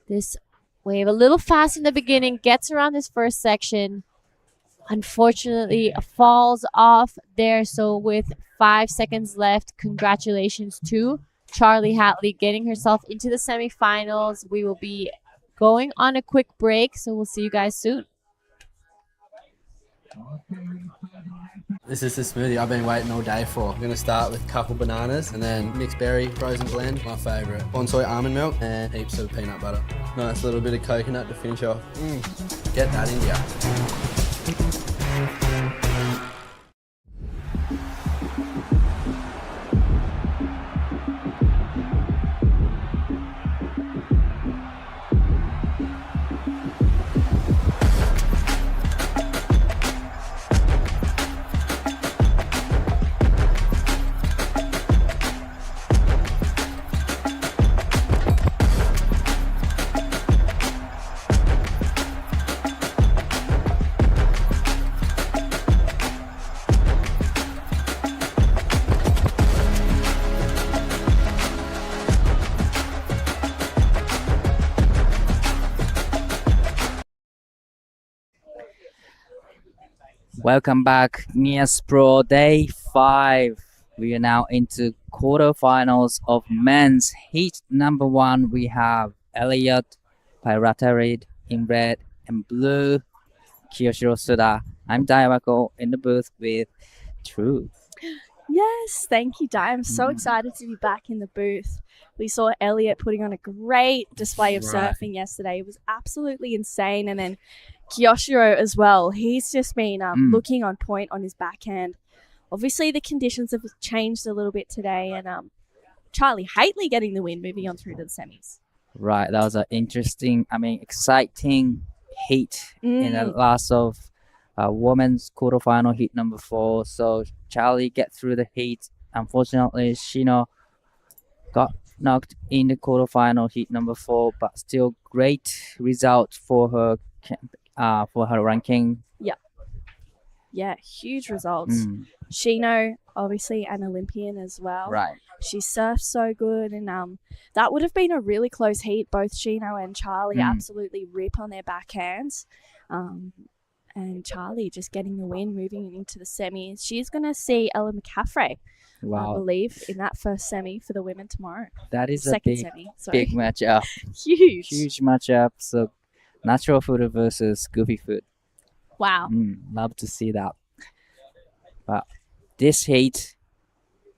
This wave a little fast in the beginning, gets around this first section. Unfortunately, falls off there. So with 5 seconds left, congratulations to Charlie Hatley getting herself into the semifinals. We will be going on a quick break, so we'll see you guys soon. This is the smoothie I've been waiting all day for. I'm going to start with a couple bananas and then mixed berry frozen blend, my favourite. Bonsai almond milk and heaps of peanut butter. Nice little bit of coconut to finish off. Get that in ya. Welcome back, Nias Pro Day 5. We are now into quarterfinals of men's heat number 1. We have Elliot Piratarid in red and blue, Kiyoshiro Suda. I'm Daiwako in the booth with Truth. Yes, thank you, Di. I'm so excited to be back in the booth. We saw Elliot putting on a great display of surfing yesterday. It was absolutely insane. And then Kiyoshiro as well. He's just been looking on point on his backhand. Obviously, the conditions have changed a little bit today. And Charlie Hatley getting the win, moving on through to the semis. Right, that was an interesting, exciting heat in the last of women's quarterfinal heat number 4. So Charlie get through the heat. Unfortunately, Shino got knocked in the quarterfinal heat number 4, but still great result for her ranking. Yeah, huge results. Shino, obviously an Olympian as well. Right. She surfed so good, and that would have been a really close heat. Both Shino and Charlie absolutely rip on their backhands. And Charlie just getting the win, moving into the semis. She's going to see Ella McCaffrey, I believe, in that first semi for the women tomorrow. That is Second a semi, big matchup. Huge matchup. So natural food versus goofy food. Wow. Love to see that. But this heat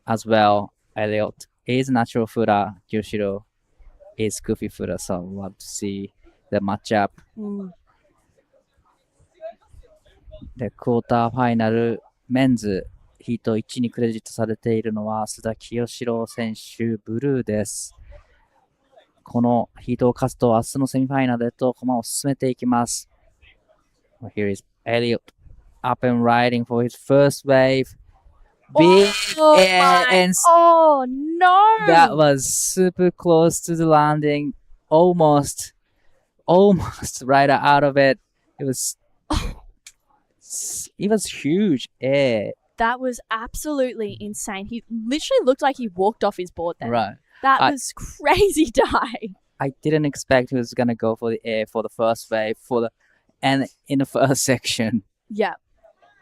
as well, Elliot is natural fooder, Yoshiro is goofy fooder. So love to see the matchup. で、クォーターファイナルメンズヒート1にクレジットされているのは須田清志郎選手ブルーです。このヒートを勝つと明日のセミファイナルへと駒を進めていきます。Here is Elliot up and riding for his first wave. Big air and oh no! That was super close to the landing. Almost right out of it. It was huge air. That was absolutely insane. He literally looked like he walked off his board then. Right. That was crazy, Di. I didn't expect he was gonna go for the air for the first wave and in the first section. Yeah.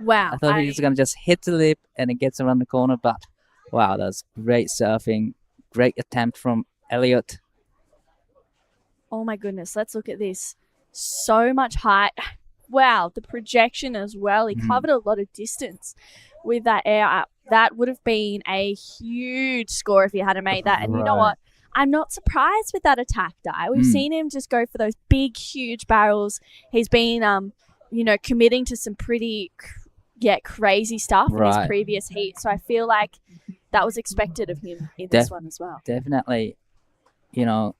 Wow. I thought he was gonna just hit the lip and it gets around the corner, but wow, that's great surfing. Great attempt from Elliot. Oh my goodness, let's look at this. so much height. Wow, the projection as well. He covered a lot of distance with that air up. That would have been a huge score if he hadn't made that. And you know what? I'm not surprised with that attack, Di. We've seen him just go for those big, huge barrels. He's been, committing to some pretty, crazy stuff in his previous heat. So I feel like that was expected of him in this one as well. Definitely. Elliot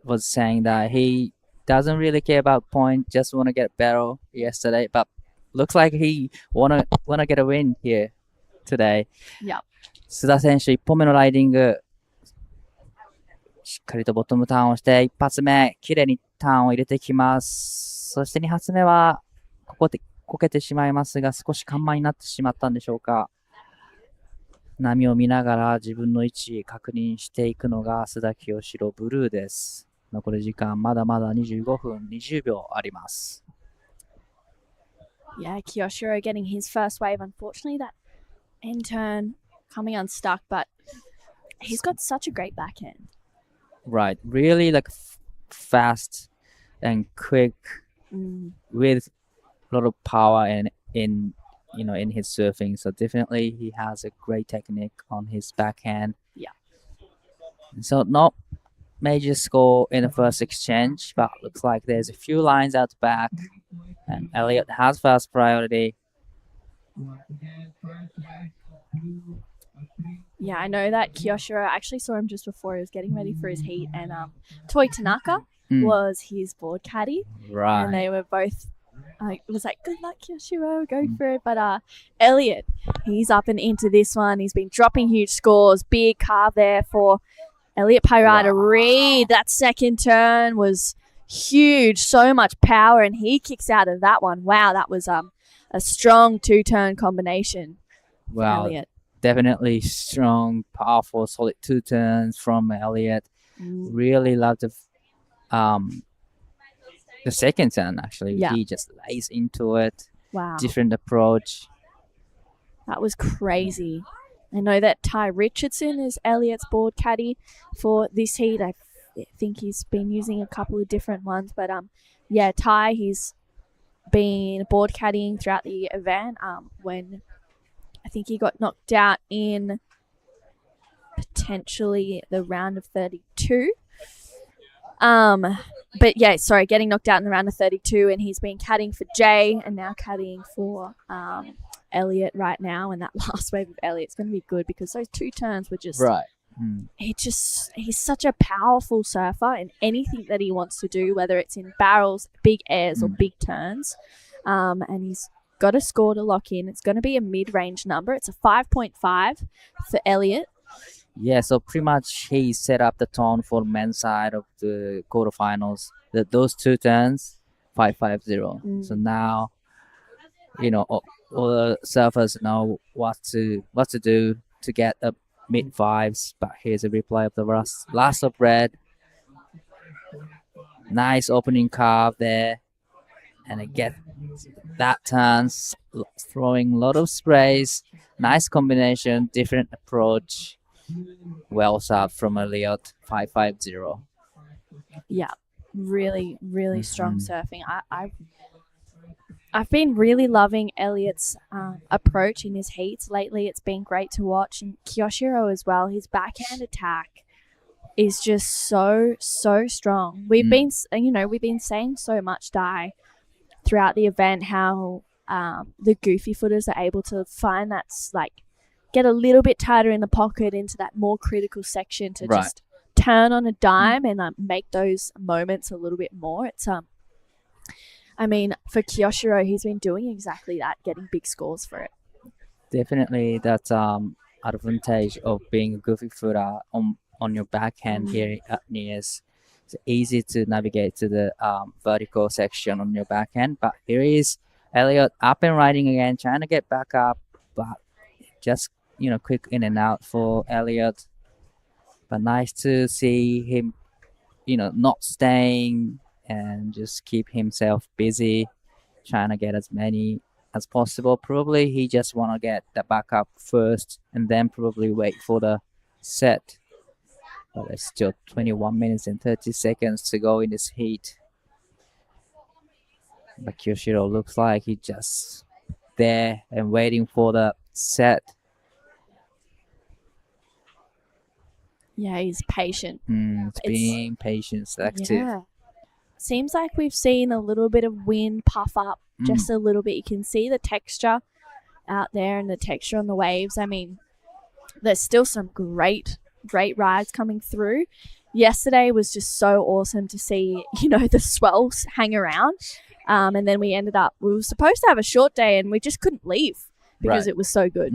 was saying that he doesn't really care about point, just want to get a barrel yesterday, but looks like he wanna get a win here today. Yep. 須田選手1本目のライディングしっかりとボトムターンをして1発目綺麗にターンを入れてきます。そして2発目はここでこけてしまいますが少し緩慢になってしまったんでしょうか。波を見ながら自分の位置確認していくのが須田清志郎ブルーです。残り時間まだまだ25分20秒あります。Yeah, Kiyoshiro getting his first wave. Unfortunately, that end turn coming unstuck, but he's got such a great backhand. Right, really fast and quick with a lot of power and in his surfing. So definitely he has a great technique on his backhand. Yeah. So not major score in the first exchange, but looks like there's a few lines out back, and Elliot has first priority. Yeah, I know that Kiyoshiro, I actually saw him just before he was getting ready for his heat, and Toi Tanaka was his board caddy. Right. And they were both, was like, good luck, Kiyoshiro, go for it. But Elliot, he's up and into this one. He's been dropping huge scores, big carve there for Elliot Pairada Reed. That second turn was huge, so much power, and he kicks out of that one. Wow, that was a strong two-turn combination for Elliot. Definitely strong, powerful, solid two turns from Elliot. Really loved the second turn, actually. Yeah. He just lays into it. Wow. Different approach. That was crazy. I know that Ty Richardson is Elliot's board caddy for this heat. I think he's been using a couple of different ones. But, Ty, he's been board caddying throughout the event when I think he got knocked out in potentially the round of 32. Getting knocked out in the round of 32, and he's been caddying for Jay and now caddying for Elliot right now. And that last wave of Elliot's going to be good because those two turns were just he's such a powerful surfer in anything that he wants to do, whether it's in barrels, big airs, or big turns. And he's got a score to lock in. It's going to be a mid-range number. It's a 5.5 for Elliot. Yeah, so pretty much he set up the tone for the men's side of the quarterfinals. Those two turns, 5-5-0. So now, all the surfers know what to do to get up mid fives. But here's a replay of the last of red. Nice opening carve there, and it gets that turns, throwing a lot of sprays. Nice combination, different approach. Well served from Elliot, 5-5-0. Yeah, really, really strong surfing. I've been really loving Elliot's approach in his heats lately. It's been great to watch, and Kiyoshiro as well. His backhand attack is just so strong. We've been saying so much, Di, throughout the event how the goofy footers are able to find that's get a little bit tighter in the pocket into that more critical section to just turn on a dime and make those moments a little bit more. It's for Kiyoshiro, he's been doing exactly that, getting big scores for it. Definitely that's advantage of being a goofy footer on your backhand here at Nias. It's easy to navigate to the vertical section on your backhand, but here is Elliot up and riding again, trying to get back up, but just quick in and out for Elliot. But nice to see him, not staying and just keep himself busy, trying to get as many as possible. Probably he just want to get the backup first and then probably wait for the set. But there's still 21 minutes and 30 seconds to go in this heat. But Kyoshiro looks like he's just there and waiting for the set. Yeah, he's patient. It's being patient, selective. Yeah. Seems like we've seen a little bit of wind puff up just a little bit. You can see the texture out there and the texture on the waves. I mean, there's still some great rides coming through. Yesterday was just so awesome to see, the swells hang around. And then we were supposed to have a short day and we just couldn't leave because it was so good.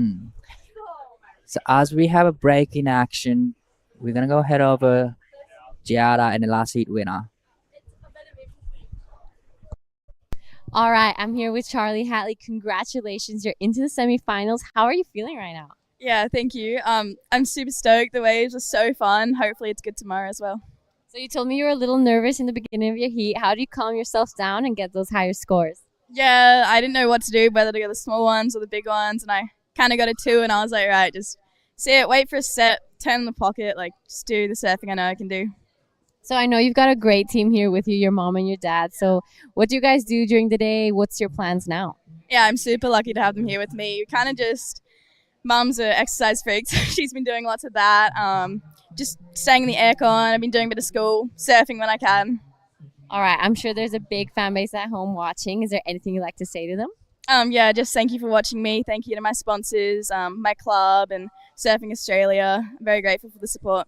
So as we have a break in action, we're going to go head over Giada and the last heat winner. All right, I'm here with Charlie Hatley. Congratulations, you're into the semifinals. How are you feeling right now? Yeah, thank you. I'm super stoked. The waves are so fun. Hopefully it's good tomorrow as well. So you told me you were a little nervous in the beginning of your heat. How do you calm yourself down and get those higher scores? Yeah, I didn't know what to do, whether to go the small ones or the big ones, and I kind of got a 2, and I was like, right, just sit, wait for a set, 10 in the pocket, just do the surfing I know I can do. So I know you've got a great team here with you, your mom and your dad. So what do you guys do during the day? What's your plans now? Yeah, I'm super lucky to have them here with me. Kind of just, Mum's an exercise freak, so she's been doing lots of that. Just staying in the aircon. I've been doing a bit of school, surfing when I can. All right, I'm sure there's a big fan base at home watching. Is there anything you'd like to say to them? Yeah, just thank you for watching me. Thank you to my sponsors, my club, and Surfing Australia. I'm very grateful for the support.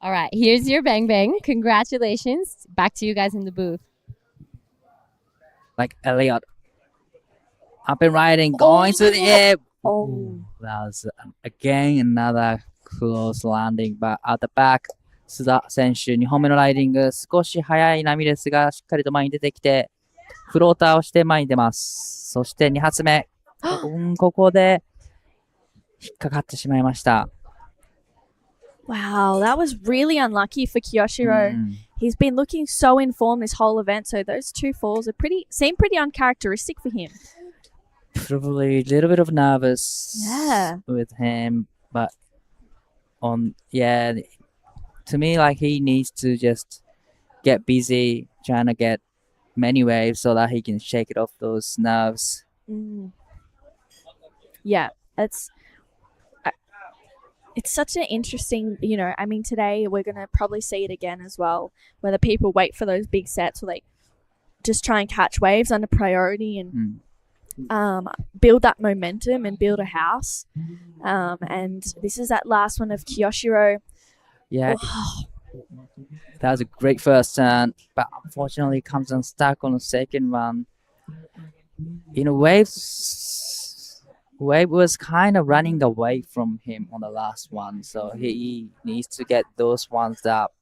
All right, here's your bang bang. Congratulations. Back to you guys in the booth. Elliot, up and riding, going to the air. Oh. That was again another close landing, but at the back, 須田選手、2本目のライディング、少し速い波ですが、しっかりと前に出てきて、フローターをして前に出ます。そして2発目、ここで引っかかってしまいました。Wow, that was really unlucky for Kyoshiro. He's been looking so in form this whole event, so those 2 falls seem pretty uncharacteristic for him. Probably a little bit of nervous with him, but to me, he needs to just get busy trying to get many waves so that he can shake it off those nerves. Yeah, it's such an interesting, today we're going to probably see it again as well, whether people wait for those big sets or just try and catch waves under priority and build that momentum and build a house. And this is that last one of Kyoshiro. Yeah, that was a great first turn, but unfortunately comes unstuck on the second one. Wave was kind of running away from him on the last one, so he needs to get those ones up,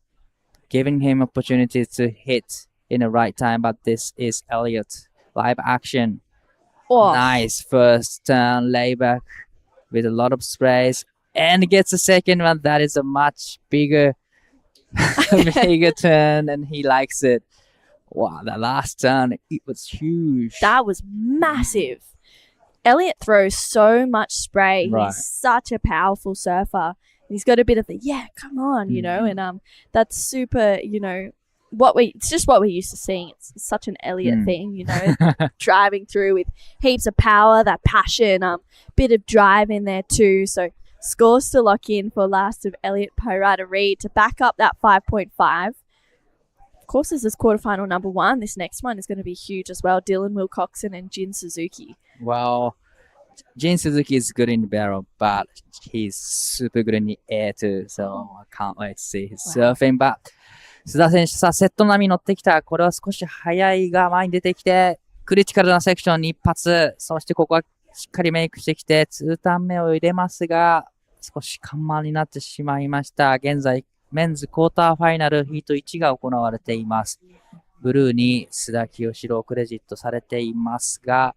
giving him opportunities to hit in the right time. But this is Elliot live action. Nice first turn layback with a lot of sprays, and gets a second one. That is a much bigger turn, and he likes it. Wow, the last turn, it was huge. That was massive. Elliot throws so much spray. Right. He's such a powerful surfer. He's got a bit of the, come on, and that's super, it's just what we're used to seeing. It's such an Elliot thing, driving through with heaps of power, that passion, bit of drive in there too. So scores to lock in for last of Elliot Pyrata Reid to back up that 5.5. Of course, this is quarterfinal number 1. This next one is going to be huge as well. Dylan Wilcoxon and Jin Suzuki. Well, Jin Suzuki is good in the barrel, but he's super good in the air too. So I can't wait to see his surfing. But 須田選手、さあ、セット並み乗ってきた。これは少し速いが前に出てきて、クリティカルなセクションに一発。そしてここはしっかりメイクしてきて、2ターン目を入れますが、少し緩慢になってしまいました。現在、メンズクォーターファイナルヒート1が行われています。ブルーに須田清志郎クレジットされていますが、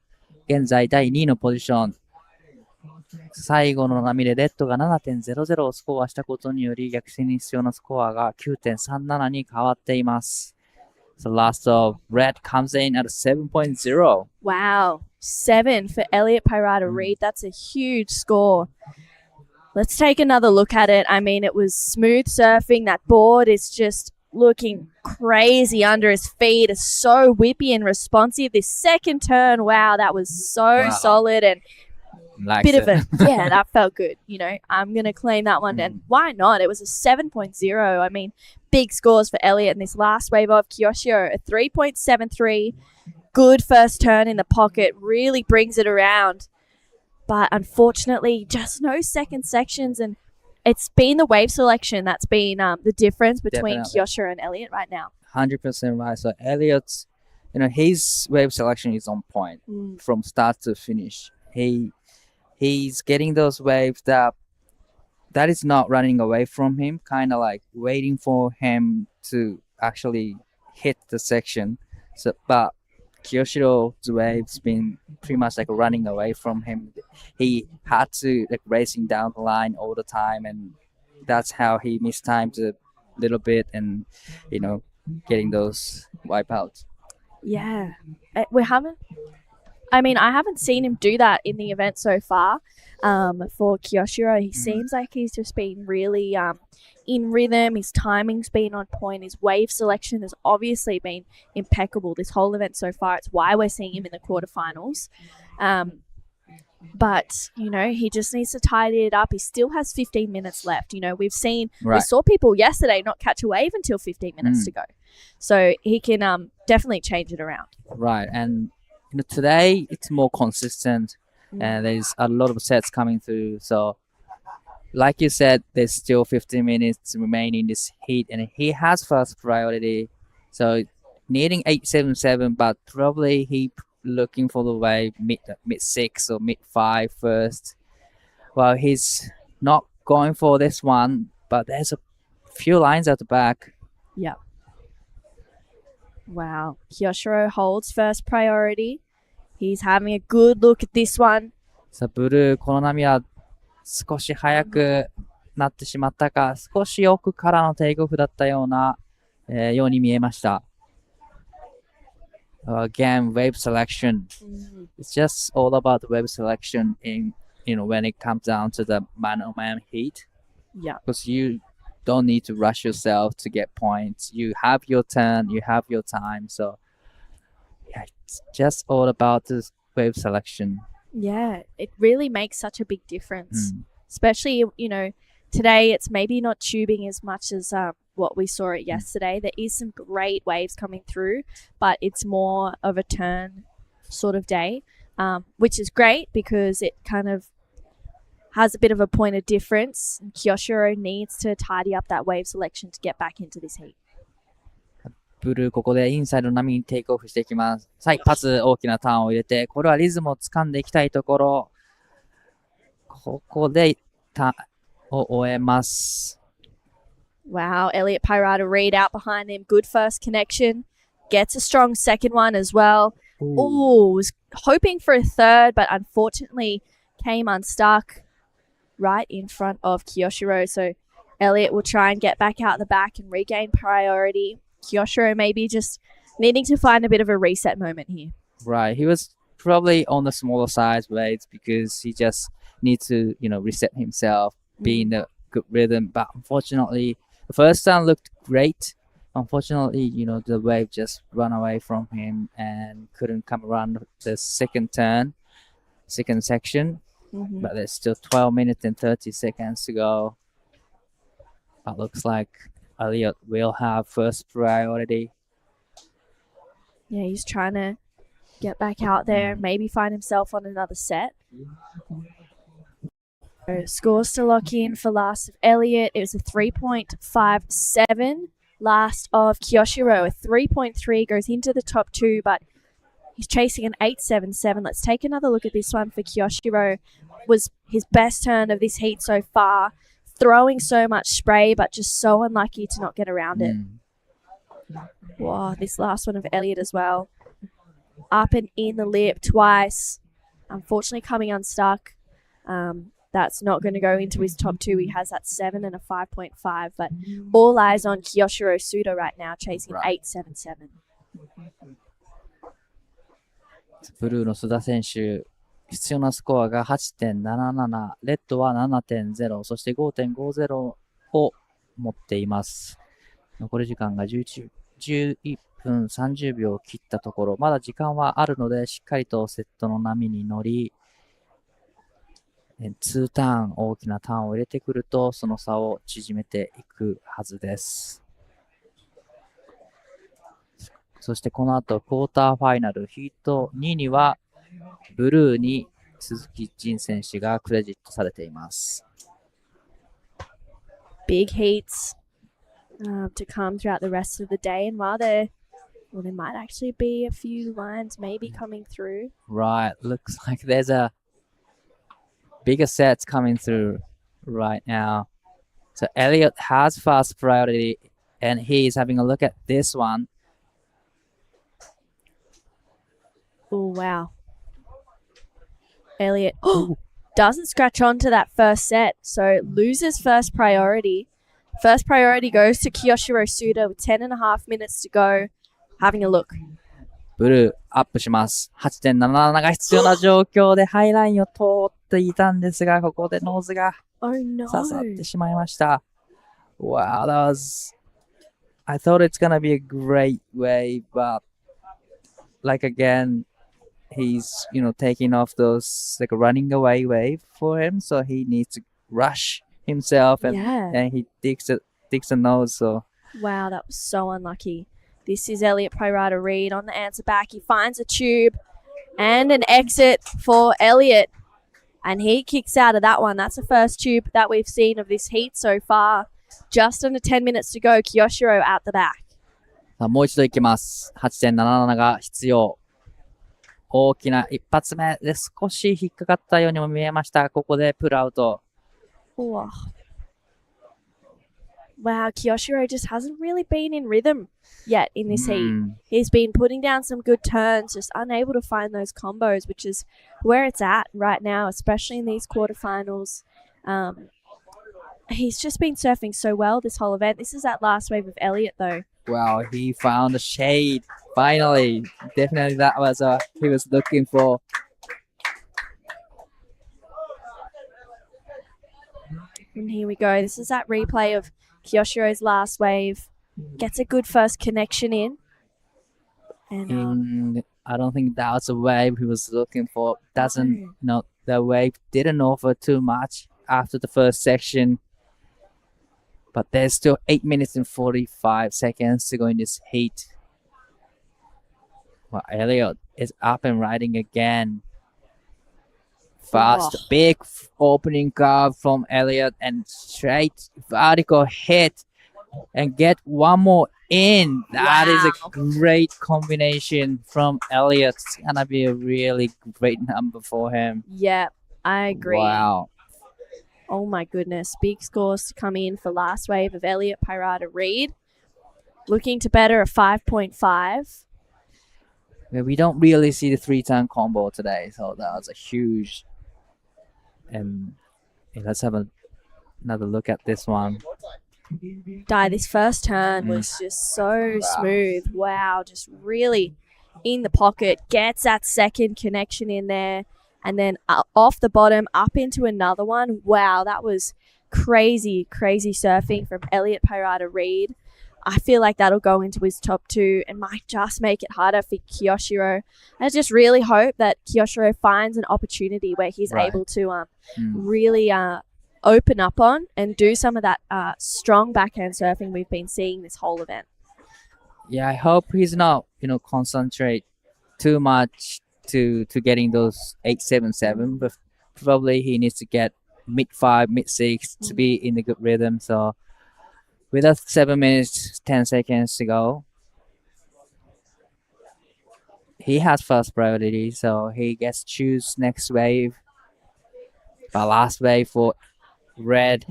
現在第2位のポジション。最後の波でレッドが 7.00 をスコアしたことにより逆転に必要なスコアが 9.37 に変わっています。So last of red comes in at 7.0. Wow, 7 for Elliot Pyrata Reid. That's a huge score. Let's take another look at it. I mean, it was smooth surfing. That board is just looking crazy under his feet. Is so whippy and responsive. This second turn, wow, that was so solid and bit of a yeah, that felt good. You know, I'm gonna claim that one, and why not? It was a 7.0. I mean, big scores for Elliot in this last wave of Kyoshiro. A 3.73. Good first turn in the pocket, really brings it around. But unfortunately, just no second sections, and it's been the wave selection that's been the difference between Kyoshiro and Elliot right now. 100% right. So Elliot's, his wave selection is on point from start to finish. He's getting those waves that is not running away from him, kind of like waiting for him to actually hit the section. So, but Kyoshiro's wave's been pretty much like running away from him. He had to like racing down the line all the time, and that's how he mistimed a little bit, and getting those wipeouts. Yeah, I haven't seen him do that in the event so far. For Kyoshiro, he seems like he's just been really in rhythm. His timing's been on point. His wave selection has obviously been impeccable this whole event so far. It's why we're seeing him in the quarterfinals. But, he just needs to tidy it up. He still has 15 minutes left. We saw people yesterday not catch a wave until 15 minutes to go. So he can definitely change it around. Right. And today it's more consistent, and there's a lot of sets coming through. So like you said, there's still 15 minutes remaining in this heat, and he has first priority. So needing 877, but probably he looking for the wave mid 6 or mid 5 first. Well, he's not going for this one, but there's a few lines at the back. Yeah. Wow. Kyoshiro holds first priority. He's having a good look at this one. さあ、ブルー、この波は少し早くなってしまったか、少し奥からのテイクオフだったように見えました。Again, wave selection. It's just all about the wave selection in when it comes down to the man-on-man heat. Yeah. Because you don't need to rush yourself to get points. You have your turn, you have your time. So yeah, it's just all about the wave selection. Yeah, it really makes such a big difference. Especially, today it's maybe not tubing as much as what we saw it yesterday. There is some great waves coming through, but it's more of a turn sort of day, which is great because it kind of has a bit of a point of difference. Kyoshiro needs to tidy up that wave selection to get back into this heat. ブルー、ここでインサイドの波にテイクオフしていきます。はい、パス大きなターンを入れて、これはリズムを掴んでいきたいところ。ここでターンを終えます。Wow, Elliot Pirata read out behind him. Good first connection. Gets a strong second one as well. Was hoping for a third, but unfortunately came unstuck right in front of Kyoshiro. So Elliot will try and get back out the back and regain priority. Kyoshiro maybe just needing to find a bit of a reset moment here. Right. He was probably on the smaller size waves because he just needs to, reset himself, be in a good rhythm. But unfortunately, the first turn looked great. Unfortunately, the wave just ran away from him and couldn't come around the second section. But there's still 12 minutes and 30 seconds to go. But looks like Elliot will have first priority. Yeah, he's trying to get back out there, maybe find himself on another set. So scores to lock in for last of Elliot. It was a 3.57. Last of Kyoshiro, a 3.3 goes into the top two, but he's chasing an 8.77. Let's take another look at this one for Kyoshiro. Was his best turn of this heat so far. Throwing so much spray, but just so unlucky to not get around it. Wow, this last one of Elliot as well. Up and in the lip twice. Unfortunately coming unstuck. That's not going to go into his top two. He has that 7 and a 5.5, but all eyes on Kyoshiro Suda right now, chasing 8.77. ブルーの須田選手、必要なスコアが 8.77、レッドは 7.0、そして 5.50 を持っています。残り時間が11分30秒を切ったところ、まだ時間はあるので、しっかりとセットの波に乗り、2ターン、大きなターンを入れてくると、その差を縮めていくはずです。そしてこの後、クォーターファイナル、ヒート2には、ブルーに鈴木仁選手がクレジットされています。Big heats to come throughout the rest of the day, and while there might actually be a few lines maybe coming through. Right, looks like there's a bigger sets coming through right now. So Elliot has fast priority, and he's having a look at this one. Oh, wow. Elliot doesn't scratch onto that first set, so loses first priority. First priority goes to Kiyoshiro Suda with 10.5 minutes to go. Having a look. ブルーアップします。8.77 が必要な状況でハイラインを通っていたんですが、ここでノーズが刺さってしまいました。Wow, that was... I thought it's gonna be a great wave, but like again, he's, taking off those, like a running away wave for him, so he needs to rush himself and he digs a nose, so... Wow, that was so unlucky. This is Elliot Pyrata Reed on the answer back. He finds a tube and an exit for Elliot. And he kicks out of that one. That's the first tube that we've seen of this heat so far. Just under 10 minutes to go. Kiyoshiro out the back. もう一度いきます。8.77 が必要。大きな一発目で少し引っかかったようにも見えました。ここでプルアウト。Wow, Kiyoshiro just hasn't really been in rhythm yet in this heat. He's been putting down some good turns, just unable to find those combos, which is where it's at right now, especially in these quarterfinals. He's just been surfing so well this whole event. This is that last wave of Elliot, though. Wow, he found the shade. Finally. Definitely that was what he was looking for. And here we go. This is that replay of Kiyoshiro's last wave. Gets a good first connection in. And I don't think that was a wave he was looking for. The wave didn't offer too much after the first section. But there's still 8 minutes and 45 seconds to go in this heat. Well, Elliot is up and riding again. Fast, big opening curve from Elliot and straight vertical hit and get one more in. That is a great combination from Elliot. It's gonna be a really great number for him. Yeah, I agree. Wow. Oh my goodness. Big scores to come in for last wave of Elliot Pyrata Reed. Looking to better a 5.5. We don't really see the 3-turn combo today, so that was a huge... And let's have another look at this one. This first turn was just so smooth. Wow, just really in the pocket. Gets that second connection in there. And then off the bottom, up into another one. Wow, that was crazy, crazy surfing from Elliot Pyrata Reed. I feel like that'll go into his top two and might just make it harder for Kiyoshiro. I just really hope that Kiyoshiro finds an opportunity where he's able to really open up on and do some of that strong backhand surfing we've been seeing this whole event. Yeah, I hope he's not, concentrate too much to getting those 877, but probably he needs to get mid-5, mid-6 to be in a good rhythm. So with us 7 minutes, 10 seconds to go, he has first priority, so he gets to choose next wave. But last wave for red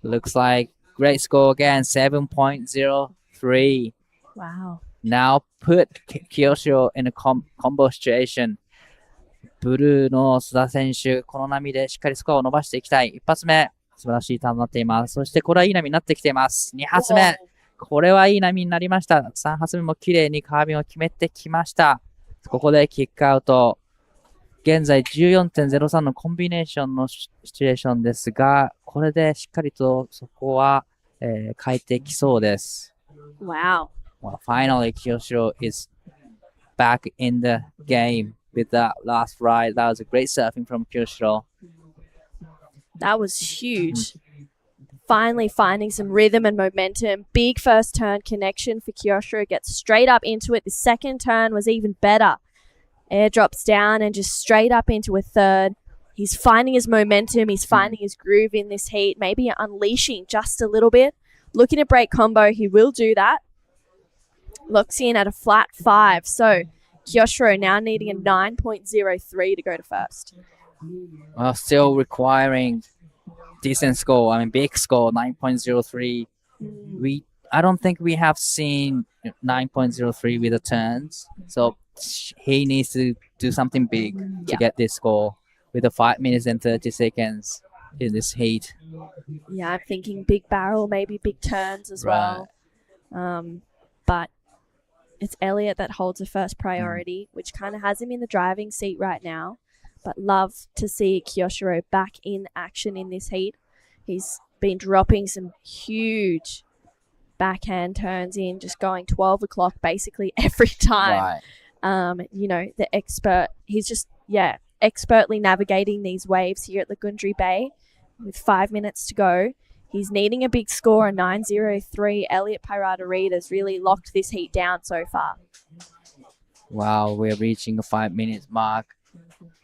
looks like great score again, 7.03. Wow. Now put Kiyoshiro in a combo situation. ブルーの須田選手、この波でしっかりスコアを伸ばしていきたい。一発目、素晴らしいターンになっています。そしてこれはいい波になってきています。2発目、これはいい波になりました。3発目も綺麗にカービンを決めてきました。ここでキックアウト。現在 14.03 のコンビネーションのシチュエーションですが、これでしっかりとそこは、変えてきそうです。Wow. Well, finally, Kyoshiro is back in the game with that last ride. That was a great surfing from Kyoshiro. That was huge. Finally finding some rhythm and momentum. Big first turn connection for Kyoshiro. Gets straight up into it. The second turn was even better. Air drops down and just straight up into a third. He's finding his momentum. He's finding his groove in this heat. Maybe unleashing just a little bit. Looking at break combo. He will do that. Locks in at a flat 5. So Kyoshiro now needing a 9.03 to go to first. Well, still requiring decent score. I mean, big score, 9.03. I don't think we have seen 9.03 with the turns. So he needs to do something big to get this score with the 5 minutes and 30 seconds in this heat. Yeah, I'm thinking big barrel, maybe big turns as well. But it's Elliot that holds the first priority, which kind of has him in the driving seat right now. But love to see Kyoshiro back in action in this heat. He's been dropping some huge backhand turns in, just going 12 o'clock basically every time. The expert, he's just, expertly navigating these waves here at Lagundri Bay with 5 minutes to go. He's needing a big score, a 9.03. Elliot Pirata-Reid really locked this heat down so far. Wow, we're reaching a 5 minute mark.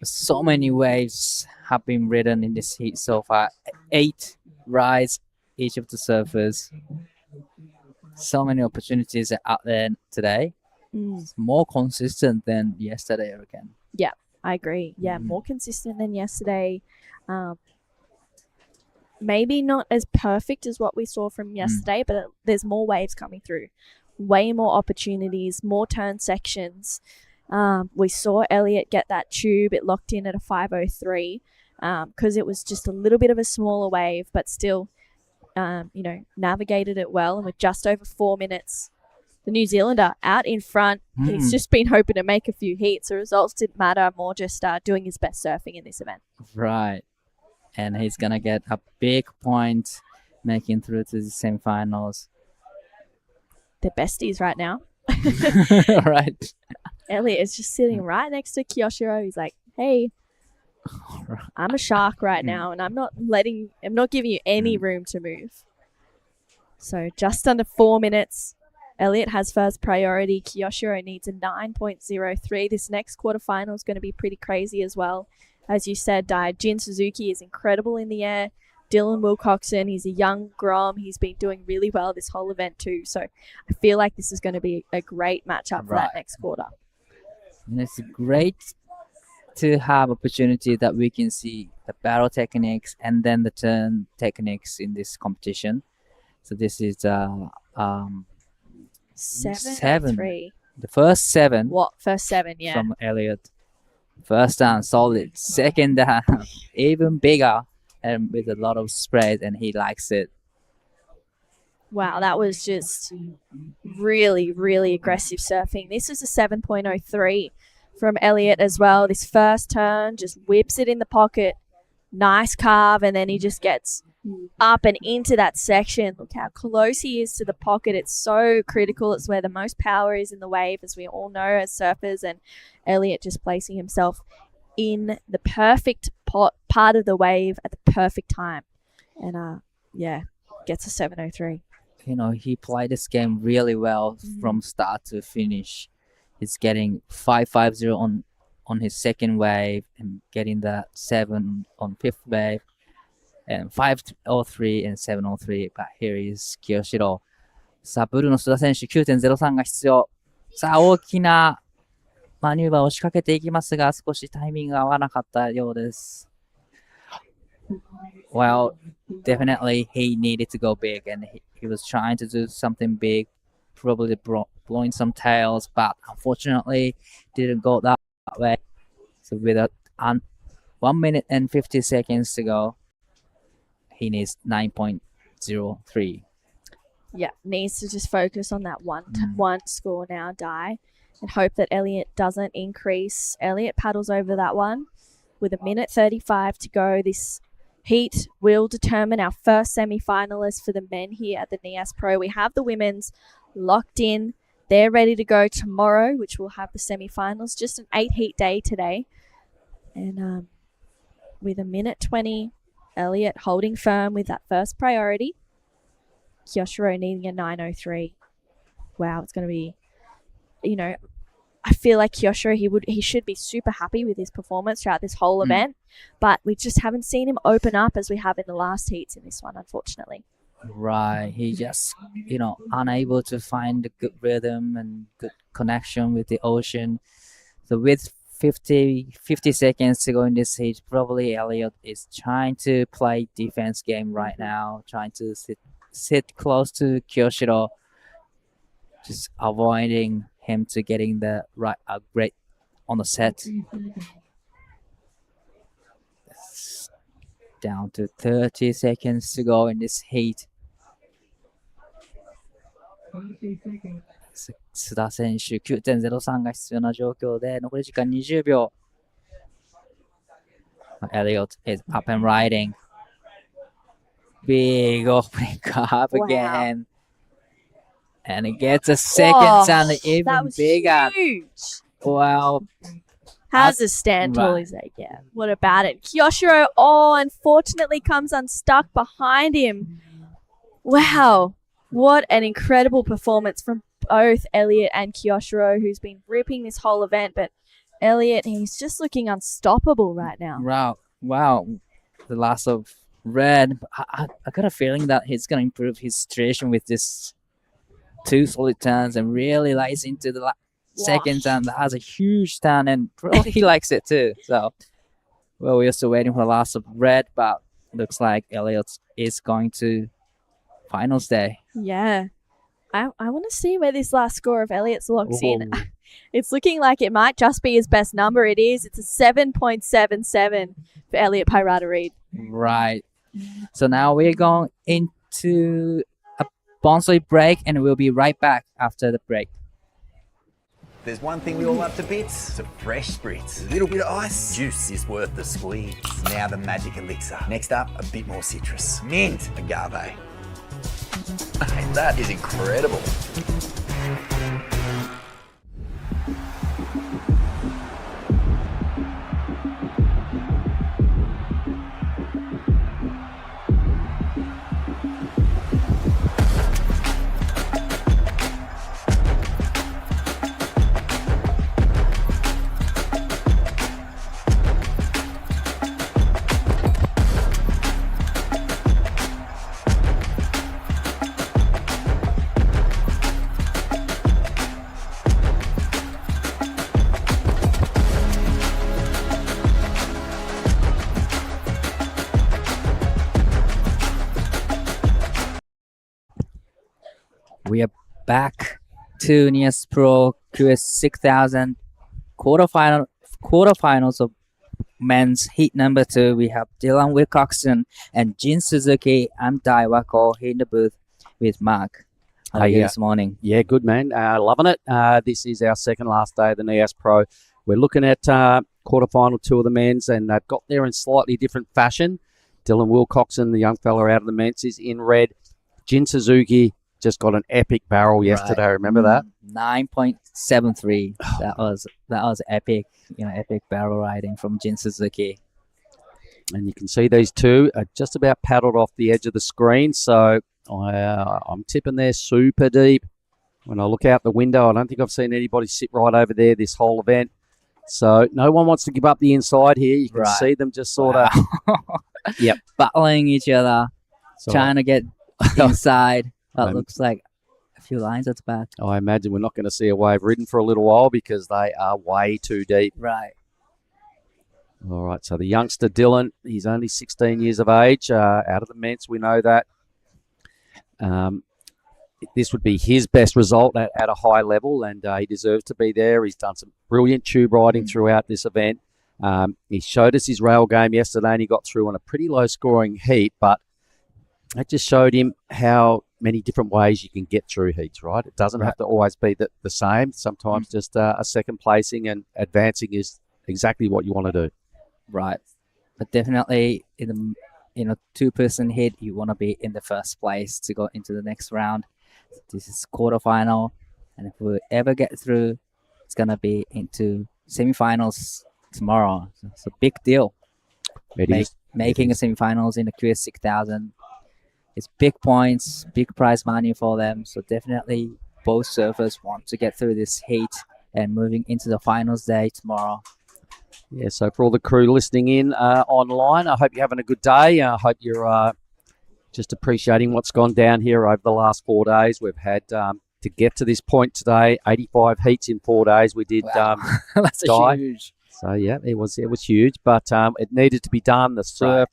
So many waves have been ridden in this heat so far. 8 rides each of the surfers. So many opportunities are out there today. It's more consistent than yesterday again. Yeah, I agree. Yeah, more consistent than yesterday. Maybe not as perfect as what we saw from yesterday, but there's more waves coming through. Way more opportunities, more turn sections. We saw Elliot get that tube. It locked in at a 5.03 because it was just a little bit of a smaller wave, but still, navigated it well. And with just over 4 minutes, the New Zealander out in front. He's just been hoping to make a few heats. The results didn't matter. More just doing his best surfing in this event. Right. And he's going to get a big point making through to the semifinals. They're besties right now. Right. Elliot is just sitting right next to Kyoshiro. He's like, hey, I'm a shark right now, and I'm not giving you any room to move. So just under 4 minutes. Elliot has first priority. Kyoshiro needs a 9.03. This next quarterfinal is going to be pretty crazy as well. As you said, Jin Suzuki is incredible in the air. Dylan Wilcoxon, he's a young Grom. He's been doing really well this whole event too. So I feel like this is going to be a great matchup for that next quarter. And it's great to have opportunity that we can see the battle techniques and then the turn techniques in this competition. So this is 7. The first 7. What? First 7, yeah. From Elliot. First down, solid. Second down, even bigger and with a lot of spread, and he likes it. Wow, that was just really, really aggressive surfing. This is a 7.03 from Elliot as well. This first turn just whips it in the pocket. Nice carve, and then he just gets up and into that section. Look how close he is to the pocket. It's so critical. It's where the most power is in the wave, as we all know as surfers, and Elliot just placing himself in the perfect part of the wave at the perfect time. And gets a 7.03. He played this game really well from start to finish. He's getting 5.50 on his second wave and getting that 7 on fifth wave. And 5.03 and 7.03. But here is Kyoshiro. さあ、ブルーの須田選手 9.03 が必要。さあ、大きなマニューバーを仕掛けていきますが、少しタイミングが合わなかったようです。Well, definitely he needed to go big, and he was trying to do something big, probably blowing some tails, but unfortunately didn't go that way. So with 1 minute and 50 seconds to go, he needs 9.03. Yeah, needs to just focus on that one score now, and hope that Elliot doesn't increase. Elliot paddles over that one with 1:35 to go. This heat will determine our first semi-finalist for the men here at the Nias Pro. We have the women's locked in. They're ready to go tomorrow, which will have the semi-finals. Just an 8-heat day today. And with a minute 20, Elliot holding firm with that first priority. Kyoshiro needing a 9:03. Wow, it's going to be, I feel like Kyoshiro, he should be super happy with his performance throughout this whole event, but we just haven't seen him open up as we have in the last heats in this one, unfortunately. Right. He just, unable to find a good rhythm and good connection with the ocean. So with 50 seconds to go in this heat, probably Elliot is trying to play defense game right now, trying to sit close to Kyoshiro, just avoiding him to getting the right upgrade on the set. It's down to 30 seconds to go in this heat. 須田選手 9.03 が必要な状況で残り時間20秒。Elliot is up and riding. Big opening up again. And it gets a second sound even that was bigger. Huge. Wow. How's the stand tall is that? Yeah. What about it? Kyoshiro, unfortunately comes unstuck behind him. Wow. What an incredible performance from both Elliot and Kyoshiro, who's been ripping this whole event. But Elliot, he's just looking unstoppable right now. Wow. The loss of red. I got a feeling that he's going to improve his situation with this 2 solid turns and really lies into the second turn. That has a huge turn and probably he likes it too. So, well, we're still waiting for the loss of red, but looks like Elliot is going to finals day. Yeah. I want to see where this last score of Elliot's locks in. It's looking like it might just be his best number. It is. It's a 7.77 for Elliot Pirata Reed. Right. So now we're going into a bonsai break and we'll be right back after the break. There's one thing we all love to bits, some fresh spritz. A little bit of ice, juice is worth the squeeze. Now the magic elixir. Next up, a bit more citrus. Mint, agave. Hey, that is incredible. We are back to Nias Pro QS 6000 quarterfinals of men's heat number 2. We have Dylan Wilcoxon and Jin Suzuki and Dai Wako in the booth with Mark. How are you this morning? Yeah, good, man. Loving it. This is our second last day of the Nias Pro. We're looking at quarterfinal 2 of the men's, and they've got there in slightly different fashion. Dylan Wilcoxon, the young fella out of the men's, is in red. Jin Suzuki just got an epic barrel yesterday. Remember that? 9.73. That was epic. Epic barrel riding from Jin Suzuki. And you can see these two are just about paddled off the edge of the screen. So I'm tipping they're super deep. When I look out the window, I don't think I've seen anybody sit right over there this whole event. So no one wants to give up the inside here. You can see them just sort of battling each other, trying to get inside. That looks like a few lines at the back. I imagine we're not going to see a wave ridden for a little while because they are way too deep. Right. All right, so the youngster Dylan, he's only 16 years of age. Out of the men's, we know that. This would be his best result at a high level, and he deserves to be there. He's done some brilliant tube riding throughout this event. He showed us his rail game yesterday, and he got through on a pretty low-scoring heat, but it just showed him how many different ways you can get through heats, right? It doesn't have to always be the same. Sometimes just a second placing and advancing is exactly what you want to do. Right. But definitely in a two-person heat, you want to be in the first place to go into the next round. This is quarterfinal, and if we ever get through, it's gonna be into semifinals tomorrow. So it's a big deal. It is. Making a semifinals in the QS 6000. It's big points, big prize money for them. So definitely both surfers want to get through this heat and moving into the finals day tomorrow. Yeah, so for all the crew listening in online, I hope you're having a good day. I hope you're just appreciating what's gone down here over the last 4 days. We've had to get to this point today, 85 heats in 4 days. We did. Wow. That's huge. So yeah, it was huge, but it needed to be done. The surf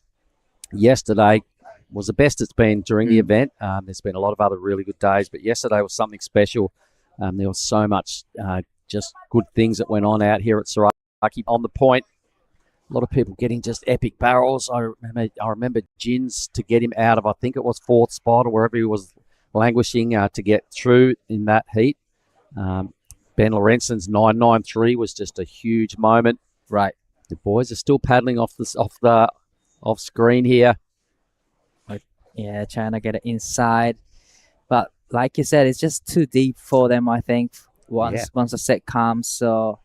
yesterday was the best it's been during the event. There's been a lot of other really good days, but yesterday was something special. There was so much just good things that went on out here at Saraki. On the point, a lot of people getting just epic barrels. I remember Jins to get him out of, I think it was 4th spot or wherever he was languishing to get through in that heat. Ben Lorenzen's 993 was just a huge moment. Right. The boys are still paddling off screen here. Yeah, trying to get it inside. But like you said, it's just too deep for them, I think, once the set comes. So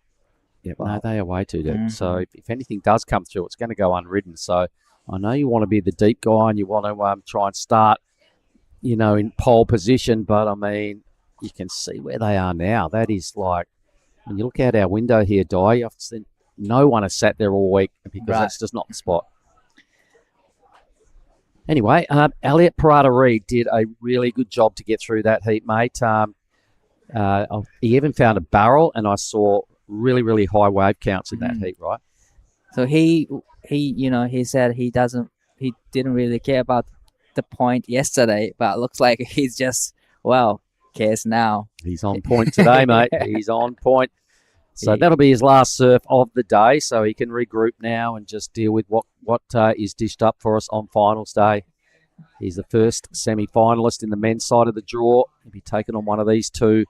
yeah, no, they are way too deep. So if anything does come through, it's going to go unridden. So I know you want to be the deep guy and you want to try and start, in pole position. But, I mean, you can see where they are now. That is like, when you look out our window here, Di, I've seen no one has sat there all week because that's just not the spot. Anyway, Elliot Parada-Reid did a really good job to get through that heat, mate. He even found a barrel, and I saw really, really high wave counts in that heat, right? So he said he didn't really care about the point yesterday, but it looks like he's just, cares now. He's on point today, mate. He's on point. So that'll be his last surf of the day, so he can regroup now and just deal with what is dished up for us on finals day. He's the first semi-finalist in the men's side of the draw. He'll be taking on one of these two.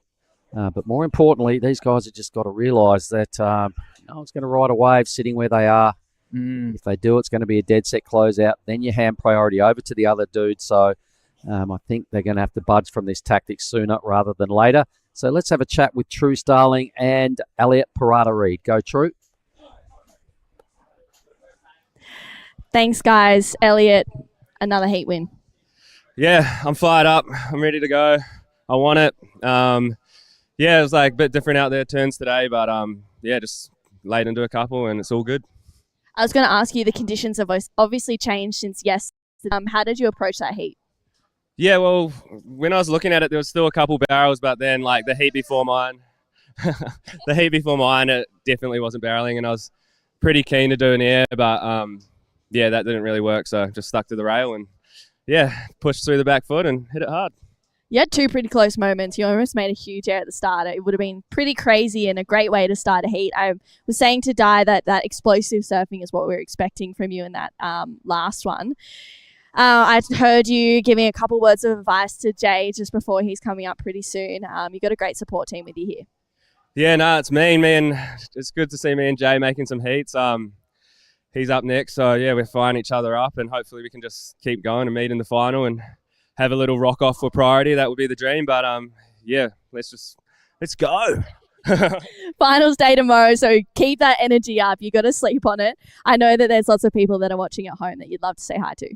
But more importantly, these guys have just got to realise that no one's going to ride a wave sitting where they are. If they do, it's going to be a dead set closeout. Then you hand priority over to the other dude. So I think they're going to have to budge from this tactic sooner rather than later. So let's have a chat with True Starling and Elliot Parada-Reid. Go, True. Thanks, guys. Elliot, another heat win. Yeah, I'm fired up. I'm ready to go. I want it. It was like a bit different out there turns today, but just laid into a couple and it's all good. I was going to ask you, the conditions have obviously changed since yesterday. How did you approach that heat? Yeah, well, when I was looking at it, there was still a couple barrels, but then like the heat before mine, it definitely wasn't barreling, and I was pretty keen to do an air, but that didn't really work, so just stuck to the rail and pushed through the back foot and hit it hard. You had two pretty close moments. You almost made a huge air at the start. It would have been pretty crazy and a great way to start a heat. I was saying to Di that explosive surfing is what we were expecting from you in that last one. I heard you giving a couple words of advice to Jay just before he's coming up pretty soon. You got a great support team with you here. Yeah, no, it's me and it's good to see me and Jay making some heats. He's up next, so we're firing each other up, and hopefully we can just keep going and meet in the final and have a little rock off for priority. That would be the dream, but let's go. Finals day tomorrow, so keep that energy up. You got to sleep on it. I know that there's lots of people that are watching at home that you'd love to say hi to.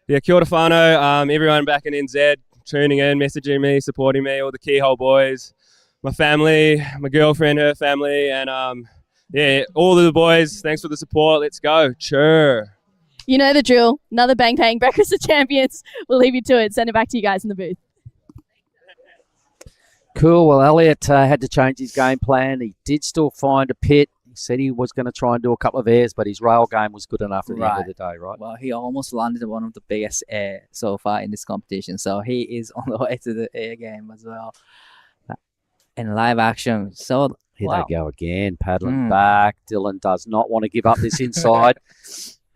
Yeah, kia ora whanau, everyone back in NZ, tuning in, messaging me, supporting me, all the Keyhole boys, my family, my girlfriend, her family, and all of the boys, thanks for the support. Let's go. Sure. You know the drill. Another Bang Bang Breakfast of Champions. We'll leave you to it. Send it back to you guys in the booth. Cool. Well, Elliot had to change his game plan. He did still find a pit. He said he was going to try and do a couple of airs, but his rail game was good enough at the end of the day, right? Well, he almost landed one of the biggest air so far in this competition. So he is on the way to the air game as well. In live action. So here they go again, paddling back. Dylan does not want to give up this inside.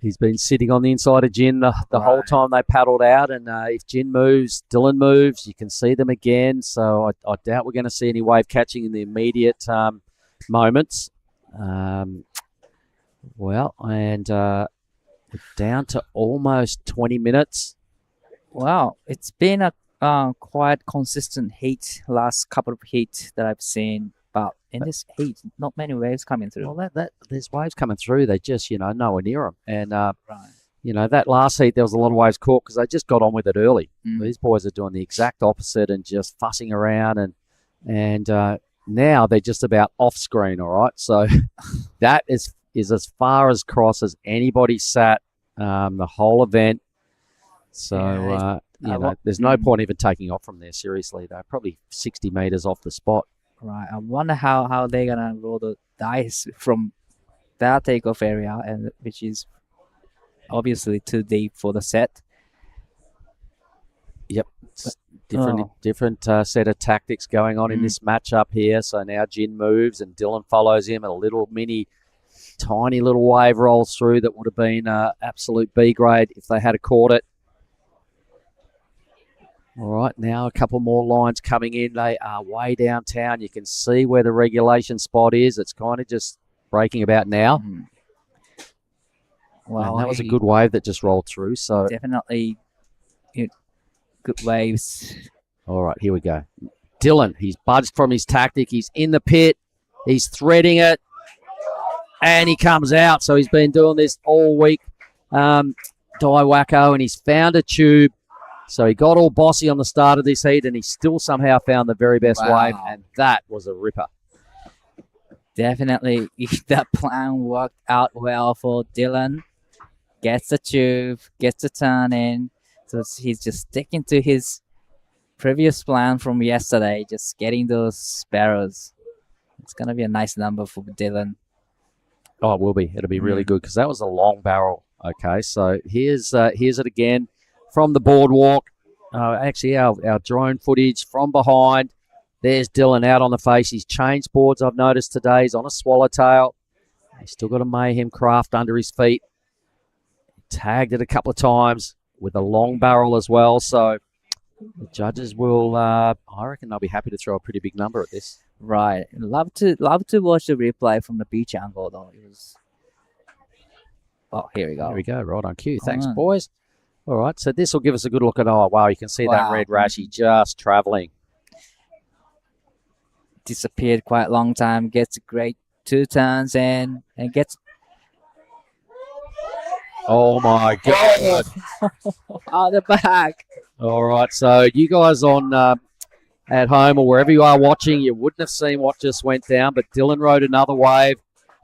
He's been sitting on the inside of Jin the whole time they paddled out, and if Jin moves, Dylan moves. You can see them again, so I doubt we're going to see any wave catching in the immediate moments. We're down to almost 20 minutes. Wow, it's been a quite consistent heat last couple of heats that I've seen, but in this heat, not many waves coming through. Well, that there's waves coming through. They just, nowhere near them. And, that last heat, there was a lot of waves caught because they just got on with it early. These boys are doing the exact opposite and just fussing around. And now they're just about off screen, all right? So that is as far as cross as anybody sat the whole event. So, there's no point even taking off from there, seriously. They're probably 60 metres off the spot. Right. I wonder how they're going to roll the dice from that takeoff area, and which is obviously too deep for the set. Yep. Different set of tactics going on in this matchup here. So now Jin moves and Dylan follows him. A little tiny little wave rolls through that would have been absolute B grade if they had caught it. All right, now a couple more lines coming in. They are way downtown. You can see where the regulation spot is. It's kind of just breaking about now. Well, and that was a good wave that just rolled through. So definitely good waves. All right, here we go. Dylan, he's budged from his tactic. He's in the pit. He's threading it. And he comes out. So he's been doing this all week, Wacko, and he's found a tube. So he got all bossy on the start of this heat, and he still somehow found the very best wave, and that was a ripper. Definitely, that plan worked out well for Dylan. Gets the tube, gets the turn in. So he's just sticking to his previous plan from yesterday, just getting those barrels. It's going to be a nice number for Dylan. Oh, it will be. It'll be really good because that was a long barrel. Okay, so here's it again. From the boardwalk, actually our drone footage from behind. There's Dylan out on the face. He's changed boards, I've noticed today. He's on a swallowtail. He's still got a Mayhem craft under his feet. Tagged it a couple of times with a long barrel as well. So the judges will, I reckon they'll be happy to throw a pretty big number at this. Right. Love to watch the replay from the beach angle, though. It was... Oh, here we go. Here we go. Right on cue. Thanks, boys. All right, so this will give us a good look at, you can see that red rashy just travelling. Disappeared quite a long time, gets a great 2 turns and gets... Oh, my God. Out the back. All right, so you guys on at home or wherever you are watching, you wouldn't have seen what just went down, but Dylan rode another wave.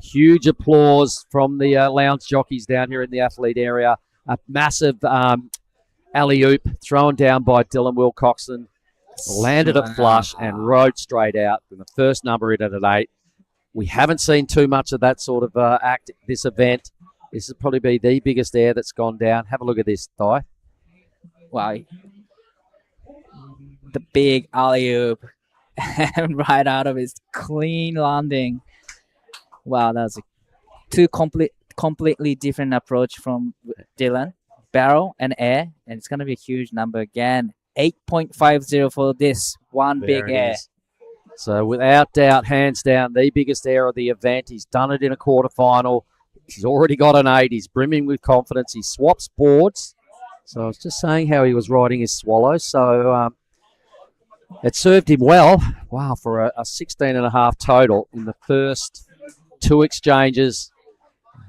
Huge applause from the lounge jockeys down here in the athlete area. A massive alley-oop thrown down by Dylan Wilcoxon. Landed it flush and rode straight out. And the first number in at an 8. We haven't seen too much of that sort of act this event. This will probably be the biggest air that's gone down. Have a look at this, Di. Wow. The big alley-oop and right out of his clean landing. Wow, that was two completely different approach from Dylan. Barrel and air, and it's going to be a huge number again. 8.50 for this one big air. So without doubt, hands down, the biggest air of the event. He's done it in a quarterfinal. He's already got an 8. He's brimming with confidence. He swaps boards. So I was just saying how he was riding his swallow. So it served him well. Wow, for a 16.5 total in the first 2 exchanges.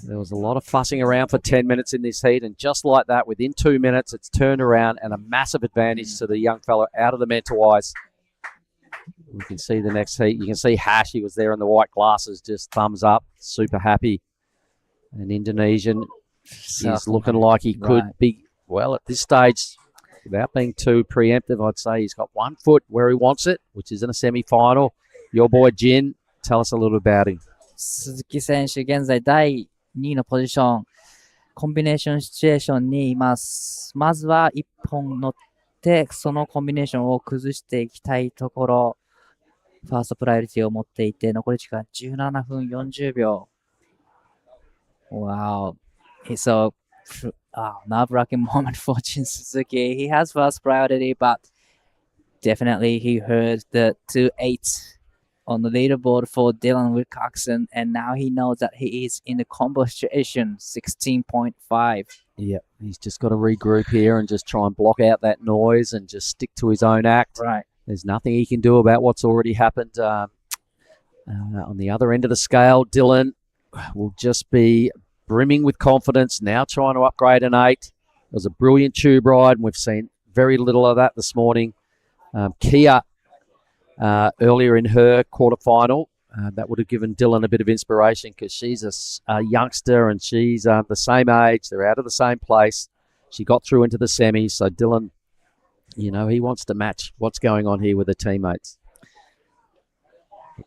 There was a lot of fussing around for 10 minutes in this heat, and just like that, within 2 minutes, it's turned around and a massive advantage to the young fellow out of the mental ice. You can see the next heat. You can see Hash, he was there in the white glasses, just thumbs up, super happy. And Indonesian is looking like he could be, well, at this stage, without being too preemptive, I'd say he's got 1 foot where he wants it, which is in a semi-final. Your boy Jin, tell us a little about him. 鈴木選手、現在第2位のポジション、コンビネーションシチュエーションにいます。まずは1本乗って、そのコンビネーションを崩していきたいところ、ファーストプライオリティを持っていて、残り時間17分40秒。Wow. It's a nerve-wracking moment for Jin Suzuki. He has first priority, but definitely he heard the 2-8 on the leaderboard for Dylan Wilcoxon, and now he knows that he is in the combo situation, 16.5. Yep, he's just got to regroup here and just try and block out that noise and just stick to his own act. Right. There's nothing he can do about what's already happened. On the other end of the scale, Dylan will just be brimming with confidence, now trying to upgrade an 8. It was a brilliant tube ride, and we've seen very little of that this morning. Kia, earlier in her quarterfinal, that would have given Dylan a bit of inspiration because she's a youngster and she's the same age. They're out of the same place. She got through into the semis. So Dylan, he wants to match what's going on here with her teammates.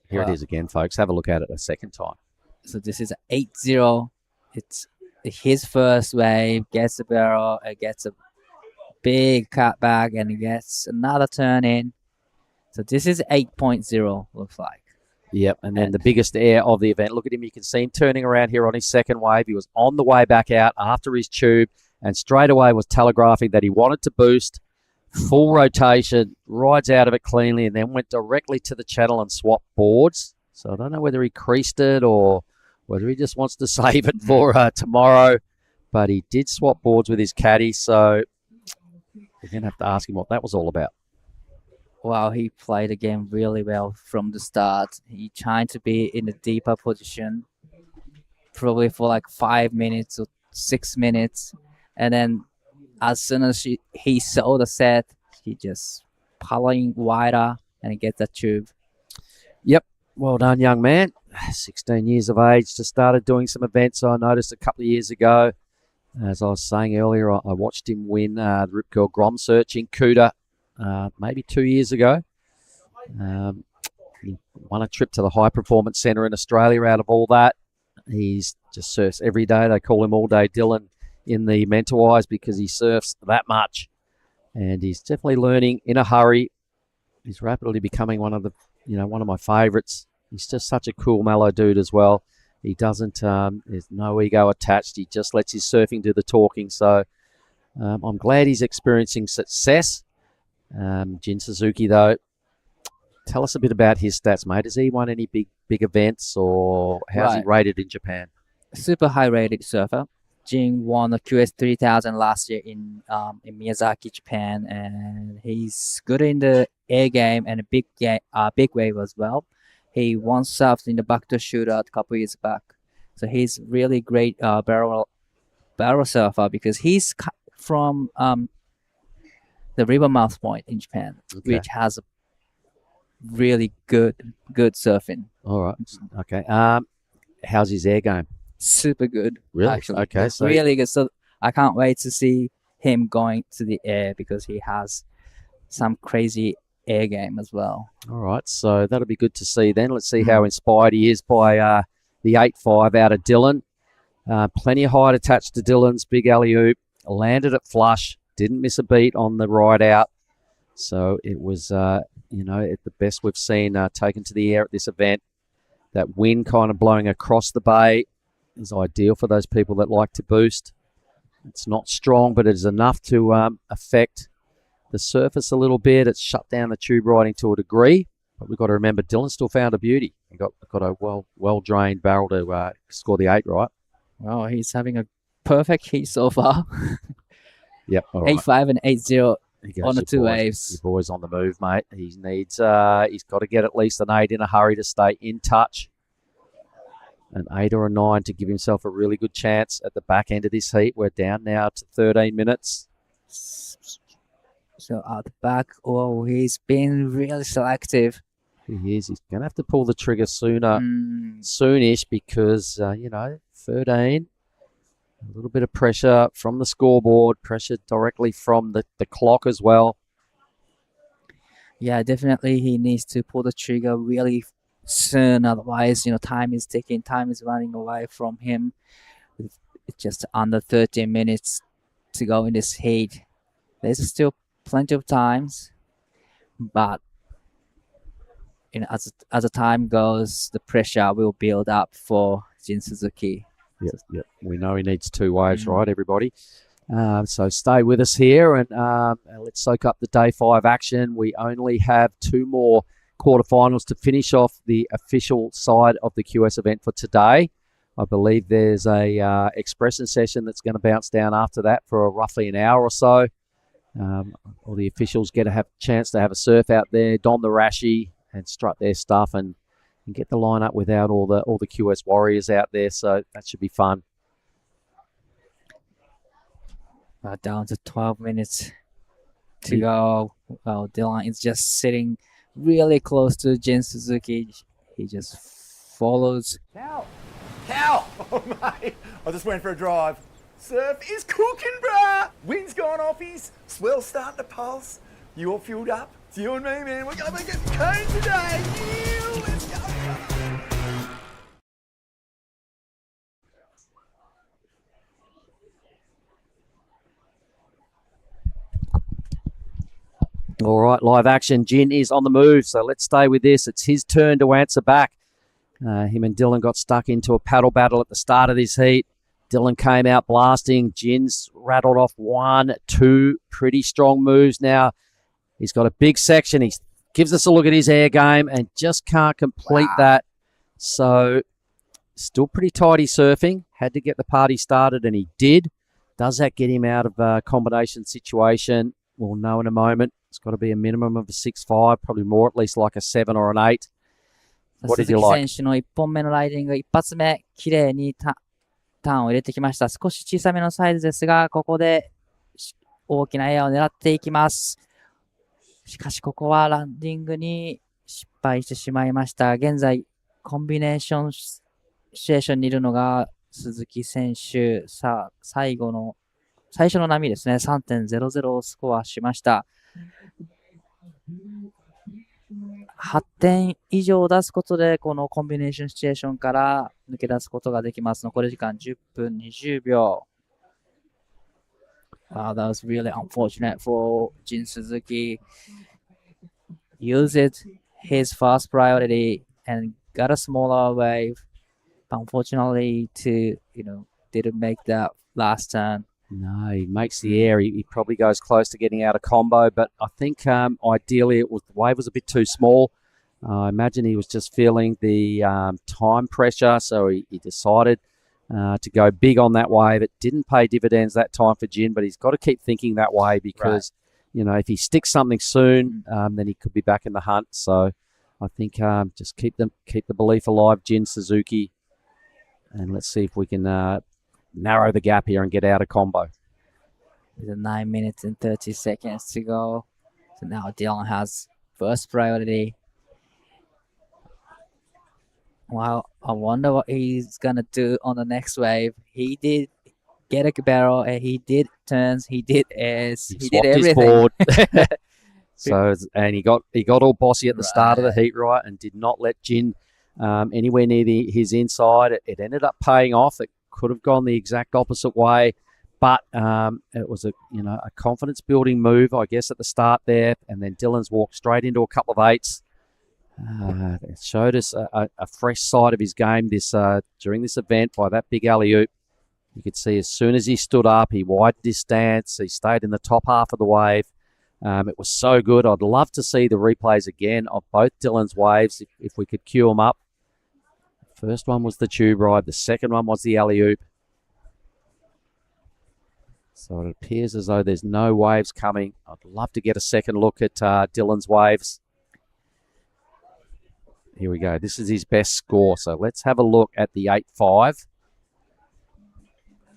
Here it is again, folks. Have a look at it a second time. So this is 8-0. It's his first wave, gets a barrel, it gets a big cutback, and it gets another turn in. So this is 8.0, looks like. Yep, and then the biggest air of the event. Look at him. You can see him turning around here on his second wave. He was on the way back out after his tube and straight away was telegraphing that he wanted to boost. Full rotation, rides out of it cleanly, and then went directly to the channel and swapped boards. So I don't know whether he creased it or whether he just wants to save it for tomorrow. But he did swap boards with his caddy, so we're going to have to ask him what that was all about. Wow, he played the game really well from the start. He tried to be in a deeper position, probably for like 5 minutes or 6 minutes. And then as soon as he saw the set, he just pulling wider and he gets that tube. Yep, well done, young man. 16 years of age, just started doing some events I noticed a couple of years ago. As I was saying earlier, I watched him win the Rip Curl Grom Search in Kuta maybe 2 years ago. He won a trip to the High Performance Centre in Australia out of all that. He's just surfs every day. They call him All Day Dylan in the mentor-wise because he surfs that much. And he's definitely learning in a hurry. He's rapidly becoming one of my favourites. He's just such a cool, mellow dude as well. He doesn't, there's no ego attached. He just lets his surfing do the talking. So I'm glad he's experiencing success. Jin Suzuki, though, tell us a bit about his stats, mate. Has he won any big events or how's he rated in Japan? Super high rated surfer. Jin won the QS 3000 last year in Miyazaki, Japan, and he's good in the air game and a big wave as well. He once surfed in the backdoor shootout a couple years back, so he's really great barrel surfer because he's from the Rivermouth Point in Japan, which has a really good surfing. All right, okay. How's his air game? Super good. Really? Actually. Okay. So really good. So I can't wait to see him going to the air because he has some crazy air game as well. All right. So that'll be good to see then. Let's see how inspired he is by the 8.5 out of Dylan. Plenty of height attached to Dylan's big alley-oop. Landed it flush. Didn't miss a beat on the ride out. So it was, the best we've seen taken to the air at this event. That wind kind of blowing across the bay is ideal for those people that like to boost. It's not strong, but it is enough to affect the surface a little bit. It's shut down the tube riding to a degree, but we've got to remember Dylan still found a beauty. He got a well-drained barrel to score the 8, right? Well, he's having a perfect heat so far. Yep. All right. 8.5 and 8.0 on the two waves. Your boy's on the move, mate. He needs. He's got to get at least an 8 in a hurry to stay in touch. An 8 or a 9 to give himself a really good chance at the back end of this heat. We're down now to 13 minutes. So at the back, he's been really selective. He is. He's going to have to pull the trigger soonish because, 13. A little bit of pressure from the scoreboard, pressure directly from the clock as well. Yeah, definitely he needs to pull the trigger really soon. Otherwise, time is ticking, time is running away from him. It's just under 13 minutes to go in this heat. There's still plenty of times, but as the time goes, the pressure will build up for Jin Suzuki. Yep. We know he needs 2 waves, right, everybody? So stay with us here and let's soak up the day 5 action. We only have 2 more quarterfinals to finish off the official side of the QS event for today. I believe there's a expression session that's going to bounce down after that for roughly an hour or so. All the officials get to have a chance to have a surf out there, don the rashi, and strut their stuff, and get the lineup without all the QS warriors out there. So that should be fun. Down to 12 minutes to go. Well, Dylan is just sitting really close to Jin Suzuki. He just follows. Cow! Oh, mate. I just went for a drive. Surf is cooking, bruh! Wind's gone off his, swell's starting to pulse. You all fueled up? It's you and me, man. We're going to get cone today. Yeah, let's go, brother. All right, live action. Jin is on the move, so let's stay with this. It's his turn to answer back. Him and Dylan got stuck into a paddle battle at the start of this heat. Dylan came out blasting. Jin's rattled off 1, 2 pretty strong moves now. He's got a big section. He gives us a look at his air game and just can't complete that. So still pretty tidy surfing. Had to get the party started, and he did. Does that get him out of a combination situation? We'll know in a moment. It's got to be a minimum of a 6.5, probably more, at least like a 7 or an 8. What did you like? 鈴木選手の1本目のライディング、一発目、綺麗にターンを入れてきました。少し小さめのサイズですが、ここで大きなエアを狙っていきます。しかし、ここはランディングに失敗してしまいました。現在、コンビネーションシチュエーションにいるのが鈴木選手。さあ、最初の波ですね。3.00 をスコアしました。8点以上出すことで、このコンビネーションシチュエーションから抜け出すことができます。残り時間10分20秒。Wow, that was really unfortunate for Jin Suzuki. Used his first priority and got a smaller wave. Unfortunately, didn't make that last turn. No, he makes the air. He probably goes close to getting out of combo, but I think ideally the wave was a bit too small. I imagine he was just feeling the time pressure, so he decided to go big on that wave. It didn't pay dividends that time for Jin, but he's got to keep thinking that way because, if he sticks something soon, then he could be back in the hunt. So I think just keep the belief alive, Jin Suzuki, and let's see if we can narrow the gap here and get out of combo. With 9 minutes and 30 seconds to go. So now Dylan has first priority. Wow, I wonder what he's going to do on the next wave. He did get a barrel, and he did turns, he did airs, he did everything. His board. And he got all bossy at the start of the heat, right, and did not let Jin anywhere near his inside. It ended up paying off. It could have gone the exact opposite way, but it was a confidence building move, I guess, at the start there, and then Dylan's walked straight into a couple of 8s. It showed us a fresh side of his game during this event by that big alley-oop. You could see as soon as he stood up, he widened his stance. He stayed in the top half of the wave. It was so good. I'd love to see the replays again of both Dylan's waves if we could cue them up. First one was the tube ride. The second one was the alley-oop. So it appears as though there's no waves coming. I'd love to get a second look at Dylan's waves. Here we go. This is his best score. So let's have a look at the 8.5.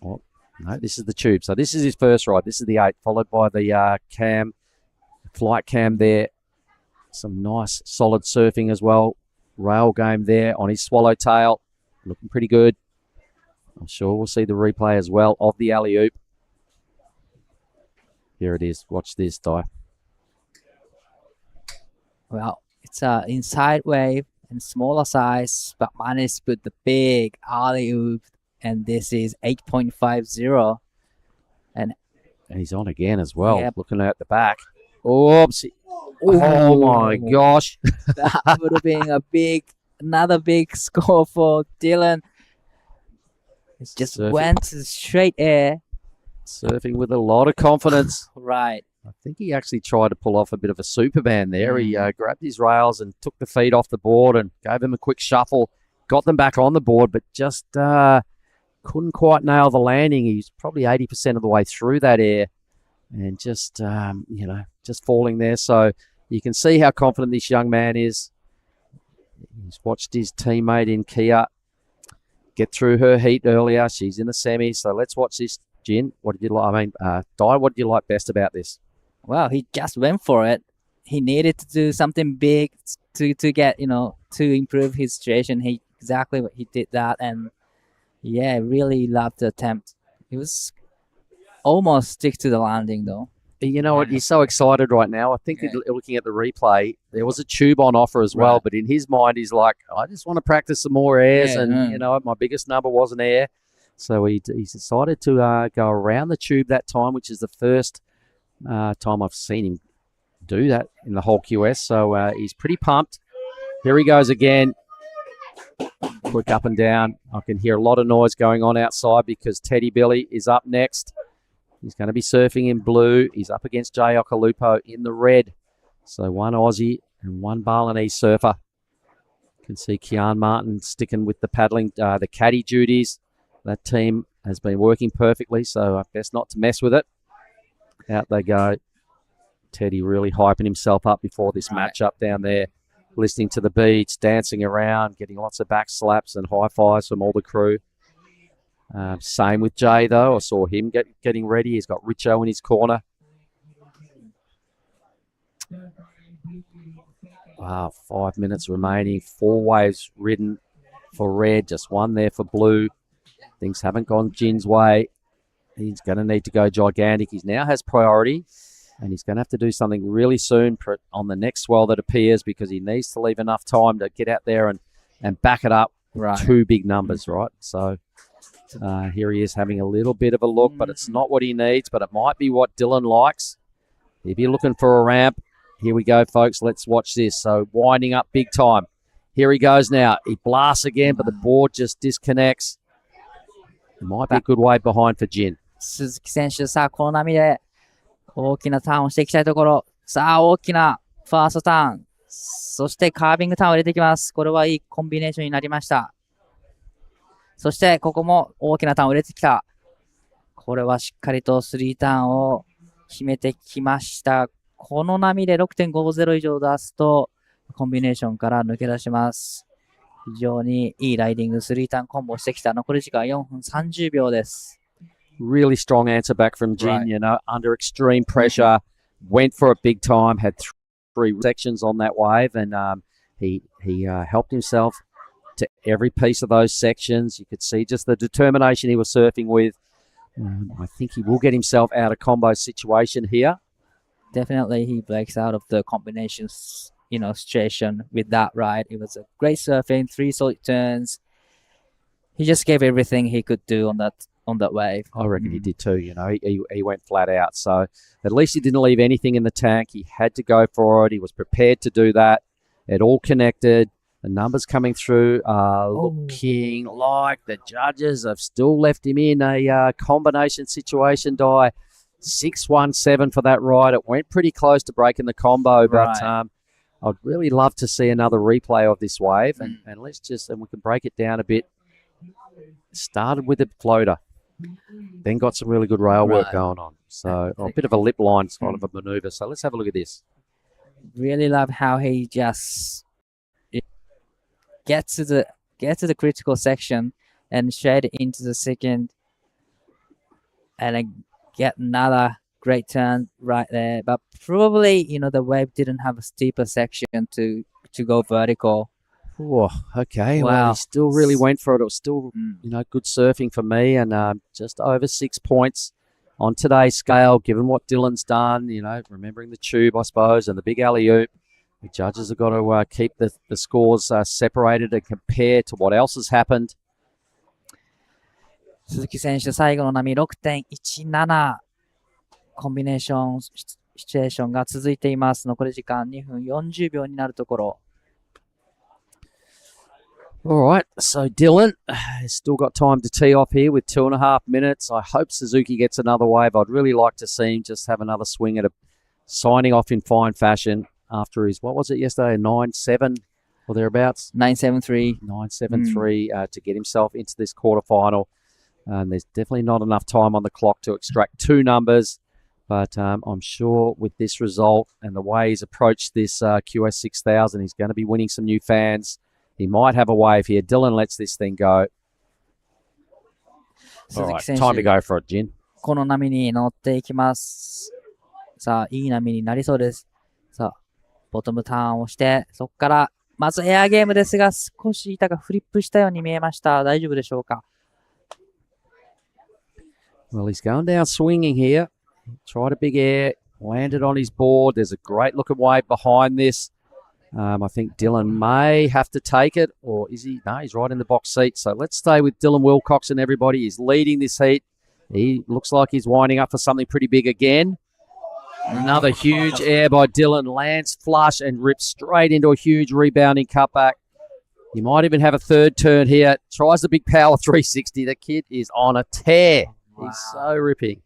Oh, no, this is the tube. So this is his first ride. This is the 8, followed by the flight cam there. Some nice solid surfing as well. Rail game there on his swallowtail. Looking pretty good. I'm sure we'll see the replay as well of the alley-oop. Here it is. Watch this, Di. Well, it's an inside wave and smaller size, but managed to put the big alley-oop, and this is 8.50. And he's on again as well, yep. Looking at the back. Oops. Oh my gosh. That would have been another big score for Dylan. It just went to straight air. Surfing with a lot of confidence. Right. I think he actually tried to pull off a bit of a Superman there. He grabbed his rails and took the feet off the board and gave him a quick shuffle. got them back on the board, but just couldn't quite nail the landing. He's probably 80% of the way through that air and just, just falling there. So you can see how confident this young man is. He's watched his teammate in Kia get through her heat earlier. She's in the semis. So let's watch this. Jin, what did you like? Di, what did you like best about this? Well, he just went for it. He needed to do something big to get, to improve his situation. Exactly what he did that. And yeah, really loved the attempt. He was almost stick to the landing though. You know what? He's so excited right now. I think looking at the replay, there was a tube on offer as well. But in his mind, he's like, I just want to practice some more airs. My biggest number was an air. So he decided to go around the tube that time, which is the first time I've seen him do that in the whole QS. So he's pretty pumped. Here he goes again. Quick up and down. I can hear a lot of noise going on outside because Teddy Billy is up next. He's going to be surfing in blue. He's up against Jay Okalupo in the red. So one Aussie and one Balinese surfer. You can see Kian Martin sticking with the paddling, the caddy duties. That team has been working perfectly, so best not to mess with it. Out they go. Teddy really hyping himself up before this matchup down there. Listening to the beats, dancing around, getting lots of back slaps and high fives from all the crew. Same with Jay, though. I saw him getting ready. He's got Richo in his corner. Wow, 5 minutes remaining. 4 waves ridden for red. Just one there for blue. Things haven't gone Jin's way. He's going to need to go gigantic. He now has priority. And he's going to have to do something really soon on the next swell that appears because he needs to leave enough time to get out there and back it up. Right. 2 big numbers, right? So here he is having a little bit of a look, but it's not what he needs, but it might be what Dylan likes. If you're looking for a ramp, here we go, folks. Let's watch this. So winding up big time. Here he goes now. He blasts again, but the board just disconnects. It might be a good wave behind for Jin. 鈴木選手、さあ、この波で大きなターンをしていきたいところ。さあ、大きなファーストターン。そしてカービングターンを入れてきます。これはいいコンビネーションになりました。そして、ここも大きなターンを入れてきた。これはしっかりと3ターンを決めてきました。この波で 6.50 以上出すと、コンビネーションから抜け出します。非常にいいライディング、3ターンコンボをしてきた。残り時間4分30秒です。Really strong answer back from Jin, under extreme pressure, went for it big time, had 3 sections on that wave, and he helped himself to every piece of those sections. You could see just the determination he was surfing with. I think he will get himself out of combo situation here. Definitely he breaks out of the combinations, situation with that ride. It was a great surfing, 3 solid turns. He just gave everything he could do on that wave. I reckon he did too, he went flat out. So at least he didn't leave anything in the tank. He had to go for it. He was prepared to do that. It all connected. The numbers coming through are looking like the judges have still left him in a combination situation, Di. 6-1-7 for that ride. It went pretty close to breaking the combo, but I'd really love to see another replay of this wave. And we can break it down a bit. Started with a floater, then got some really good rail work going on. So a bit of a lip line sort of a maneuver. So let's have a look at this. Really love how he just gets to the critical section and straight into the second, and then get another great turn right there. But probably the wave didn't have a steeper section to go vertical. Oh, okay. Wow. Well, he still really went for it. It was still, good surfing for me, and just over 6 points on today's scale, given what Dylan's done, remembering the tube, I suppose, and the big alley-oop. The judges have got to keep the scores separated and compare to what else has happened. 鈴木選手、最後の波 6.17 コンビネーションシチュエーションが続いています。残り時間2分40秒になるところ。All right, so Dylan has still got time to tee off here with 2.5 minutes. I hope Suzuki gets another wave. I'd really like to see him just have another swing at signing off in fine fashion after his, what was it yesterday, 9-7 or thereabouts. 973. 973 to get himself into this quarterfinal. There's definitely not enough time on the clock to extract two numbers, but I'm sure with this result and the way he's approached this QS 6000, he's going to be winning some new fans. He might have a wave here. Dylan lets this thing go. All right, time to go for it, Jin. この波に乗っていきます。さあ、いい波になりそうです。さあ、ボトムターンをして、そこから、まずエアゲームですが、少し板がフリップしたように見えました。大丈夫でしょうか？ Well, he's going down swinging here. Tried a big air, landed on his board. There's a great looking wave behind this. I think Dylan may have to take it, or is he? No, he's right in the box seat. So let's stay with Dylan Wilcoxon, everybody. He's leading this heat. He looks like he's winding up for something pretty big again. Another huge air by Dylan. Lands flush and rips straight into a huge rebounding cutback. He might even have a third turn here. Tries the big power 360. The kid is on a tear. Wow. He's so ripping.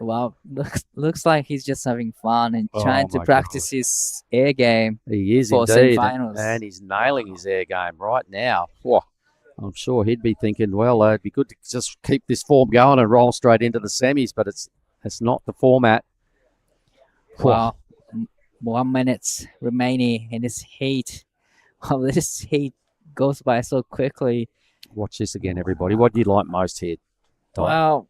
Well, looks like he's just having fun and trying to practice his air game. He is indeed. And he's nailing his air game right now. Whoa. I'm sure he'd be thinking, well, it'd be good to just keep this form going and roll straight into the semis, but it's not the format. Well, 1 minute remaining in this heat. Well, this heat goes by so quickly. Watch this again, everybody. What do you like most here, Don? Well,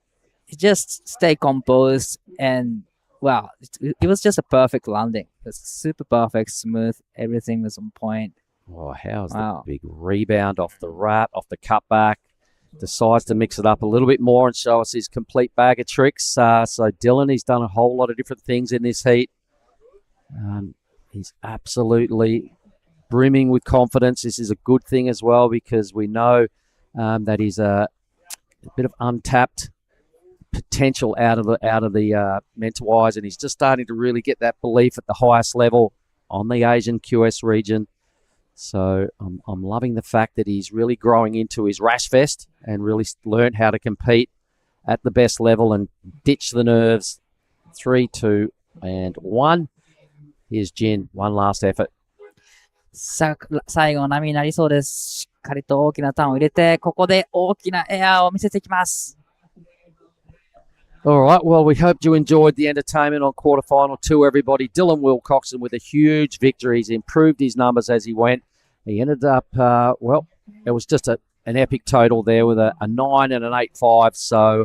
just stay composed and, well, it was just a perfect landing. It was super perfect, smooth. Everything was on point. Oh, how's the big rebound off the wrap, off the cutback. Decides to mix it up a little bit more and show us his complete bag of tricks. So Dylan, he's done a whole lot of different things in this heat. He's absolutely brimming with confidence. This is a good thing as well because we know that he's a bit of untapped potential out of the mentor-wise, and he's just starting to really get that belief at the highest level on the Asian QS region. So I'm loving the fact that he's really growing into his rash vest and really learned how to compete at the best level and ditch the nerves. 3, 2, and 1. Here's Jin. One last effort. さあ、最後の波になりそうです。しっかりと大きなターンを入れて、ここで大きなエアを見せていきます。All right, well, we hoped you enjoyed the entertainment on quarterfinal 2, everybody. Dylan Wilcoxon with a huge victory. He's improved his numbers as he went. He ended up, well, it was just an epic total there with a 9 and an 8.5. So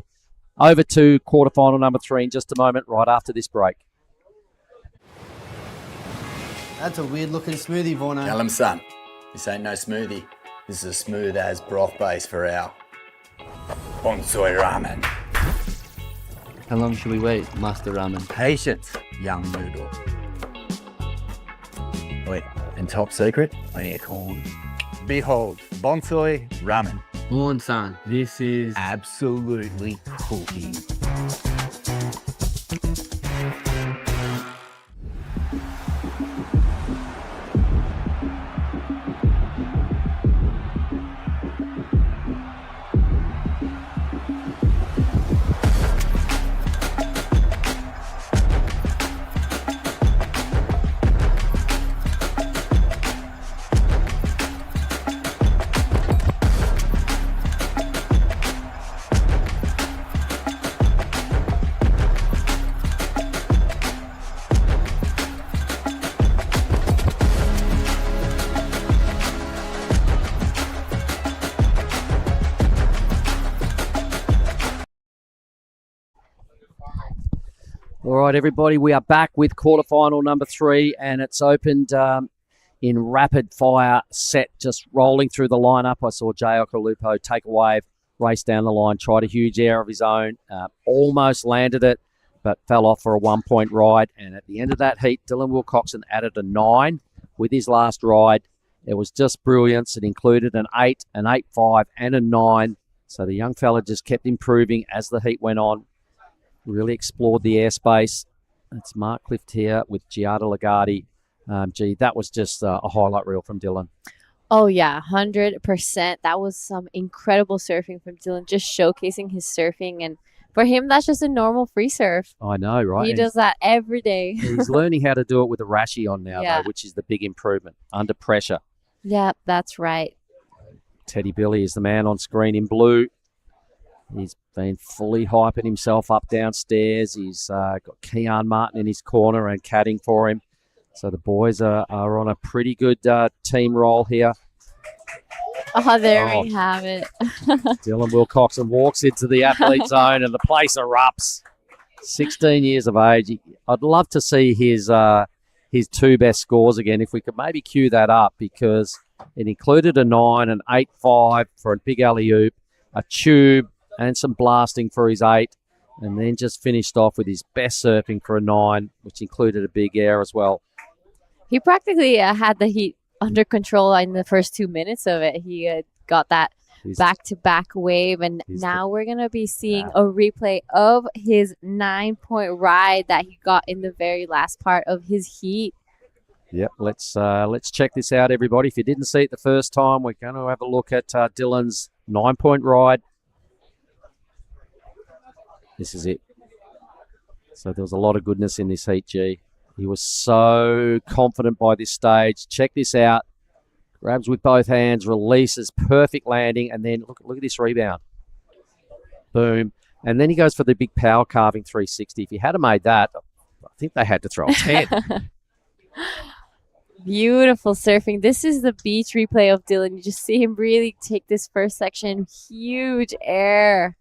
over to quarterfinal number 3 in just a moment, right after this break. That's a weird looking smoothie, Vorno. Tell him, son, this ain't no smoothie. This is a smooth as broth base for our bonsai ramen. How long should we wait, Master Ramen? Patience, young noodle. Wait, and top secret, aircorn. Behold, bonsai ramen. Morn-san, this is Absolutely cooking. All right, everybody, we are back with quarterfinal number 3, and it's opened in rapid fire set, just rolling through the lineup. I saw Jay Okalupo take a wave, race down the line, tried a huge air of his own, almost landed it, but fell off for a 1-point ride. And at the end of that heat, Dylan Wilcoxon added a 9 with his last ride. It was just brilliance. It included an 8, an 8.5, and a 9. So the young fella just kept improving as the heat went on. Really explored the airspace. It's Mark Clift here with Giada Lagarde. Gee, that was just a highlight reel from Dylan. Oh, yeah, 100%. That was some incredible surfing from Dylan, just showcasing his surfing. And for him, that's just a normal free surf. I know, right? He does that every day. He's learning how to do it with a rashi on now, though, which is the big improvement under pressure. Yep, that's right. Teddy Billy is the man on screen in blue. He's been fully hyping himself up downstairs. He's got Keon Martin in his corner and caddying for him. So the boys are on a pretty good team roll here. Oh, there we have it. Dylan Wilcoxon walks into the athlete zone and the place erupts. 16 years of age. I'd love to see his 2 best scores again. If we could maybe cue that up, because it included a 9, an 8-5 for a big alley-oop, a tube, and some blasting for his 8, and then just finished off with his best surfing for a 9, which included a big air as well. He practically had the heat under control in the first 2 minutes of it. He got that back-to-back wave, and now we're going to be seeing a replay of his 9-point ride that he got in the very last part of his heat. Yep, let's check this out, everybody. If you didn't see it the first time, we're going to have a look at Dylan's 9-point ride. This is it. So there was a lot of goodness in this heat, G. He was so confident by this stage. Check this out. Grabs with both hands, releases, perfect landing, and then look at this rebound. Boom. And then he goes for the big power carving 360. If he had made that, I think they had to throw a 10. Beautiful surfing. This is the beach replay of Dylan. You just see him really take this first section. Huge air.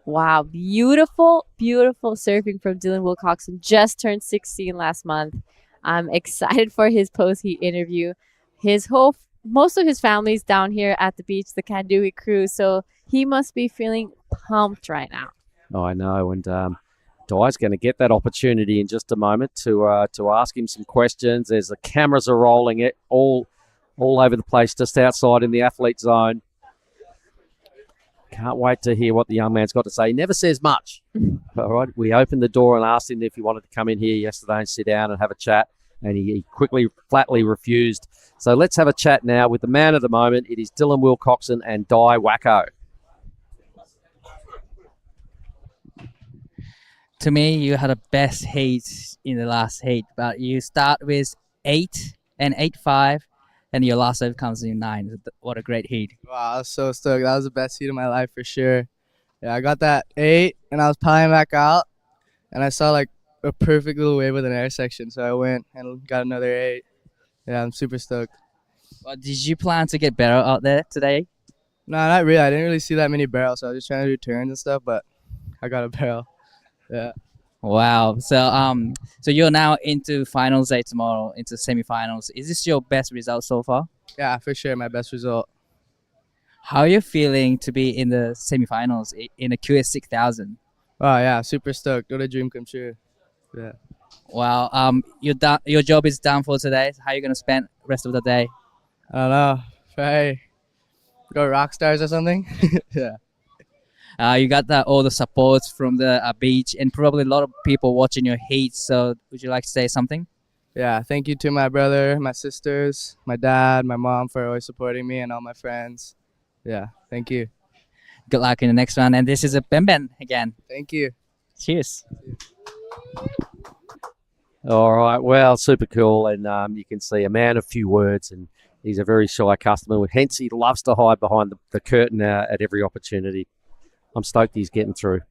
Wow. Beautiful, beautiful surfing from Dylan Wilcoxon. Just turned 16 last month. I'm excited for his post-heat interview. Most of his family's down here at the beach, the Kandui crew, so he must be feeling pumped right now. Oh, I know. And Di's going to get that opportunity in just a moment to ask him some questions. As the cameras are rolling it all over the place, just outside in the athlete zone. Can't wait to hear what the young man's got to say. He never says much. All right. We opened the door and asked him if he wanted to come in here yesterday and sit down and have a chat, and he flatly refused. So let's have a chat now with the man of the moment. It is Dylan Wilcoxon and Di Wacko. To me, you had the best heat in the last heat, but you start with 8 and 8-5, and your last serve comes in 9. What a great heat. Wow, I was so stoked. That was the best heat of my life for sure. Yeah, I got that 8, and I was piling back out, and I saw like a perfect little wave with an air section, so I went and got another 8. Yeah, I'm super stoked. Well, did you plan to get better out there today? No, not really. I didn't really see that many barrels, so I was just trying to do turns and stuff, but I got a barrel. Yeah. Wow. So you're now into finals day tomorrow, into semifinals. Is this your best result so far? Yeah, for sure, my best result. How are you feeling to be in the semifinals in the QS 6000? Oh yeah, super stoked. What a dream come true. Yeah. Wow. Your job is done for today. How are you gonna spend the rest of the day? I don't know. Probably go rock stars or something. Yeah. You got all the support from the beach and probably a lot of people watching your heat. So would you like to say something? Yeah, thank you to my brother, my sisters, my dad, my mom for always supporting me, and all my friends. Yeah, thank you. Good luck in the next one. And this is a Ben Ben again. Thank you. Cheers. All right, well, super cool. And you can see a man of few words, and he's a very shy customer. Hence, he loves to hide behind the curtain at every opportunity. I'm stoked he's getting through.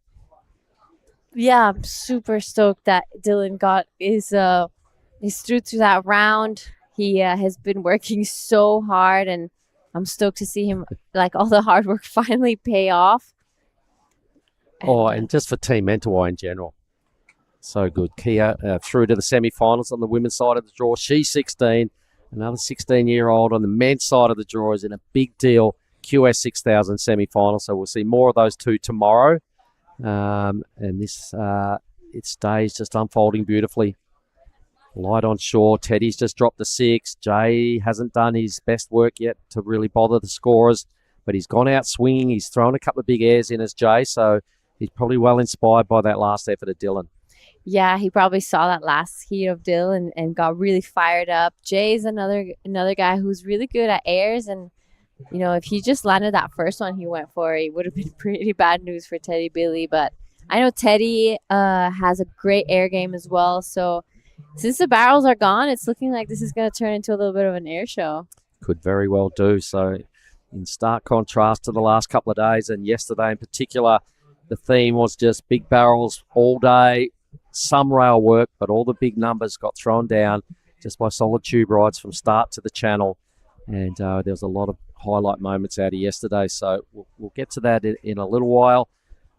Yeah, I'm super stoked that Dylan is through to that round. He has been working so hard, and I'm stoked to see him, like, all the hard work finally pay off. And just for Team Mentawai in general. So good. Kia through to the semi-finals on the women's side of the draw. She's 16. Another 16-year-old on the men's side of the draw is in a big deal QS 6000 semi-final. So we'll see more of those two tomorrow. And this stays just unfolding beautifully. Light on shore. Teddy's just dropped a 6. Jay hasn't done his best work yet to really bother the scorers, but he's gone out swinging. He's thrown a couple of big airs in as Jay, so he's probably well inspired by that last effort of Dylan. Yeah, he probably saw that last heat of Dylan and got really fired up. Jay's another guy who's really good at airs, and you know, if he just landed that first one he went for, it would have been pretty bad news for Teddy Billy. But I know Teddy has a great air game as well, so since the barrels are gone, it's looking like this is going to turn into a little bit of an air show. could very well do. So in stark contrast to the last couple of days, and yesterday in particular, the theme was just big barrels all day, some rail work, but all the big numbers got thrown down just by solid tube rides from start to the channel. And there was a lot of highlight moments out of yesterday. So we'll get to that in a little while.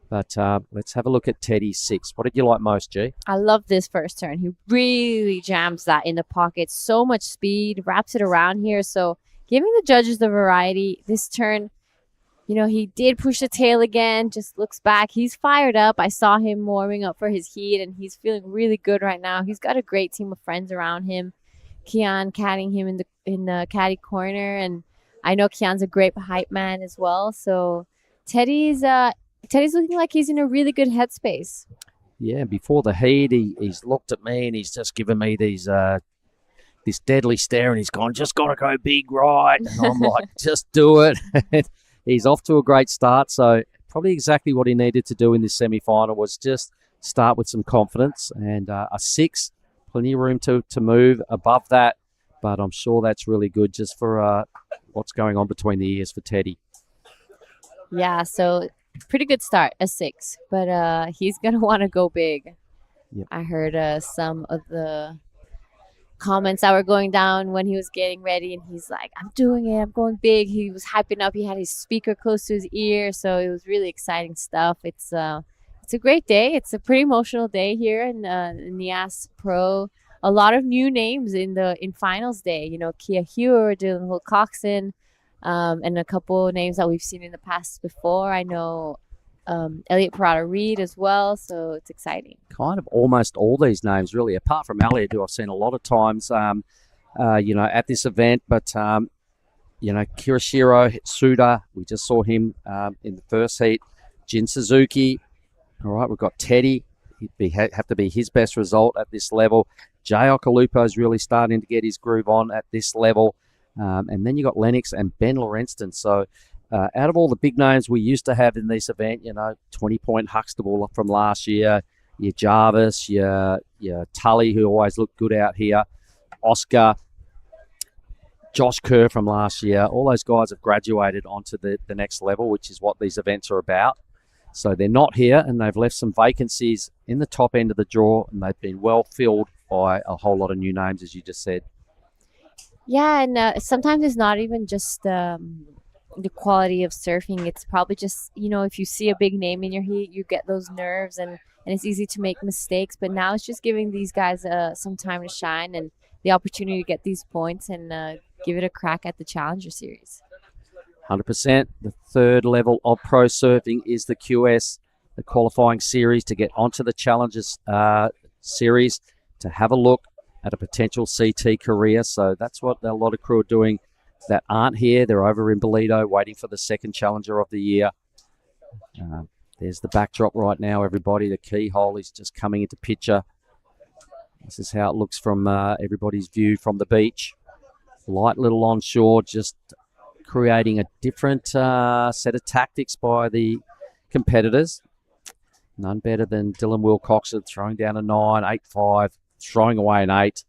But let's have a look at Teddy's 6. What did you like most, G? I love this first turn. He really jams that in the pocket. So much speed, wraps it around here. So giving the judges the variety this turn. He did push the tail again, just looks back. He's fired up. I saw him warming up for his heat, and he's feeling really good right now. He's got a great team of friends around him. Kian caddying him in the caddy corner, and I know Kian's a great hype man as well. So Teddy's looking like he's in a really good headspace. Yeah, before the heat, he's looked at me and he's just given me this deadly stare, and he's gone, just got to go big, right? And I'm like, just do it. He's off to a great start, so probably exactly what he needed to do in this semi-final was just start with some confidence, and a 6, plenty of room to move above that, but I'm sure that's really good just for what's going on between the ears for Teddy. Yeah, so pretty good start, a 6, but he's going to want to go big. Yep. I heard some of the comments that were going down when he was getting ready, and he's like, I'm doing it, I'm going big. He was hyping up. He had his speaker close to his ear, so it was really exciting stuff. It's a great day. It's a pretty emotional day here in Nias Pro. A lot of new names in finals day. Kia Hewer, Dylan Wilcoxon, and a couple names that we've seen in the past before. I know Elliot Parada-Reed as well, so it's exciting. Kind of almost all these names, really, apart from Elliot, who I've seen a lot of times, at this event. But, Kirishiro Suda, we just saw him in the first heat. Jin Suzuki. All right, we've got Teddy. He'd have to be his best result at this level. Jay Okalupo is really starting to get his groove on at this level. And then you got Lennox and Ben Lorenston. So, out of all the big names we used to have in this event, 20-point Huxtable from last year, your Jarvis, your Tully, who always looked good out here, Oscar, Josh Kerr from last year, all those guys have graduated onto the next level, which is what these events are about. So they're not here, and they've left some vacancies in the top end of the draw, and they've been well filled by a whole lot of new names, as you just said. Yeah, and sometimes it's not even just the quality of surfing. It's probably just, if you see a big name in your heat, you get those nerves, and it's easy to make mistakes. But now it's just giving these guys some time to shine and the opportunity to get these points and give it a crack at the Challenger Series. 100%. The third level of pro surfing is the QS, the qualifying series to get onto the Challenger Series, to have a look at a potential CT career. So that's what a lot of crew are doing that aren't here. They're over in Bolito waiting for the second Challenger of the year. There's the backdrop right now, everybody. The keyhole is just coming into picture. This is how it looks from everybody's view from the beach. Light little onshore, just creating a different set of tactics by the competitors. None better than Dylan Wilcoxon throwing down a 9, 8-5, throwing away an 8.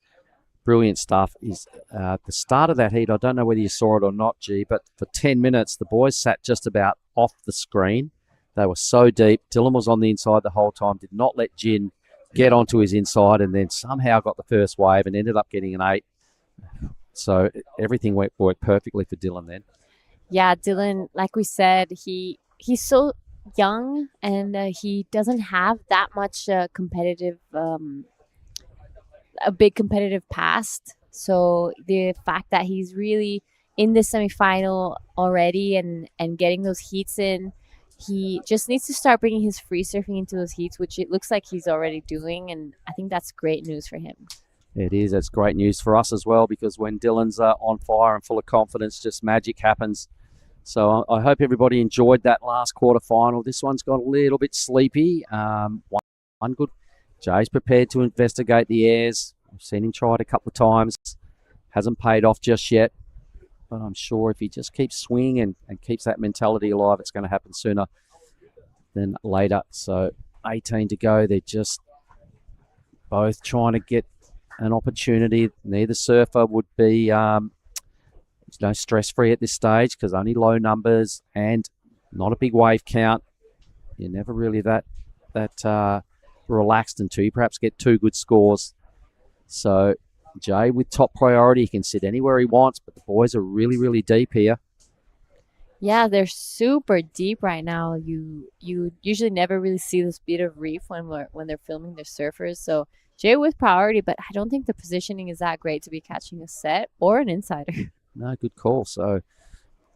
Brilliant stuff. Is the start of that heat, I don't know whether you saw it or not, G, but for 10 minutes, the boys sat just about off the screen. They were so deep. Dylan was on the inside the whole time, did not let Jin get onto his inside, and then somehow got the first wave and ended up getting an 8. So everything worked perfectly for Dylan then. Yeah, Dylan, like we said, he's so young, and he doesn't have that much competitive a big competitive past. So the fact that he's really in the semifinal already and getting those heats in, he just needs to start bringing his free surfing into those heats, which it looks like he's already doing. And I think that's great news for him. It is. It's great news for us as well, because when Dylan's on fire and full of confidence, just magic happens. So I hope everybody enjoyed that last quarterfinal. This one's got a little bit sleepy. One good. Jay's prepared to investigate the airs. We've seen him try it a couple of times. Hasn't paid off just yet. But I'm sure if he just keeps swinging and keeps that mentality alive, it's going to happen sooner than later. So 18 to go. They're just both trying to get an opportunity. Neither surfer would be, stress-free at this stage because only low numbers and not a big wave count. You're never really that relaxed until you perhaps get 2 good scores. So Jay with top priority, he can sit anywhere he wants, but the boys are really, really deep here. Yeah, they're super deep right now. You usually never really see the speed of reef when they're filming their surfers. So Jay with priority, but I don't think the positioning is that great to be catching a set or an insider. No, good call. So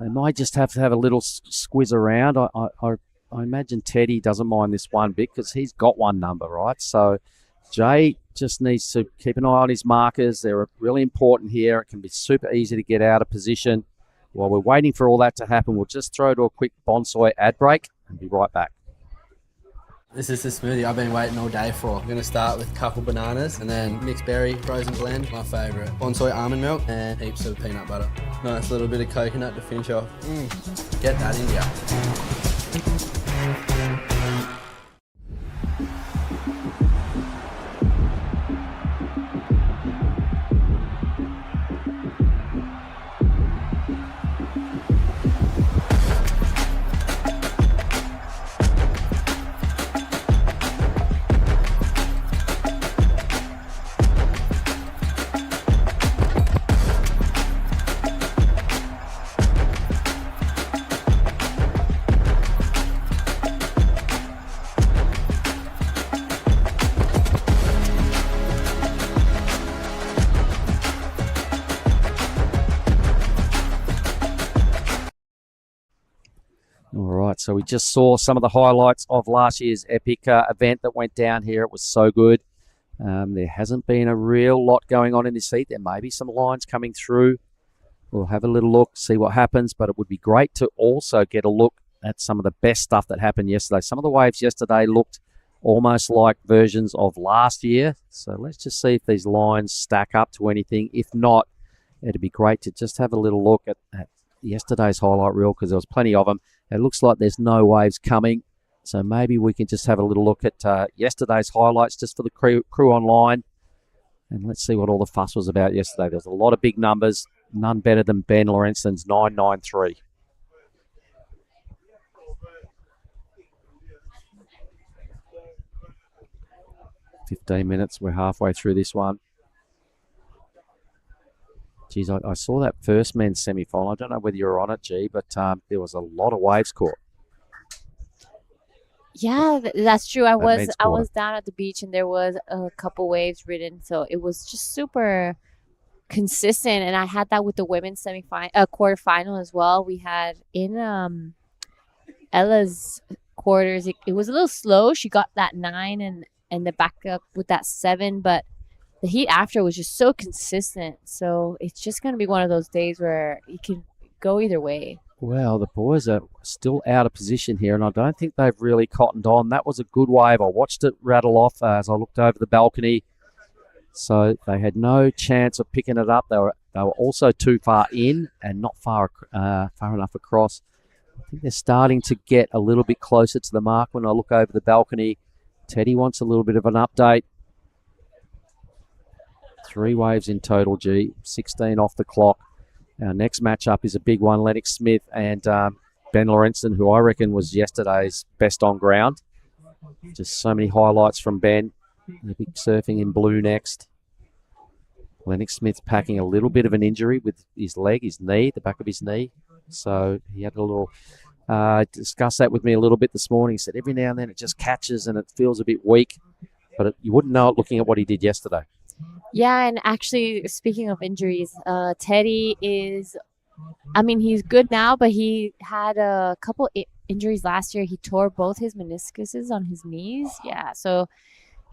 they might just have to have a little squiz around. I imagine Teddy doesn't mind this one bit because he's got one number, right? So Jay just needs to keep an eye on his markers. They're really important here. It can be super easy to get out of position. While we're waiting for all that to happen, we'll just throw to a quick bonsai ad break and be right back. This is the smoothie I've been waiting all day for. I'm going to start with a couple bananas and then mixed berry frozen blend, my favourite. Bonsai almond milk and heaps of peanut butter. Nice little bit of coconut to finish off. Get that in ya. So we just saw some of the highlights of last year's epic event that went down here. It was so good. There hasn't been a real lot going on in this heat. There may be some lines coming through. We'll have a little look, see what happens, but it would be great to also get a look at some of the best stuff that happened yesterday. Some of the waves yesterday looked almost like versions of last year. So let's just see if these lines stack up to anything. If not, it'd be great to just have a little look at yesterday's highlight reel because there was plenty of them. It looks like there's no waves coming, so maybe we can just have a little look at yesterday's highlights just for the crew online. And let's see what all the fuss was about yesterday. There's a lot of big numbers, none better than Ben Lorenzen's 993. "15 minutes, we're halfway through this one." Geez, I saw that first men's semi-final. I don't know whether you were on it, G, but there was a lot of waves caught. Yeah, that's true. I was down at the beach and there was a couple waves ridden, so it was just super consistent. And I had that with the women's quarterfinal as well. We had in Ella's quarters, it was a little slow. She got that 9 and the backup with that 7, but the heat after was just so consistent. So it's just going to be one of those days where you can go either way. Well, the boys are still out of position here, and I don't think they've really cottoned on. That was a good wave. I watched it rattle off as I looked over the balcony. So they had no chance of picking it up. They were also too far in and not far enough across. I think they're starting to get a little bit closer to the mark when I look over the balcony. Teddy wants a little bit of an update. 3 waves in total, G. 16 off the clock. Our next matchup is a big one. Lennox Smith and Ben Lorenzen, who I reckon was yesterday's best on ground. Just so many highlights from Ben. He'll be surfing in blue next. Lennox Smith packing a little bit of an injury with his leg, his knee, the back of his knee. So he had a little discuss that with me a little bit this morning. He said every now and then it just catches and it feels a bit weak. But you wouldn't know it looking at what he did yesterday. Yeah, and actually, speaking of injuries, Teddy is, he's good now, but he had a couple injuries last year. He tore both his meniscuses on his knees. Yeah, so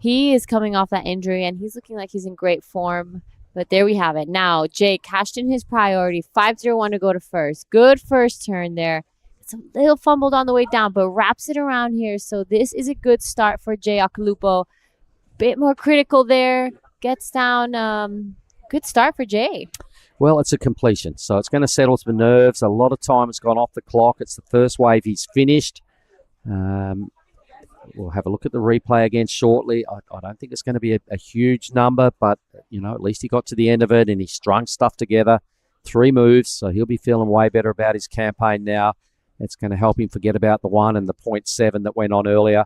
he is coming off that injury, and he's looking like he's in great form. But there we have it. Now, Jake cashed in his priority, 501 to go to first. Good first turn there. It's a little fumbled on the way down, but wraps it around here. So this is a good start for Jay Akalupo. Bit more critical there. Gets down. Good start for Jay. Well, it's a completion, so it's going to settle some nerves. A lot of time has gone off the clock. It's the first wave he's finished. We'll have a look at the replay again shortly. I don't think it's going to be a huge number, but, at least he got to the end of it and he strung stuff together. 3 moves, so he'll be feeling way better about his campaign now. It's going to help him forget about the 1 and the 0.7 that went on earlier,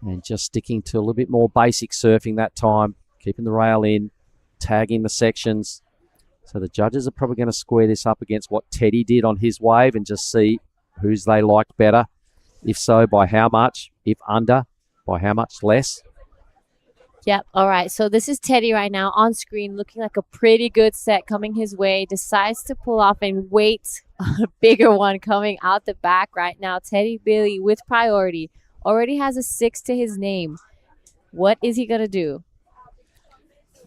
and just sticking to a little bit more basic surfing that time, keeping the rail in, tagging the sections. So the judges are probably going to square this up against what Teddy did on his wave and just see whose they liked better. If so, by how much? If under, by how much less? Yep. All right. So this is Teddy right now on screen, looking like a pretty good set coming his way. Decides to pull off and wait a bigger one coming out the back right now. Teddy Billy with priority. Already has a 6 to his name. What is he going to do?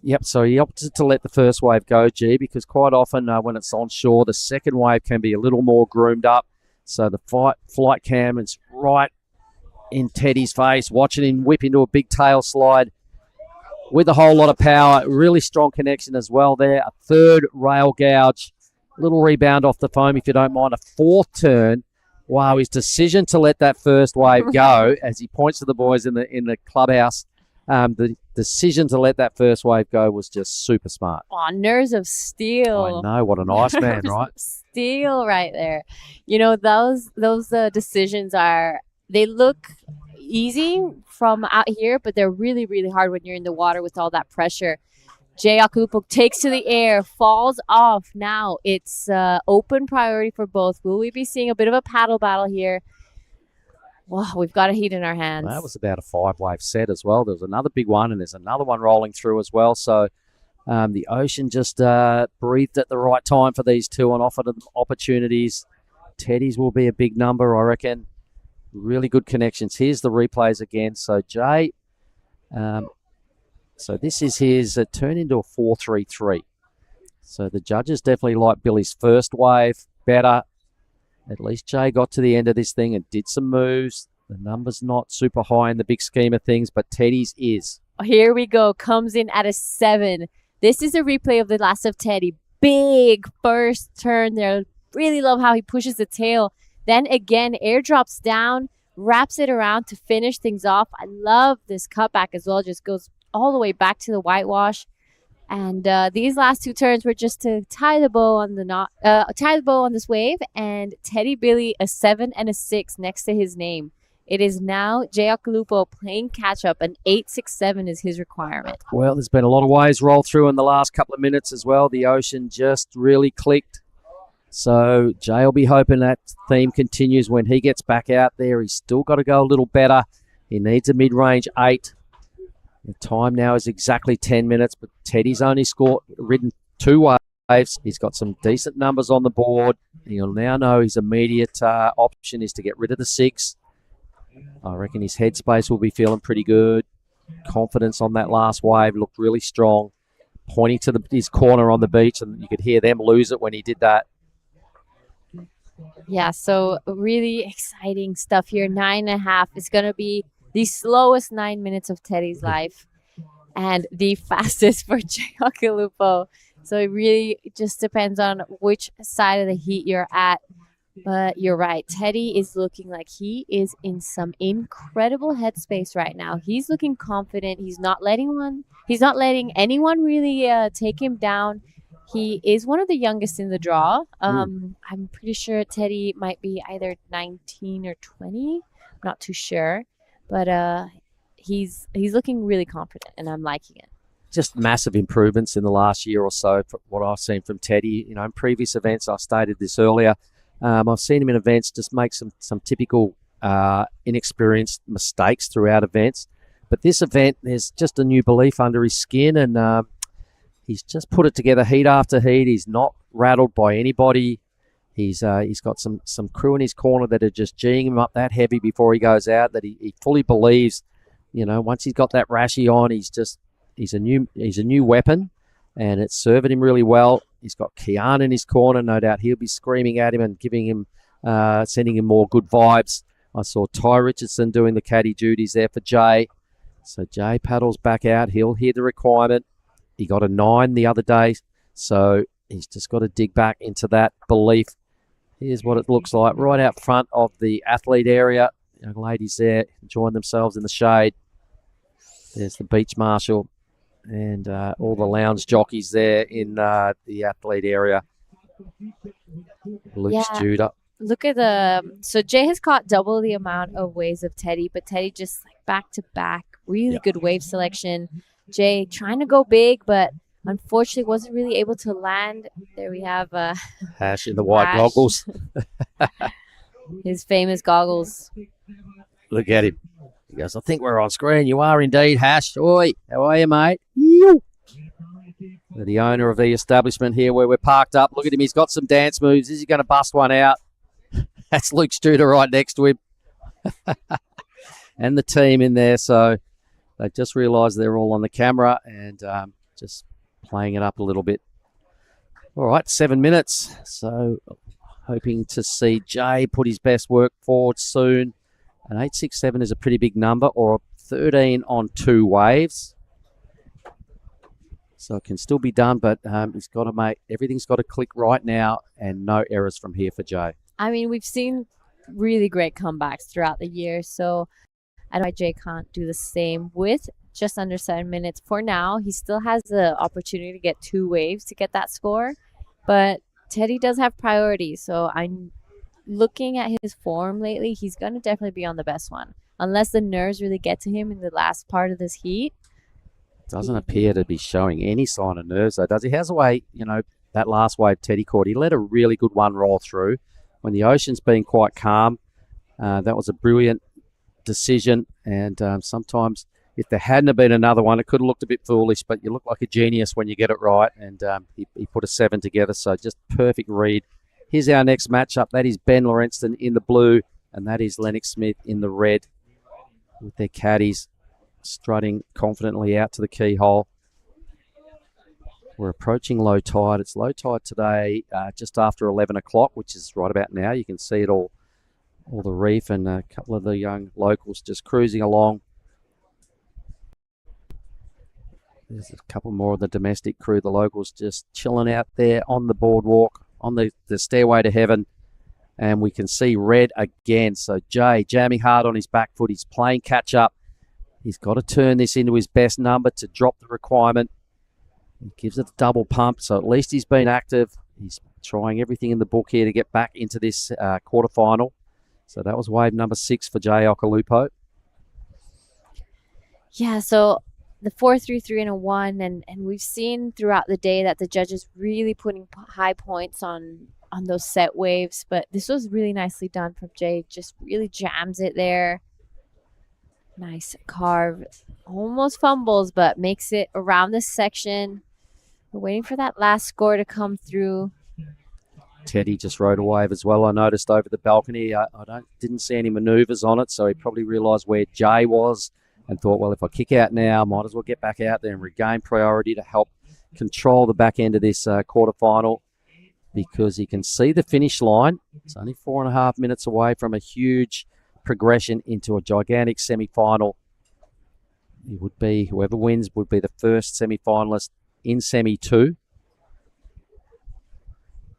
Yep, so he opted to let the first wave go, G, because quite often when it's on shore, the second wave can be a little more groomed up. So the flight cam is right in Teddy's face, watching him whip into a big tail slide with a whole lot of power. Really strong connection as well there. A 3rd rail gouge, little rebound off the foam if you don't mind. A 4th turn. Wow, his decision to let that first wave go, as he points to the boys in the clubhouse, the decision to let that first wave go was just super smart. Oh, nerves of steel. I know, what an ice man, Nerves right? of steel right there. You know, those decisions they look easy from out here, but they're really, really hard when you're in the water with all that pressure. Jay Akupo takes to the air, falls off. Now it's open priority for both. Will we be seeing a bit of a paddle battle here? Wow, we've got a heat in our hands. That was about a 5-wave set as well. There was another big one, and there's another one rolling through as well. So the Ocean just breathed at the right time for these two and offered them opportunities. Teddy's will be a big number, I reckon. Really good connections. Here's the replays again. So Jay, so this is his turn into a 4-3-3. So the judges definitely like Billy's first wave better. At least Jay got to the end of this thing and did some moves. The number's not super high in the big scheme of things, but Teddy's is. Here we go. Comes in at a 7. This is a replay of the last of Teddy. Big first turn there. Really love how he pushes the tail. Then again, airdrops down, wraps it around to finish things off. I love this cutback as well. Just goes all the way back to the whitewash. And these last 2 turns were just to tie the bow on this wave. And Teddy Billy a 7 and a 6 next to his name. It is now Jay Akalupo playing catch up. An 8-6-7 is his requirement. Well, there's been a lot of waves roll through in the last couple of minutes as well. The Ocean just really clicked. So Jay will be hoping that theme continues when he gets back out there. He's still got to go a little better. He needs a mid-range 8. The time now is exactly 10 minutes, but Teddy's only ridden 2 waves. He's got some decent numbers on the board. He'll now know his immediate option is to get rid of the 6. I reckon his headspace will be feeling pretty good. Confidence on that last wave looked really strong. Pointing to his corner on the beach, and you could hear them lose it when he did that. Yeah, so really exciting stuff here. 9.5 is going to be the slowest 9 minutes of Teddy's life and the fastest for Jay Akalupo. So it really just depends on which side of the heat you're at. But you're right. Teddy is looking like he is in some incredible headspace right now. He's looking confident. He's not letting anyone really take him down. He is one of the youngest in the draw. I'm pretty sure Teddy might be either 19 or 20. I'm not too sure. But he's looking really confident, and I'm liking it. Just massive improvements in the last year or so from what I've seen from Teddy. You know, in previous events, I stated this earlier, I've seen him in events just make some typical inexperienced mistakes throughout events. But this event, there's just a new belief under his skin, and he's just put it together heat after heat. He's not rattled by anybody. He's got some crew in his corner that are just geeing him up that heavy before he goes out, that he fully believes, you know, once he's got that rashy on, he's a new weapon, and it's serving him really well. He's got Kian in his corner. No doubt he'll be screaming at him and giving him, sending him more good vibes. I saw Ty Richardson doing the caddy duties there for Jay. So Jay paddles back out. He'll hear the requirement. He got a 9 the other day, so he's just got to dig back into that belief. Here's what it looks like right out front of the athlete area. Young ladies there enjoying themselves in the shade. There's the beach marshal and all the lounge jockeys there in the athlete area. Luke's Yeah. Judah. Look at so Jay has caught double the amount of waves of Teddy, but Teddy just like back to back, really good wave selection. Jay trying to go big, but unfortunately wasn't really able to land. There we have Hash in the white Hash. goggles. His famous goggles. Look at him. He goes, I think we're on screen. You are indeed, Hash. Oi, how are you, mate? Yew. The owner of the establishment here where we're parked up. Look at him. He's got some dance moves. Is he going to bust one out? That's Luke Studer right next to him. And the team in there. So they've just realised they're all on the camera and just playing it up a little bit. All right, 7 minutes. So hoping to see Jay put his best work forward soon. An 8.67 is a pretty big number, or a 13 on 2 waves. So it can still be done, but he's got to everything's got to click right now, and no errors from here for Jay. I mean, we've seen really great comebacks throughout the year, so I don't know why Jay can't do the same with just under 7 minutes. For now, he still has the opportunity to get 2 waves to get that score, but Teddy does have priority, so I'm looking at his form lately. He's going to definitely be on the best one, unless the nerves really get to him in the last part of this heat. Doesn't appear to be showing any sign of nerves, though, does he? How's the way, that last wave Teddy caught? He let a really good one roll through. When the ocean's been quite calm, that was a brilliant decision. And sometimes if there hadn't have been another one, it could have looked a bit foolish, but you look like a genius when you get it right. And he put a 7 together, so just perfect read. Here's our next matchup. That is Ben Lorenston in the blue, and that is Lennox Smith in the red, with their caddies strutting confidently out to the keyhole. We're approaching low tide. It's low tide today just after 11 o'clock, which is right about now. You can see it all the reef, and a couple of the young locals just cruising along. There's a couple more of the domestic crew, the locals just chilling out there on the boardwalk, on the stairway to heaven. And we can see red again. So Jay jamming hard on his back foot. He's playing catch up. He's got to turn this into his best number to drop the requirement. He gives it a double pump, so at least he's been active. He's trying everything in the book here to get back into this quarterfinal. So that was wave number 6 for Jay Okalupo. Yeah, so the 4.33 and a 1, and we've seen throughout the day that the judges really putting high points on those set waves, but this was really nicely done from Jay. Just really jams it there. Nice carve. Almost fumbles, but makes it around this section. We're waiting for that last score to come through. Teddy just rode a wave as well. I noticed over the balcony. I didn't see any manoeuvres on it, so he probably realised where Jay was and thought, well, if I kick out now, I might as well get back out there and regain priority to help control the back end of this quarterfinal, because he can see the finish line. It's only 4.5 minutes away from a huge progression into a gigantic semi-final. It would be, whoever wins would be the first semi-finalist in semi-2.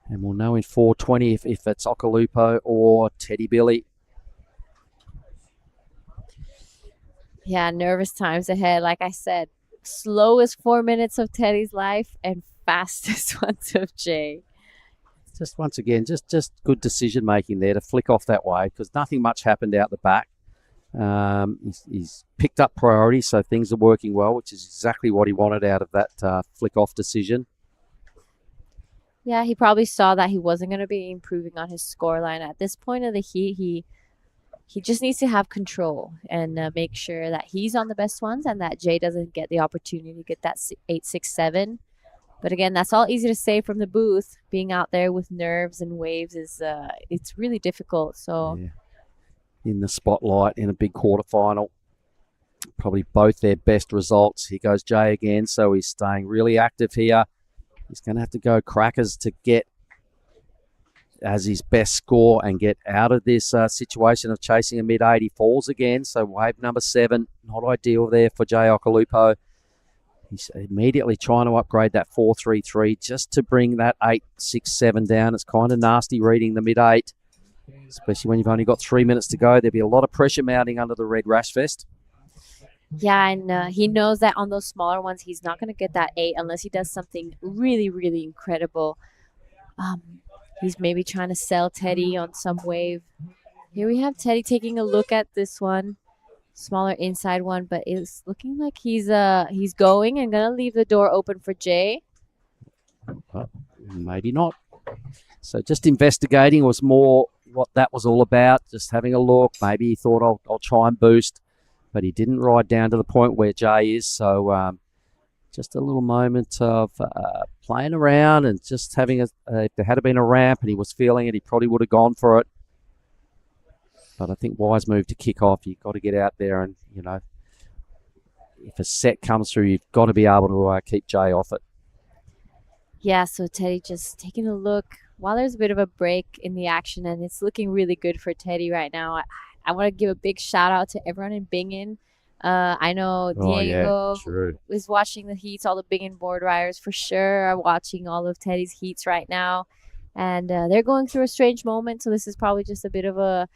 And we'll know in 4:20 if it's Okalupo or Teddy Billy. Yeah, nervous times ahead. Like I said, slowest 4 minutes of Teddy's life and fastest ones of Jay. Just once again, just good decision making there to flick off that way, because nothing much happened out the back. He's picked up priority, so things are working well, which is exactly what he wanted out of that flick off decision. Yeah, he probably saw that he wasn't going to be improving on his scoreline at this point of the heat. He just needs to have control and make sure that he's on the best ones and that Jay doesn't get the opportunity to get that 8.67. But again, that's all easy to say from the booth. Being out there with nerves and waves is it's really difficult. So yeah. In the spotlight in a big quarterfinal, probably both their best results. Here goes Jay again, so he's staying really active here. He's going to have to go crackers to get as his best score and get out of this situation of chasing a mid-80 falls again. So wave number 7, not ideal there for Jay Okalupo. He's immediately trying to upgrade that 4.33 just to bring that 8.67 down. It's kind of nasty reading the mid-8, especially when you've only got 3 minutes to go. There'll be a lot of pressure mounting under the red rash vest. yeah, and he knows that on those smaller ones, he's not going to get that 8 unless he does something really, really incredible. He's maybe trying to sell Teddy on some wave. Here we have Teddy taking a look at this one. Smaller inside one, but it's looking like he's going and gonna leave the door open for Jay. Maybe not. So just investigating was more what that was all about. Just having a look. Maybe he thought I'll try and boost, but he didn't ride down to the point where Jay is. So just a little moment of playing around and just having if there had been a ramp and he was feeling it, he probably would have gone for it. But I think wise move to kick off. You've got to get out there and, if a set comes through, you've got to be able to keep Jay off it. Yeah, so Teddy just taking a look while there's a bit of a break in the action, and it's looking really good for Teddy right now. I want to give a big shout out to everyone in Bingen. I know Diego is watching the heats. All the Bingen board riders for sure are watching all of Teddy's heats right now. And they're going through a strange moment, so this is probably just a bit of a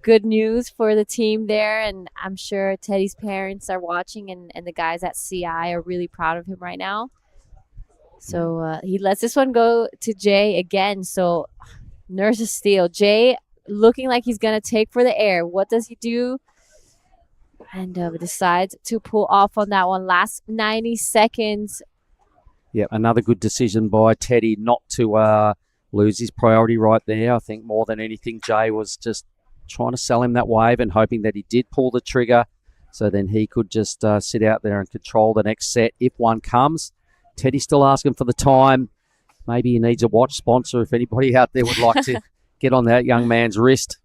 good news for the team there, and I'm sure Teddy's parents are watching, and the guys at CI are really proud of him right now. So he lets this one go to Jay again. So Nurse of Steel, Jay looking like he's gonna take for the air. What does he do? And decides to pull off on that one. Last 90 seconds. Yeah, another good decision by Teddy not to lose his priority right there. I think more than anything, Jay was just trying to sell him that wave and hoping that he did pull the trigger so then he could just sit out there and control the next set if one comes. Teddy's still asking for the time. Maybe he needs a watch sponsor if anybody out there would like to get on that young man's wrist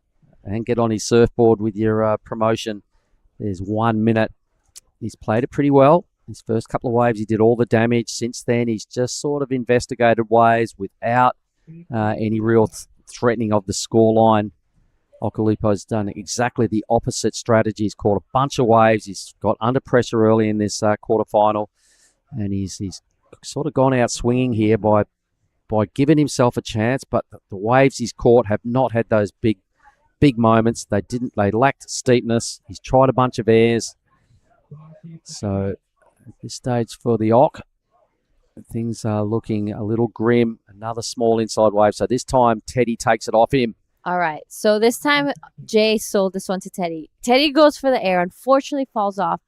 and get on his surfboard with your promotion. There's 1 minute. He's played it pretty well. His first couple of waves, he did all the damage. Since then, he's just sort of investigated waves without any real threatening of the scoreline. Occhilupo's done exactly the opposite strategy. He's caught a bunch of waves. He's got under pressure early in this quarterfinal, and he's sort of gone out swinging here by giving himself a chance. But the waves he's caught have not had those big moments. They lacked steepness. He's tried a bunch of airs. So at this stage for the Ock, things are looking a little grim. Another small inside wave. So this time Teddy takes it off him. All right. So this time Jay sold this one to Teddy. Teddy goes for the air. Unfortunately falls off.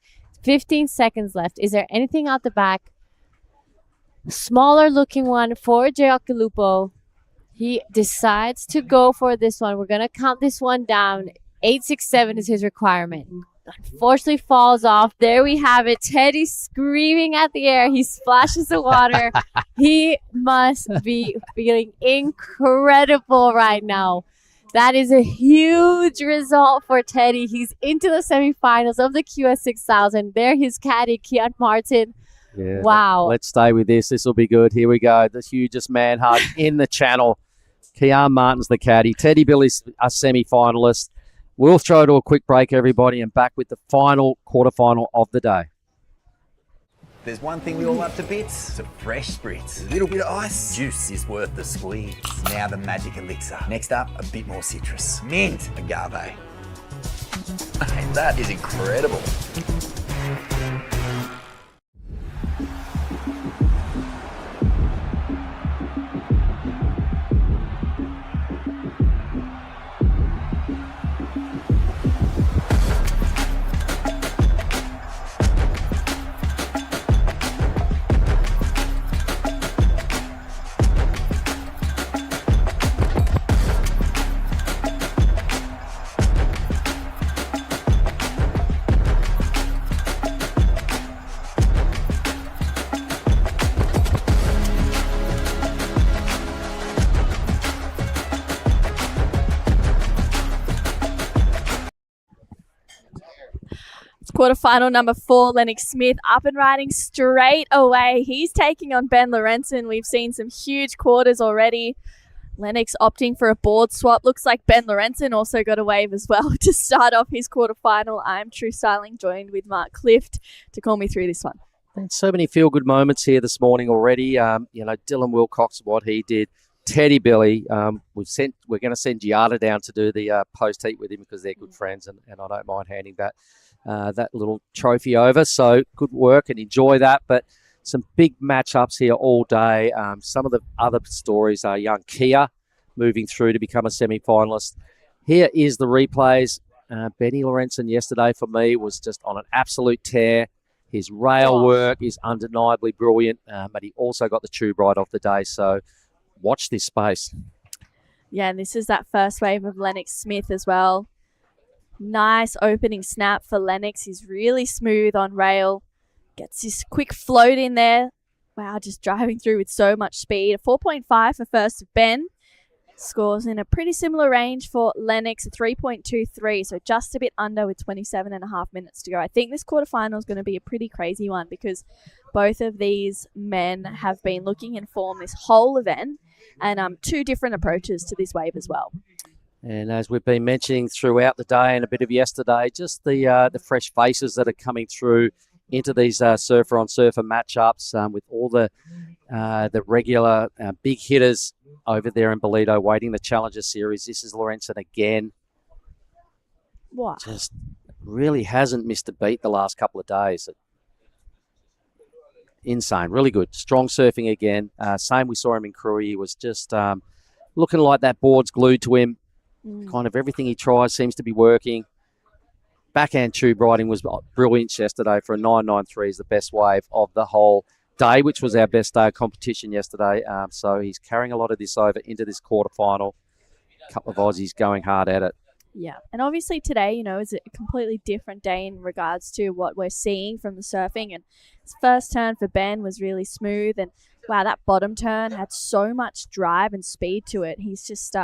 15 seconds left. Is there anything out the back? Smaller looking one for Jay Occhilupo. He decides to go for this one. We're going to count this one down. 867 is his requirement. Unfortunately falls off. There we have it. Teddy screaming at the air. He splashes the water. He must be feeling incredible right now. That is a huge result for Teddy. He's into the semifinals of the QS 6000. There his caddy, Kian Martin. Yeah, wow. Let's stay with this. This will be good. Here we go. The hugest man hug in the channel. Kian Martin's the caddy. Teddy Billy's a semi-finalist. We'll throw to a quick break, everybody, and back with the final quarterfinal of the day. There's one thing we all love to bits. It's a fresh spritz. A little bit of ice. Juice is worth the squeeze. Now the magic elixir. Next up, a bit more citrus. Mint. Agave. Hey, that is incredible. Quarterfinal number 4, Lennox Smith up and riding straight away. He's taking on Ben Lorenzen. We've seen some huge quarters already. Lennox opting for a board swap. Looks like Ben Lorenzen also got a wave as well to start off his quarterfinal. I'm True Styling, joined with Mark Clift to call me through this one. So many feel-good moments here this morning already. Dylan Wilcox, what he did. Teddy Billy, we're going to send Giada down to do the post-heat with him because they're good friends, and I don't mind handing that little trophy over. So good work and enjoy that. But some big matchups here all day. Some of the other stories are young Kia moving through to become a semi-finalist. Here is the replays. Benny Lorenzen yesterday for me was just on an absolute tear. His rail work is undeniably brilliant, but he also got the tube ride off the day. So watch this space. Yeah, and this is that first wave of Lennox Smith as well. Nice opening snap for Lennox. He's really smooth on rail. Gets his quick float in there. Wow, just driving through with so much speed. A 4.5 for first of Ben. Scores in a pretty similar range for Lennox, a 3.23, so just a bit under with 27.5 minutes to go. I think this quarterfinal is going to be a pretty crazy one because both of these men have been looking in form this whole event, and two different approaches to this wave as well. And as we've been mentioning throughout the day and a bit of yesterday, just the fresh faces that are coming through into these surfer-on-surfer matchups with all the regular big hitters over there in Bolito waiting the Challenger Series. This is Lorenzen again. What? Just really hasn't missed a beat the last couple of days. Insane. Really good. Strong surfing again. Same we saw him in Crewe. He was just looking like that board's glued to him. Kind of everything he tries seems to be working. Backhand tube riding was brilliant yesterday for a 9.93 is the best wave of the whole day, which was our best day of competition yesterday. So he's carrying a lot of this over into this quarterfinal. A couple of Aussies going hard at it. Yeah, and obviously today, you know, is a completely different day in regards to what we're seeing from the surfing. And his first turn for Ben was really smooth. And wow, that bottom turn had so much drive and speed to it. He's just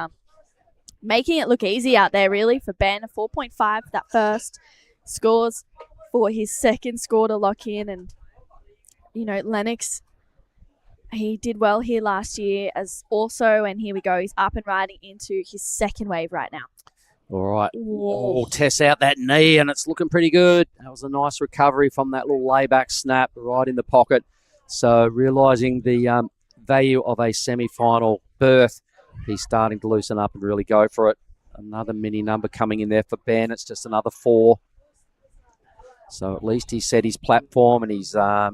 making it look easy out there, really, for Ben. A 4.5 for that first. Scores for his second score to lock in. And, you know, Lennox, he did well here last year as also, and here we go. He's up and riding into his second wave right now. All right. Oh, Tess out that knee, and it's looking pretty good. That was a nice recovery from that little layback snap right in the pocket. So realising the value of a semi-final berth, he's starting to loosen up and really go for it. Another mini number coming in there for Ben. It's just another 4. So at least he set his platform and he's, at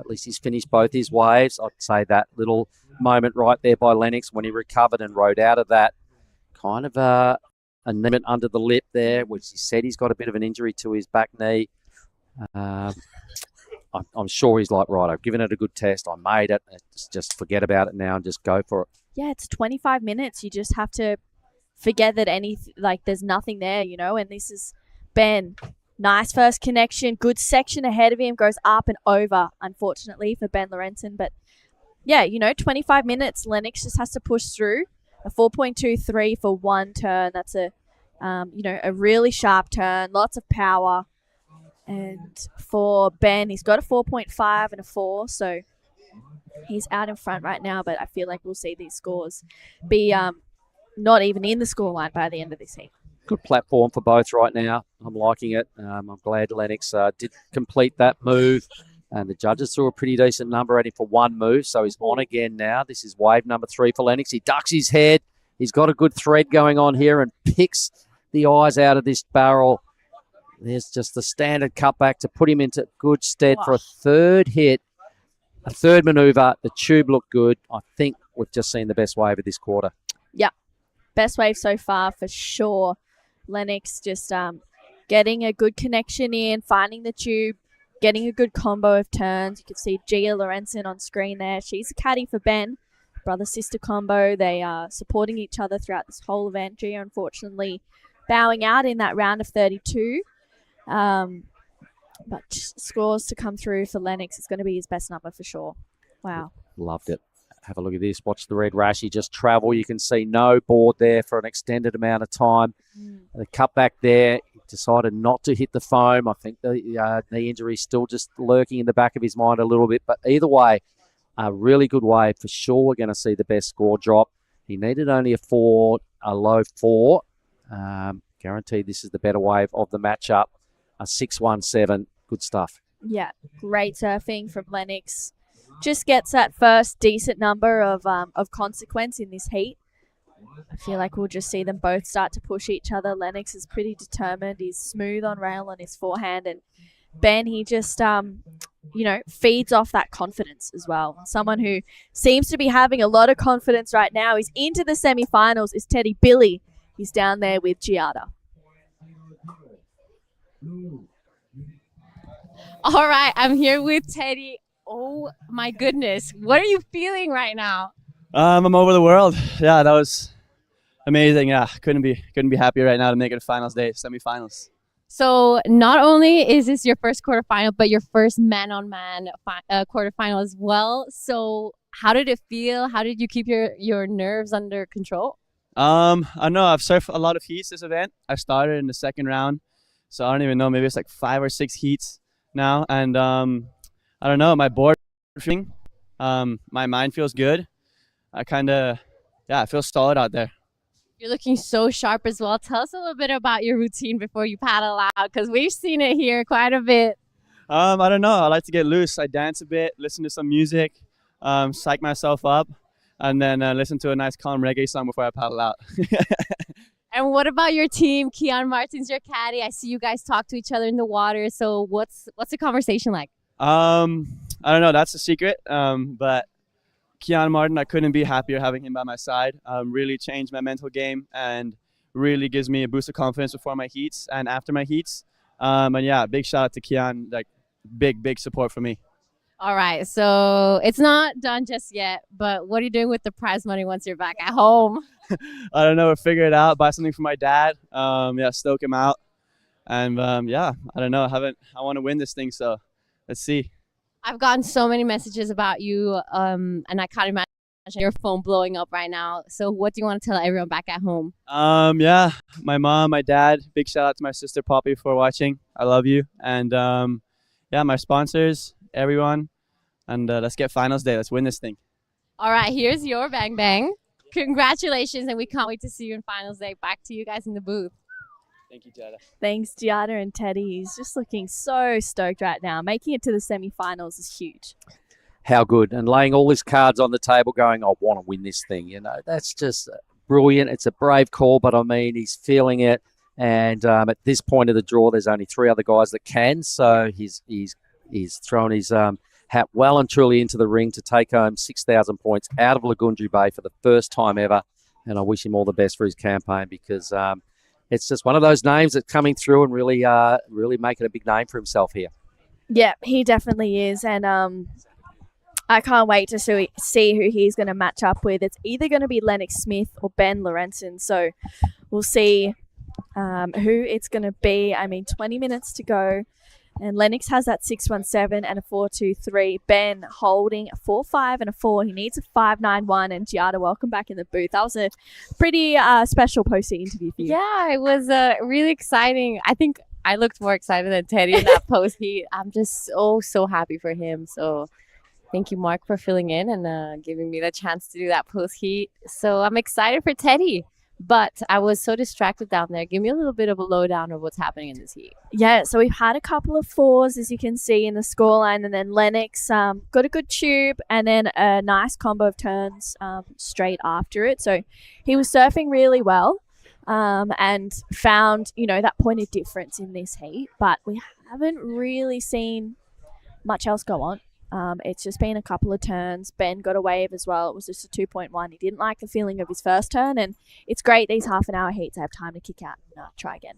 least he's finished both his waves. I'd say that little moment right there by Lennox when he recovered and rode out of that kind of a limit under the lip there, which he said he's got a bit of an injury to his back knee. I'm sure he's like, right, I've given it a good test. I made it. Just forget about it now and just go for it. Yeah, it's 25 minutes. You just have to forget that there's nothing there, you know, and this is Ben. Nice first connection. Good section ahead of him. Goes up and over, unfortunately, for Ben Lorenzen. But, yeah, you know, 25 minutes. Lennox just has to push through. A 4.23 for one turn. That's a really sharp turn. Lots of power. And for Ben, he's got a 4.5 and a 4. So he's out in front right now. But I feel like we'll see these scores be not even in the scoreline by the end of this heat. Good platform for both right now. I'm liking it. I'm glad Lennox did complete that move. And the judges threw a pretty decent number at him for one move. So he's on again now. This is wave number 3 for Lennox. He ducks his head. He's got a good thread going on here and picks the eyes out of this barrel. There's just the standard cutback to put him into good stead for a third hit. A third manoeuvre. The tube looked good. I think we've just seen the best wave of this quarter. Yeah. Best wave so far for sure. Lennox just getting a good connection in, finding the tube, getting a good combo of turns. You can see Gia Lorenzen on screen there. She's a caddy for Ben. Brother-sister combo. They are supporting each other throughout this whole event. Gia, unfortunately, bowing out in that round of 32. But scores to come through for Lennox. It's going to be his best number for sure. Wow. Loved it. Have a look at this. Watch the red rash. He just travel. You can see no board there for an extended amount of time. The cutback there, he decided not to hit the foam. I think the knee injury is still just lurking in the back of his mind a little bit. But either way, a really good wave. For sure, we're going to see the best score drop. He needed only a low 4. Guaranteed this is the better wave of the matchup. A 6.17. Good stuff. Yeah, great surfing from Lennox. Just gets that first decent number of consequence in this heat. I feel like we'll just see them both start to push each other. Lennox is pretty determined. He's smooth on rail on his forehand. And Ben, he just feeds off that confidence as well. Someone who seems to be having a lot of confidence right now is into the semi-finals is Teddy Billy. He's down there with Giada. All right, I'm here with Teddy. Oh my goodness, what are you feeling right now? I'm over the world. Yeah, that was amazing. Yeah, couldn't be happier right now to make it a finals day, semifinals. So not only is this your first quarterfinal, but your first man-on-man quarterfinal as well. So how did it feel? How did you keep your nerves under control? I don't know. I've surfed a lot of heats this event. I started in the second round, so I don't even know. Maybe it's like 5 or 6 heats now, and I don't know. My board, my mind feels good. I feel solid out there. You're looking so sharp as well. Tell us a little bit about your routine before you paddle out, because we've seen it here quite a bit. I don't know. I like to get loose. I dance a bit, listen to some music, psych myself up, and then listen to a nice calm reggae song before I paddle out. And what about your team? Keon Martin's your caddy. I see you guys talk to each other in the water. So what's the conversation like? I don't know. That's a secret. But Keon Martin, I couldn't be happier having him by my side. Really changed my mental game and really gives me a boost of confidence before my heats and after my heats. And yeah, big shout out to Keon. Like big support for me. All right, so it's not done just yet, but what are you doing with the prize money once you're back at home? I don't know. We'll figure it out. Buy something for my dad. Stoke him out. And I don't know. I want to win this thing, so let's see. I've gotten so many messages about you, and I can't imagine your phone blowing up right now. So what do you want to tell everyone back at home? My mom, my dad. Big shout out to my sister Poppy for watching. I love you. And my sponsors, everyone. And let's get finals day. Let's win this thing. All right, here's your bang bang. Congratulations, and we can't wait to see you in finals day. Back to you guys in the booth. Thank you, Giada. Thanks, Giada and Teddy. He's just looking so stoked right now. Making it to the semi-finals is huge. How good. And laying all his cards on the table going, I want to win this thing. That's just brilliant. It's a brave call, but I mean, he's feeling it. And at this point of the draw, there's only 3 other guys that can. So he's thrown his hat well and truly into the ring to take home 6,000 points out of Lagunju Bay for the first time ever. And I wish him all the best for his campaign because it's just one of those names that's coming through and really making a big name for himself here. Yeah, he definitely is. And I can't wait to see who he's going to match up with. It's either going to be Lennox Smith or Ben Lorenzen. So we'll see who it's going to be. I mean, 20 minutes to go. And Lennox has that 617 and a 423. Ben holding a 4.5 and a 4. He needs a 5.91. And Giada, welcome back in the booth. That was a pretty special post interview for you. Yeah, it was really exciting. I think I looked more excited than Teddy in that post heat. I'm just so happy for him. So thank you, Mark, for filling in and giving me the chance to do that post heat. So I'm excited for Teddy. But I was so distracted down there. Give me a little bit of a lowdown of what's happening in this heat. Yeah, so we've had a couple of 4s, as you can see in the scoreline, and then Lennox got a good tube and then a nice combo of turns straight after it. So he was surfing really well and found, that point of difference in this heat. But we haven't really seen much else go on. It's just been a couple of turns. Ben got a wave as well. It was just a 2.1. He didn't like the feeling of his first turn, and it's great these half-an-hour heats. I have time to kick out and try again.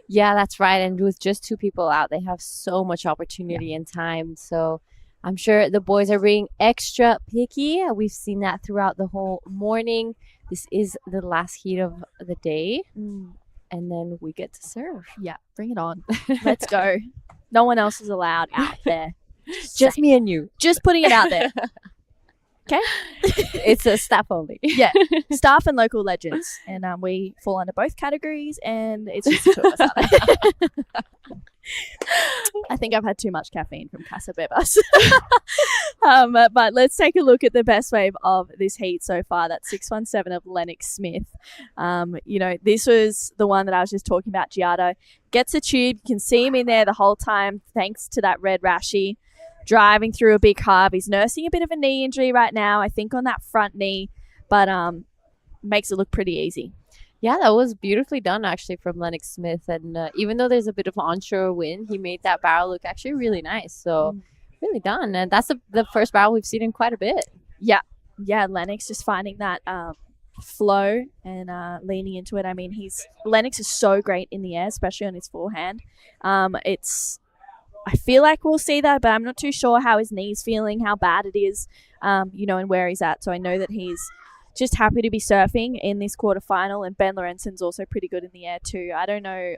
Yeah, that's right. And with just 2 people out, they have so much opportunity and time. So I'm sure the boys are being extra picky. We've seen that throughout the whole morning. This is the last heat of the day, and then we get to surf. Yeah, bring it on. Let's go. No one else is allowed out there. Just me and you. Just putting it out there. Okay? It's a staff only. Yeah. Staff and local legends. And we fall under both categories, and it's just the 2 of us out there. I think I've had too much caffeine from Casa Bebas. But let's take a look at the best wave of this heat so far. That 617 of Lennox Smith. This was the one that I was just talking about. Giada gets a tube. You can see him in there the whole time thanks to that red rashy. Driving through a big hub. He's nursing a bit of a knee injury right now, I think on that front knee, but makes it look pretty easy. Yeah, that was beautifully done actually from Lennox Smith. And even though there's a bit of onshore wind, he made that barrel look actually really nice. So really done. And that's the first barrel we've seen in quite a bit. Yeah. Yeah, Lennox just finding that flow and leaning into it. I mean, Lennox is so great in the air, especially on his forehand. I feel like we'll see that, but I'm not too sure how his knee's feeling, how bad it is, and where he's at. So I know that he's just happy to be surfing in this quarterfinal, and Ben Lorenzen's also pretty good in the air too. I don't know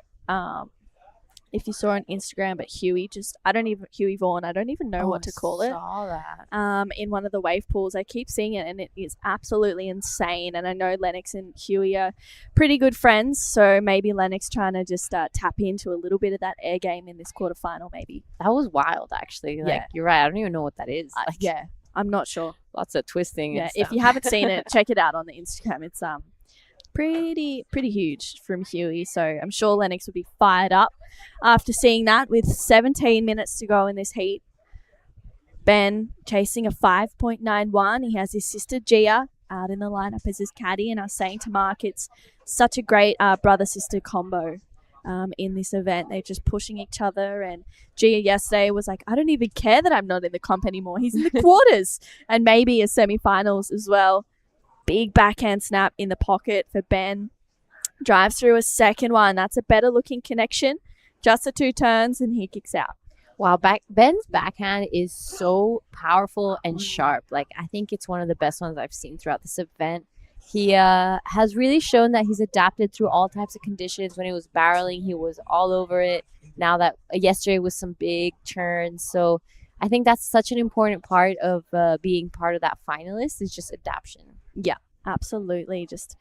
if you saw on Instagram, but Huey Vaughan, I don't even know what to call it. Saw that. In one of the wave pools. I keep seeing it and it is absolutely insane. And I know Lennox and Huey are pretty good friends, so maybe Lennox trying to just tap into a little bit of that air game in this quarterfinal maybe. That was wild, actually. Like, you're right. I don't even know what that is. Yeah, I'm not sure. Lots of twisting. Yeah, and if stuff. you haven't seen it, check it out on the Instagram. It's pretty huge from Huey, so I'm sure Lennox will be fired up after seeing that with 17 minutes to go in this heat. Ben chasing a 5.91. He has his sister Gia out in the lineup as his caddy, and I was saying to Mark, it's such a great brother-sister combo in this event. They're just pushing each other, and Gia yesterday was like, I don't even care that I'm not in the comp anymore. He's in the quarters and maybe a semi-finals as well. Big backhand snap in the pocket for Ben. Drives through a second one. That's a better looking connection. Just the 2 turns and he kicks out. Wow, Ben's backhand is so powerful and sharp. Like, I think it's one of the best ones I've seen throughout this event. He has really shown that he's adapted through all types of conditions. When he was barreling, he was all over it. Now that yesterday was some big turns. So I think that's such an important part of being part of that finalist is just adaptation. Yeah, absolutely. Just,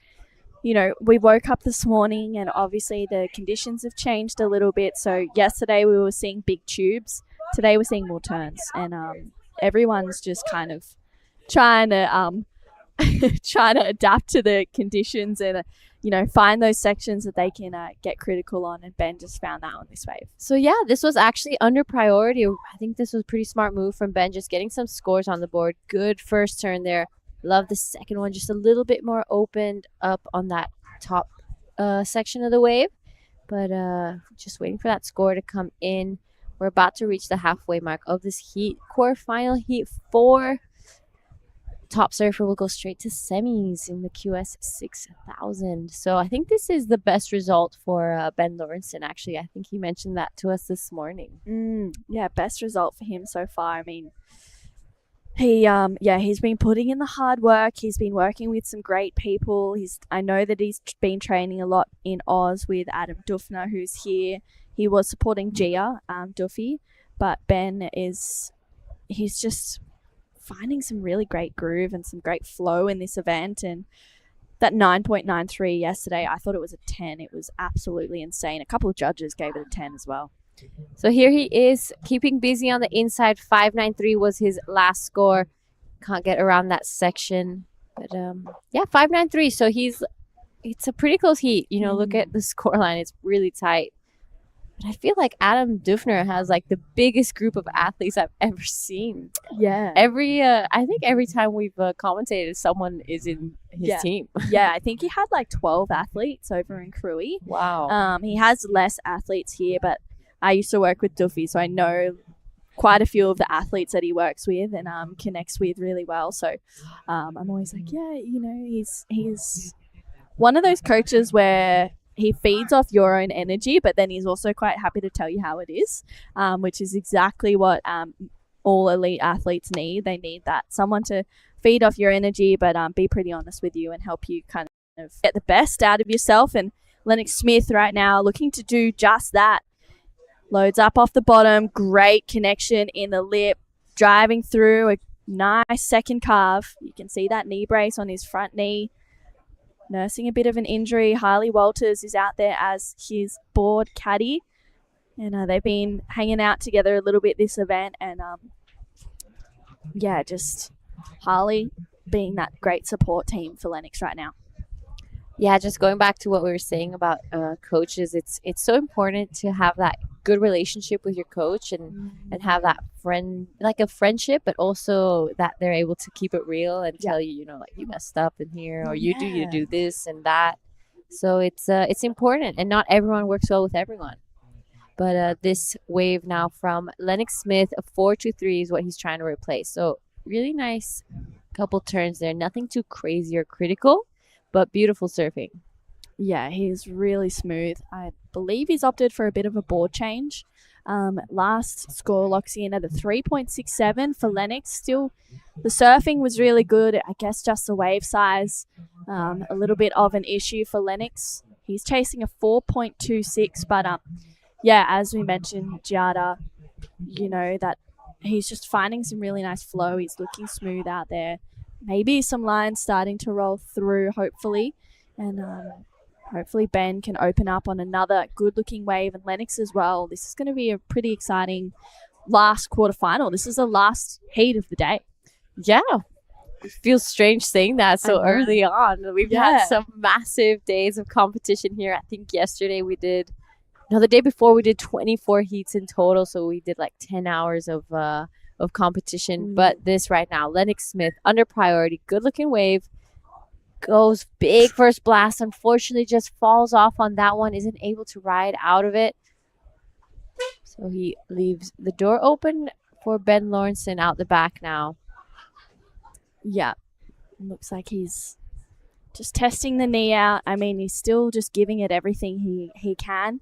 we woke up this morning and obviously the conditions have changed a little bit. So yesterday we were seeing big tubes. Today we're seeing more turns. And everyone's just kind of trying to adapt to the conditions and, find those sections that they can get critical on. And Ben just found that on this wave. So, yeah, this was actually under priority. I think this was a pretty smart move from Ben, just getting some scores on the board. Good first turn there. Love the second one, just a little bit more opened up on that top section of the wave. But just waiting for that score to come in. We're about to reach the halfway mark of this heat. Quarterfinal heat 4. Top surfer will go straight to semis in the QS 6000. So I think this is the best result for Ben Lorenzen, actually. I think he mentioned that to us this morning. Yeah, best result for him so far. I mean, he's been putting in the hard work. He's been working with some great people. I know that he's been training a lot in Oz with Adam Dufner, who's here. He was supporting Gia Duffy, but Ben he's just finding some really great groove and some great flow in this event. And that 9.93 yesterday, I thought it was a 10. It was absolutely insane. A couple of judges gave it a 10 as well. So here he is, keeping busy on the inside. 5.93 was his last score. Can't get around that section. But, 5.93. So it's a pretty close heat. Look at the scoreline. It's really tight. But I feel like Adam Dufner has, like, the biggest group of athletes I've ever seen. Yeah. I think every time we've commentated, someone is in his team. Yeah, I think he had, like, 12 athletes over in Cruy. Wow. He has less athletes here, but I used to work with Duffy, so I know quite a few of the athletes that he works with and connects with really well. So I'm always like, he's one of those coaches where he feeds off your own energy, but then he's also quite happy to tell you how it is, which is exactly what all elite athletes need. They need that, someone to feed off your energy, but be pretty honest with you and help you kind of get the best out of yourself. And Lennox Smith right now looking to do just that. Loads up off the bottom, great connection in the lip, driving through a nice second carve. You can see that knee brace on his front knee. Nursing a bit of an injury. Harley Walters is out there as his board caddy. And they've been hanging out together a little bit this event. And just Harley being that great support team for Lennox right now. Yeah, just going back to what we were saying about coaches, it's so important to have that good relationship with your coach and have that friendship, but also that they're able to keep it real and tell you, like, you messed up in here, or you do this and that. So it's important, and not everyone works well with everyone. But this wave now from Lennox Smith, a 4-2-3 is what he's trying to replace. So really nice couple turns there. Nothing too crazy or critical, but beautiful surfing. Yeah, he's really smooth. I believe he's opted for a bit of a board change. Last score locks in at a 3.67 for Lennox. Still, the surfing was really good. I guess just the wave size, a little bit of an issue for Lennox. He's chasing a 4.26, but yeah, as we mentioned, Giada, that he's just finding some really nice flow. He's looking smooth out there. Maybe some lines starting to roll through, hopefully, and hopefully Ben can open up on another good-looking wave, and Lennox as well. This is going to be a pretty exciting last quarterfinal. This is the last heat of the day. Yeah. It feels strange saying that so early on. We've had some massive days of competition here. I think yesterday the day before we did 24 heats in total, so we did like 10 hours of competition. But this right now, Lennox Smith, under priority, good-looking wave, goes big first blast, unfortunately just falls off on that one, isn't able to ride out of it. So he leaves the door open for Ben Lawrenson out the back now. Yeah, looks like he's just testing the knee out. I mean, he's still just giving it everything he can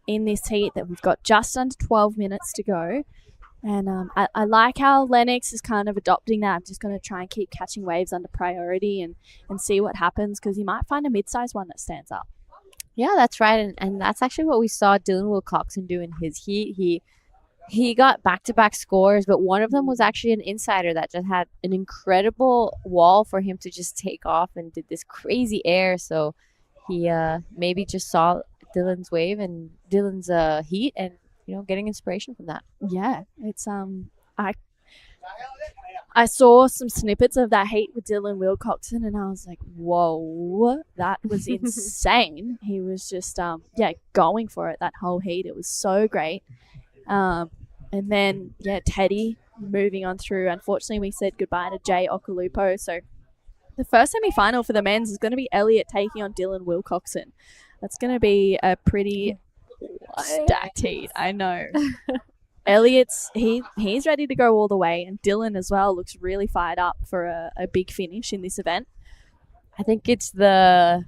in this heat that we've got just under 12 minutes to go. And I like how Lennox is kind of adopting that. I'm just going to try and keep catching waves under priority and see what happens, because he might find a mid-sized one that stands up. Yeah, that's right. And that's actually what we saw Dylan Wilcoxon do in his heat. He got back-to-back scores, but one of them was actually an insider that just had an incredible wall for him to just take off and did this crazy air. So he maybe just saw Dylan's wave and Dylan's heat and getting inspiration from that. Yeah, it's I saw some snippets of that heat with Dylan Wilcoxon, and I was like, whoa, that was insane. He was just going for it that whole heat. It was so great. And then Teddy moving on through. Unfortunately, we said goodbye to Jay Okulupo. So the first semi-final for the men's is going to be Elliot taking on Dylan Wilcoxon. That's going to be a pretty stacked heat. I know. Elliot's he's ready to go all the way, and Dylan as well looks really fired up for a big finish in this event. I think it's the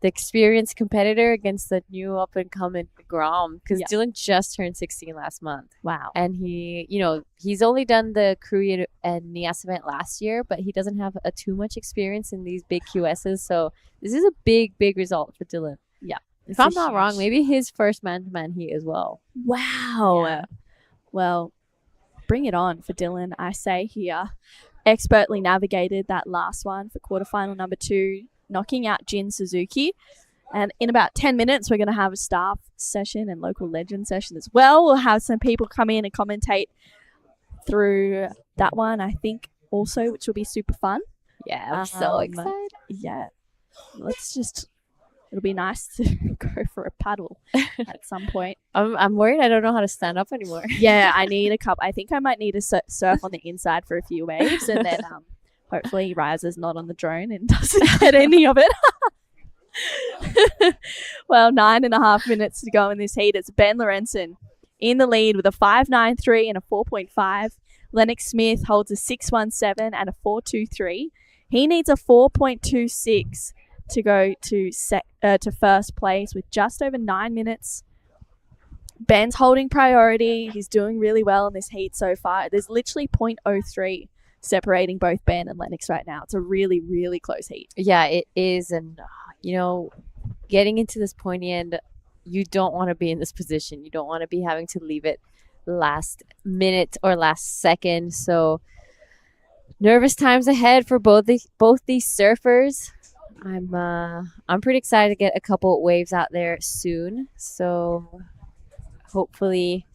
experienced competitor against the new up and coming Grom, because Dylan just turned 16 last month. Wow. And he's only done the Korea and Nias event last year, but he doesn't have too much experience in these big QSs, so this is a big result for Dylan. Yeah. If I'm not wrong, maybe his first man-to-man heat as well. Wow. Yeah. Well, bring it on for Dylan, I say here. Expertly navigated that last one for quarterfinal number 2, knocking out Jin Suzuki. And in about 10 minutes, we're going to have a staff session and local legend session as well. We'll have some people come in and commentate through that one, I think, also, which will be super fun. Yeah, I'm so excited. Yeah. It'll be nice to go for a paddle at some point. I'm worried I don't know how to stand up anymore. Yeah, I need a cup. I think I might need to surf on the inside for a few waves, and then hopefully Riser's not on the drone and doesn't get any of it. Well, 9.5 minutes to go in this heat. It's Ben Lorenzen in the lead with a 5.93 and a 4.5. Lennox Smith holds a 6.17 and a 4.23. He needs a 4.26 to go to first place with just over 9 minutes. Ben's holding priority. He's doing really well in this heat so far. There's literally 0.03 separating both Ben and Lennox right now. It's a really, really close heat. Yeah, it is. And, getting into this pointy end, you don't want to be in this position. You don't want to be having to leave it last minute or last second. So nervous times ahead for both these surfers. I'm pretty excited to get a couple waves out there soon. So hopefully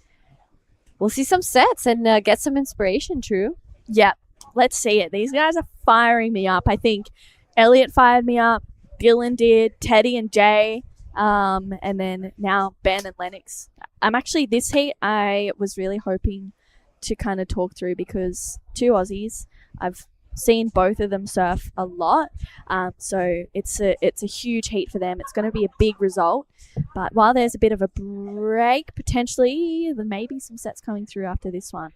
we'll see some sets and get some inspiration, True. Yeah, let's see it. These guys are firing me up. I think Elliot fired me up. Dylan did. Teddy and Jay. And then now Ben and Lennox. This heat I was really hoping to kind of talk through, because 2 Aussies. I've seen both of them surf a lot, so it's a huge heat for them. It's going to be a big result. But while there's a bit of a break, potentially, there may be some sets coming through after this one.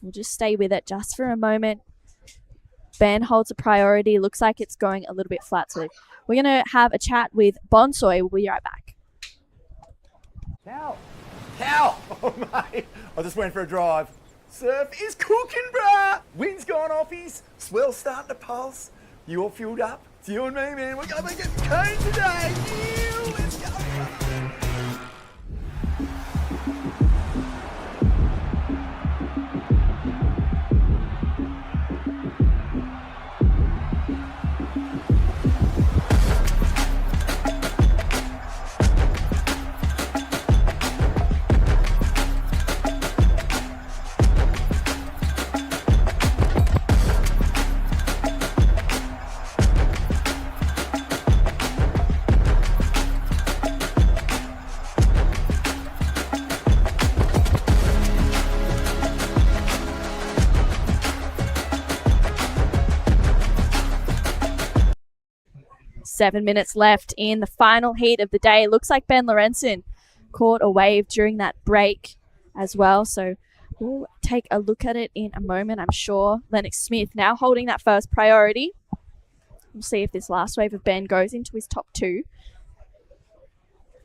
We'll just stay with it just for a moment. Ben holds a priority. Looks like it's going a little bit flat. So we're going to have a chat with Bonsoy. We'll be right back. Cow! Oh, mate. I just went for a drive. Surf is cooking, bruh. Wind's gone off his. Swell's starting to pulse. You all fueled up? It's you and me, man. We're going to make it cone today. Yeah, let's go. 7 minutes left in the final heat of the day. Looks like Ben Lorenzen caught a wave during that break as well. So we'll take a look at it in a moment, I'm sure. Lennox Smith now holding that first priority. We'll see if this last wave of Ben goes into his top two.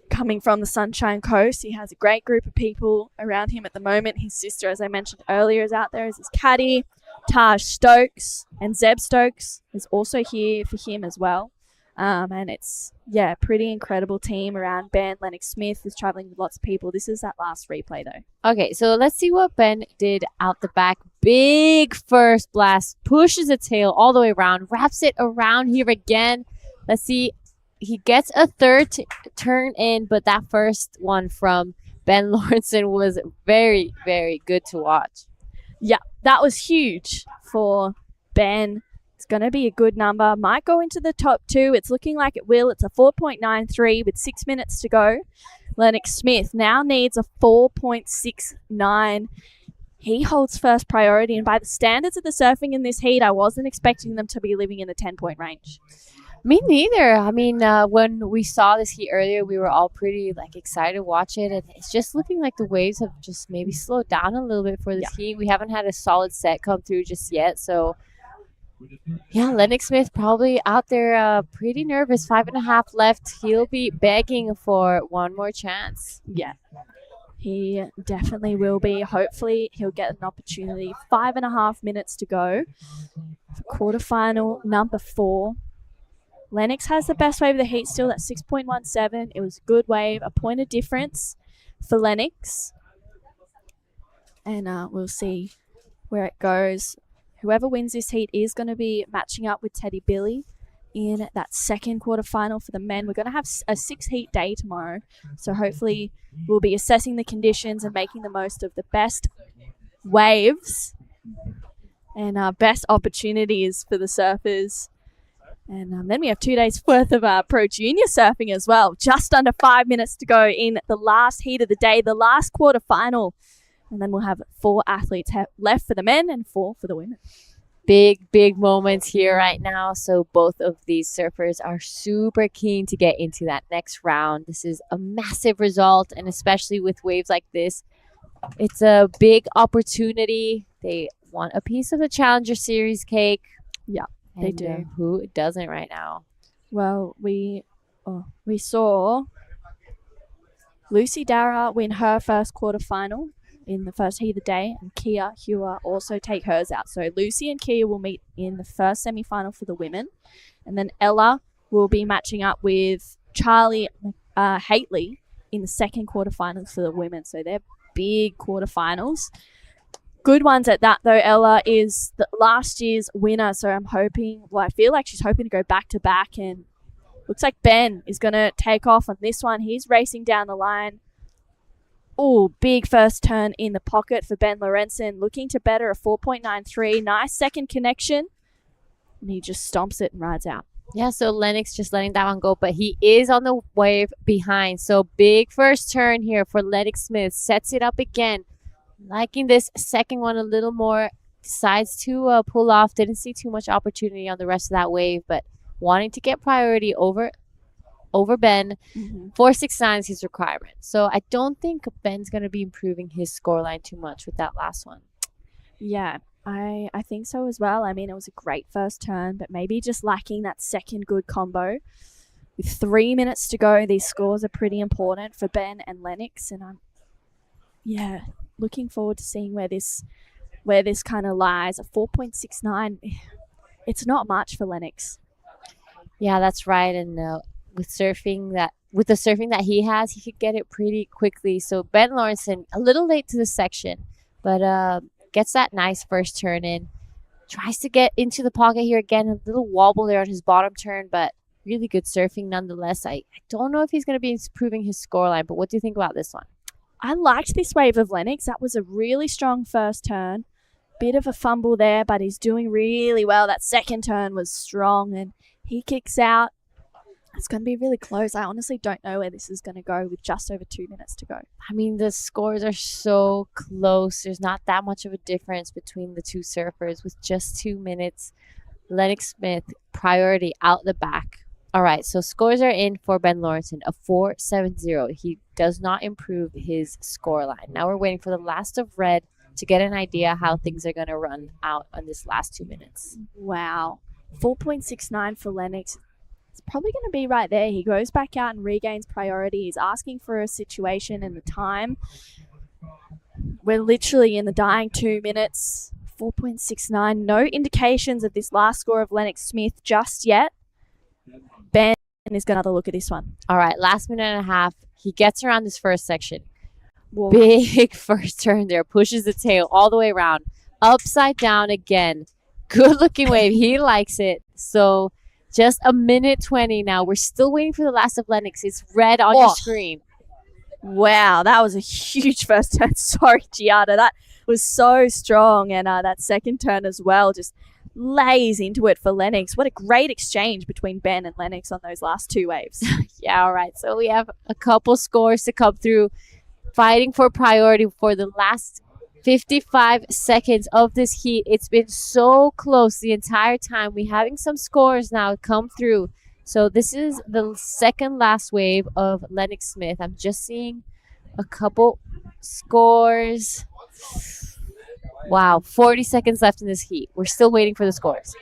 Coming from the Sunshine Coast, he has a great group of people around him at the moment. His sister, as I mentioned earlier, is out there as his caddy. Taj Stokes and Zeb Stokes is also here for him as well. And it's, pretty incredible team around Ben. Lennox Smith is traveling with lots of people. This is that last replay, though. Okay, so let's see what Ben did out the back. Big first blast. Pushes the tail all the way around. Wraps it around here again. Let's see. He gets a third turn in, but that first one from Ben Lorenzen was very, very good to watch. Yeah, that was huge for Ben. It's going to be a good number. Might go into the top two. It's looking like it will. It's a 4.93 with 6 minutes to go. Lennox Smith now needs a 4.69. He holds first priority, and by the standards of the surfing in this heat, I wasn't expecting them to be living in the 10-point range. Me neither. I mean, when we saw this heat earlier, we were all pretty excited to watch it, and it's just looking like the waves have just maybe slowed down a little bit for this heat. We haven't had a solid set come through just yet, so Lennox Smith probably out there pretty nervous. 5.5 left. He'll be begging for one more chance. Yeah, he definitely will be. Hopefully he'll get an opportunity. 5.5 minutes to go for quarterfinal number 4. Lennox has the best wave of the heat still at 6.17. It was a good wave, a point of difference for Lennox. And we'll see where it goes. Whoever wins this heat is going to be matching up with Teddy Billy in that second quarterfinal for the men. We're going to have a 6-heat day tomorrow. So hopefully we'll be assessing the conditions and making the most of the best waves and best opportunities for the surfers. And then we have 2 days worth of Pro Junior surfing as well. Just under 5 minutes to go in the last heat of the day, the last quarterfinal. And then we'll have 4 athletes left for the men and 4 for the women. Big moments here right now. So both of these surfers are super keen to get into that next round. This is a massive result, and especially with waves like this, it's a big opportunity. They want a piece of the Challenger Series cake. Yeah. They do. Who doesn't right now? Well, we saw Lucy Dara win her first quarterfinal in the first heat of the day, and Kia Hua also take hers out. So Lucy and Kia will meet in the first semi-final for the women, and then Ella will be matching up with Charlie Haitley in the second quarterfinals for the women. So they're big quarterfinals. Good ones at that, though. Ella is the last year's winner, so I feel like she's hoping to go back-to-back, and looks like Ben is going to take off on this one. He's racing down the line. Oh, big first turn in the pocket for Ben Lorenzen, looking to better a 4.93. Nice second connection, and he just stomps it and rides out. Yeah, so Lennox just letting that one go, but he is on the wave behind. So big first turn here for Lennox Smith. Sets it up again. Liking this second one a little more. decides to pull off. Didn't see too much opportunity on the rest of that wave, but wanting to get priority over Ben. 469 is his requirement. So I don't think Ben's going to be improving his scoreline too much with that last one. Yeah, I think so as well. I mean, it was a great first turn, but maybe just lacking that second good combo. With 3 minutes to go, these scores are pretty important for Ben and Lennox, and I'm looking forward to seeing where this kind of lies. A 4.69, it's not much for Lennox. Yeah, that's right. And with the surfing that he has, he could get it pretty quickly. So Ben Lawrenson, a little late to the section, but gets that nice first turn in. Tries to get into the pocket here again. A little wobble there on his bottom turn, but really good surfing nonetheless. I don't know if he's going to be improving his scoreline, but what do you think about this one? I liked this wave of Lennox. That was a really strong first turn. Bit of a fumble there, but he's doing really well. That second turn was strong, and he kicks out. It's going to be really close. I honestly don't know where this is going to go with just over 2 minutes to go. I mean, the scores are so close. There's not that much of a difference between the two surfers with just 2 minutes. Lennox Smith, priority out the back. All right, so scores are in for Ben Lawrenson, a 4.70. He does not improve his scoreline. Now we're waiting for the last of red to get an idea how things are going to run out on this last 2 minutes. Wow. 4.69 for Lennox. It's probably going to be right there. He goes back out and regains priority. He's asking for a situation and the time. We're literally in the dying 2 minutes. 4.69. No indications of this last score of Lennox Smith just yet. Ben is going to have a look at this one. All right, last minute and a half. He gets around this first section. Whoa. Big first turn there. Pushes the tail all the way around. Upside down again. Good looking wave. He likes it. So just a minute 20 now. We're still waiting for the last of Lennox. It's red on your screen. Wow, that was a huge first turn. Sorry, Giada. That was so strong. And that second turn as well just lays into it for Lennox. What a great exchange between Ben and Lennox on those last two waves. Yeah, all right. So we have a couple scores to come through. Fighting for priority for the last 55 seconds of this heat. It's been so close the entire time. We're having some scores now come through. So this is the second last wave of Lennox Smith. I'm just seeing a couple scores. Wow, 40 seconds left in this heat. We're still waiting for the scores.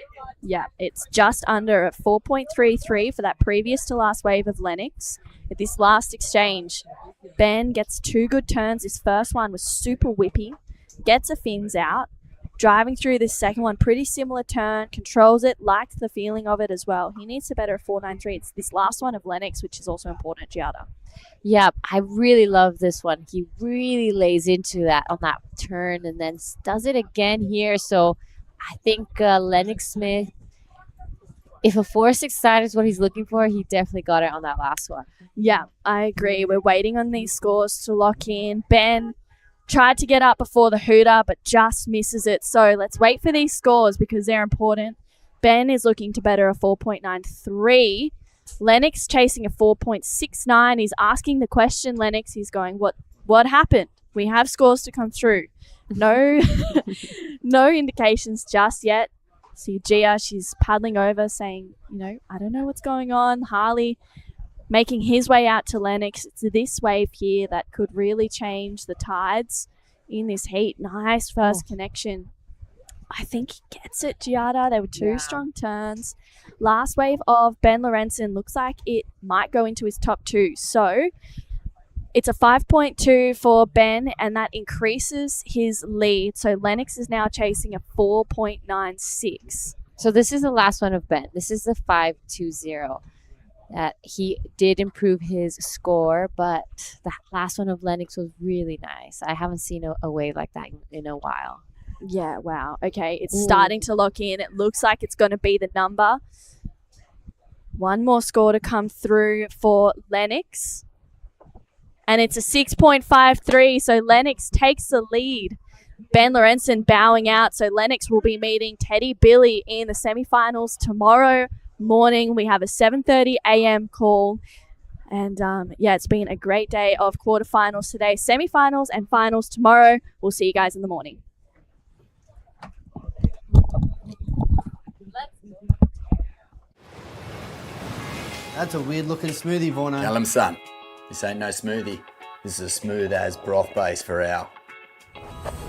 Yeah, it's just under a 4.33 for that previous to last wave of Lennox. At this last exchange, Ben gets two good turns. His first one was super whippy. Gets a fins out. Driving through this second one, pretty similar turn. Controls it. Liked the feeling of it as well. He needs to better a 4.93. It's this last one of Lennox, which is also important, Giada. Yeah, I really love this one. He really lays into that on that turn and then does it again here. So I think Lennox Smith, if a 4.69 is what he's looking for, he definitely got it on that last one. Yeah, I agree. We're waiting on these scores to lock in. Ben tried to get up before the hooter, but just misses it. So let's wait for these scores because they're important. Ben is looking to better a 4.93. Lennox chasing a 4.69. He's asking the question, Lennox. He's going, what happened? We have scores to come through. No, no indications just yet. See Gia, she's paddling over saying, I don't know what's going on. Harley making his way out to Lennox. It's this wave here that could really change the tides in this heat. Nice first connection. I think he gets it, Giada. There were two strong turns. Last wave of Ben Lawrenson looks like it might go into his top two. So it's a 5.2 for Ben, and that increases his lead. So Lennox is now chasing a 4.96. So this is the last one of Ben. This is the 5.20. He did improve his score, but the last one of Lennox was really nice. I haven't seen a wave like that in a while. Yeah, wow. Okay, it's starting to lock in. It looks like it's going to be the number. One more score to come through for Lennox. And it's a 6.53, so Lennox takes the lead. Ben Lawrenson bowing out, so Lennox will be meeting Teddy Billy in the semifinals tomorrow morning. We have a 7:30 a.m. call. And it's been a great day of quarterfinals today. Semifinals and finals tomorrow. We'll see you guys in the morning. That's a weird looking smoothie, Vorno. Tell him, son, this ain't no smoothie. This is a smooth as broth base for our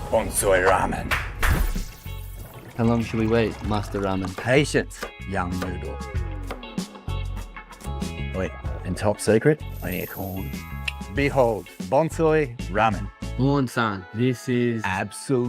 bonsai ramen. How long should we wait, Master Ramen? Patience, young noodle. Wait, and top secret, I need a corn. Behold, bonsai ramen. San, this is Absolute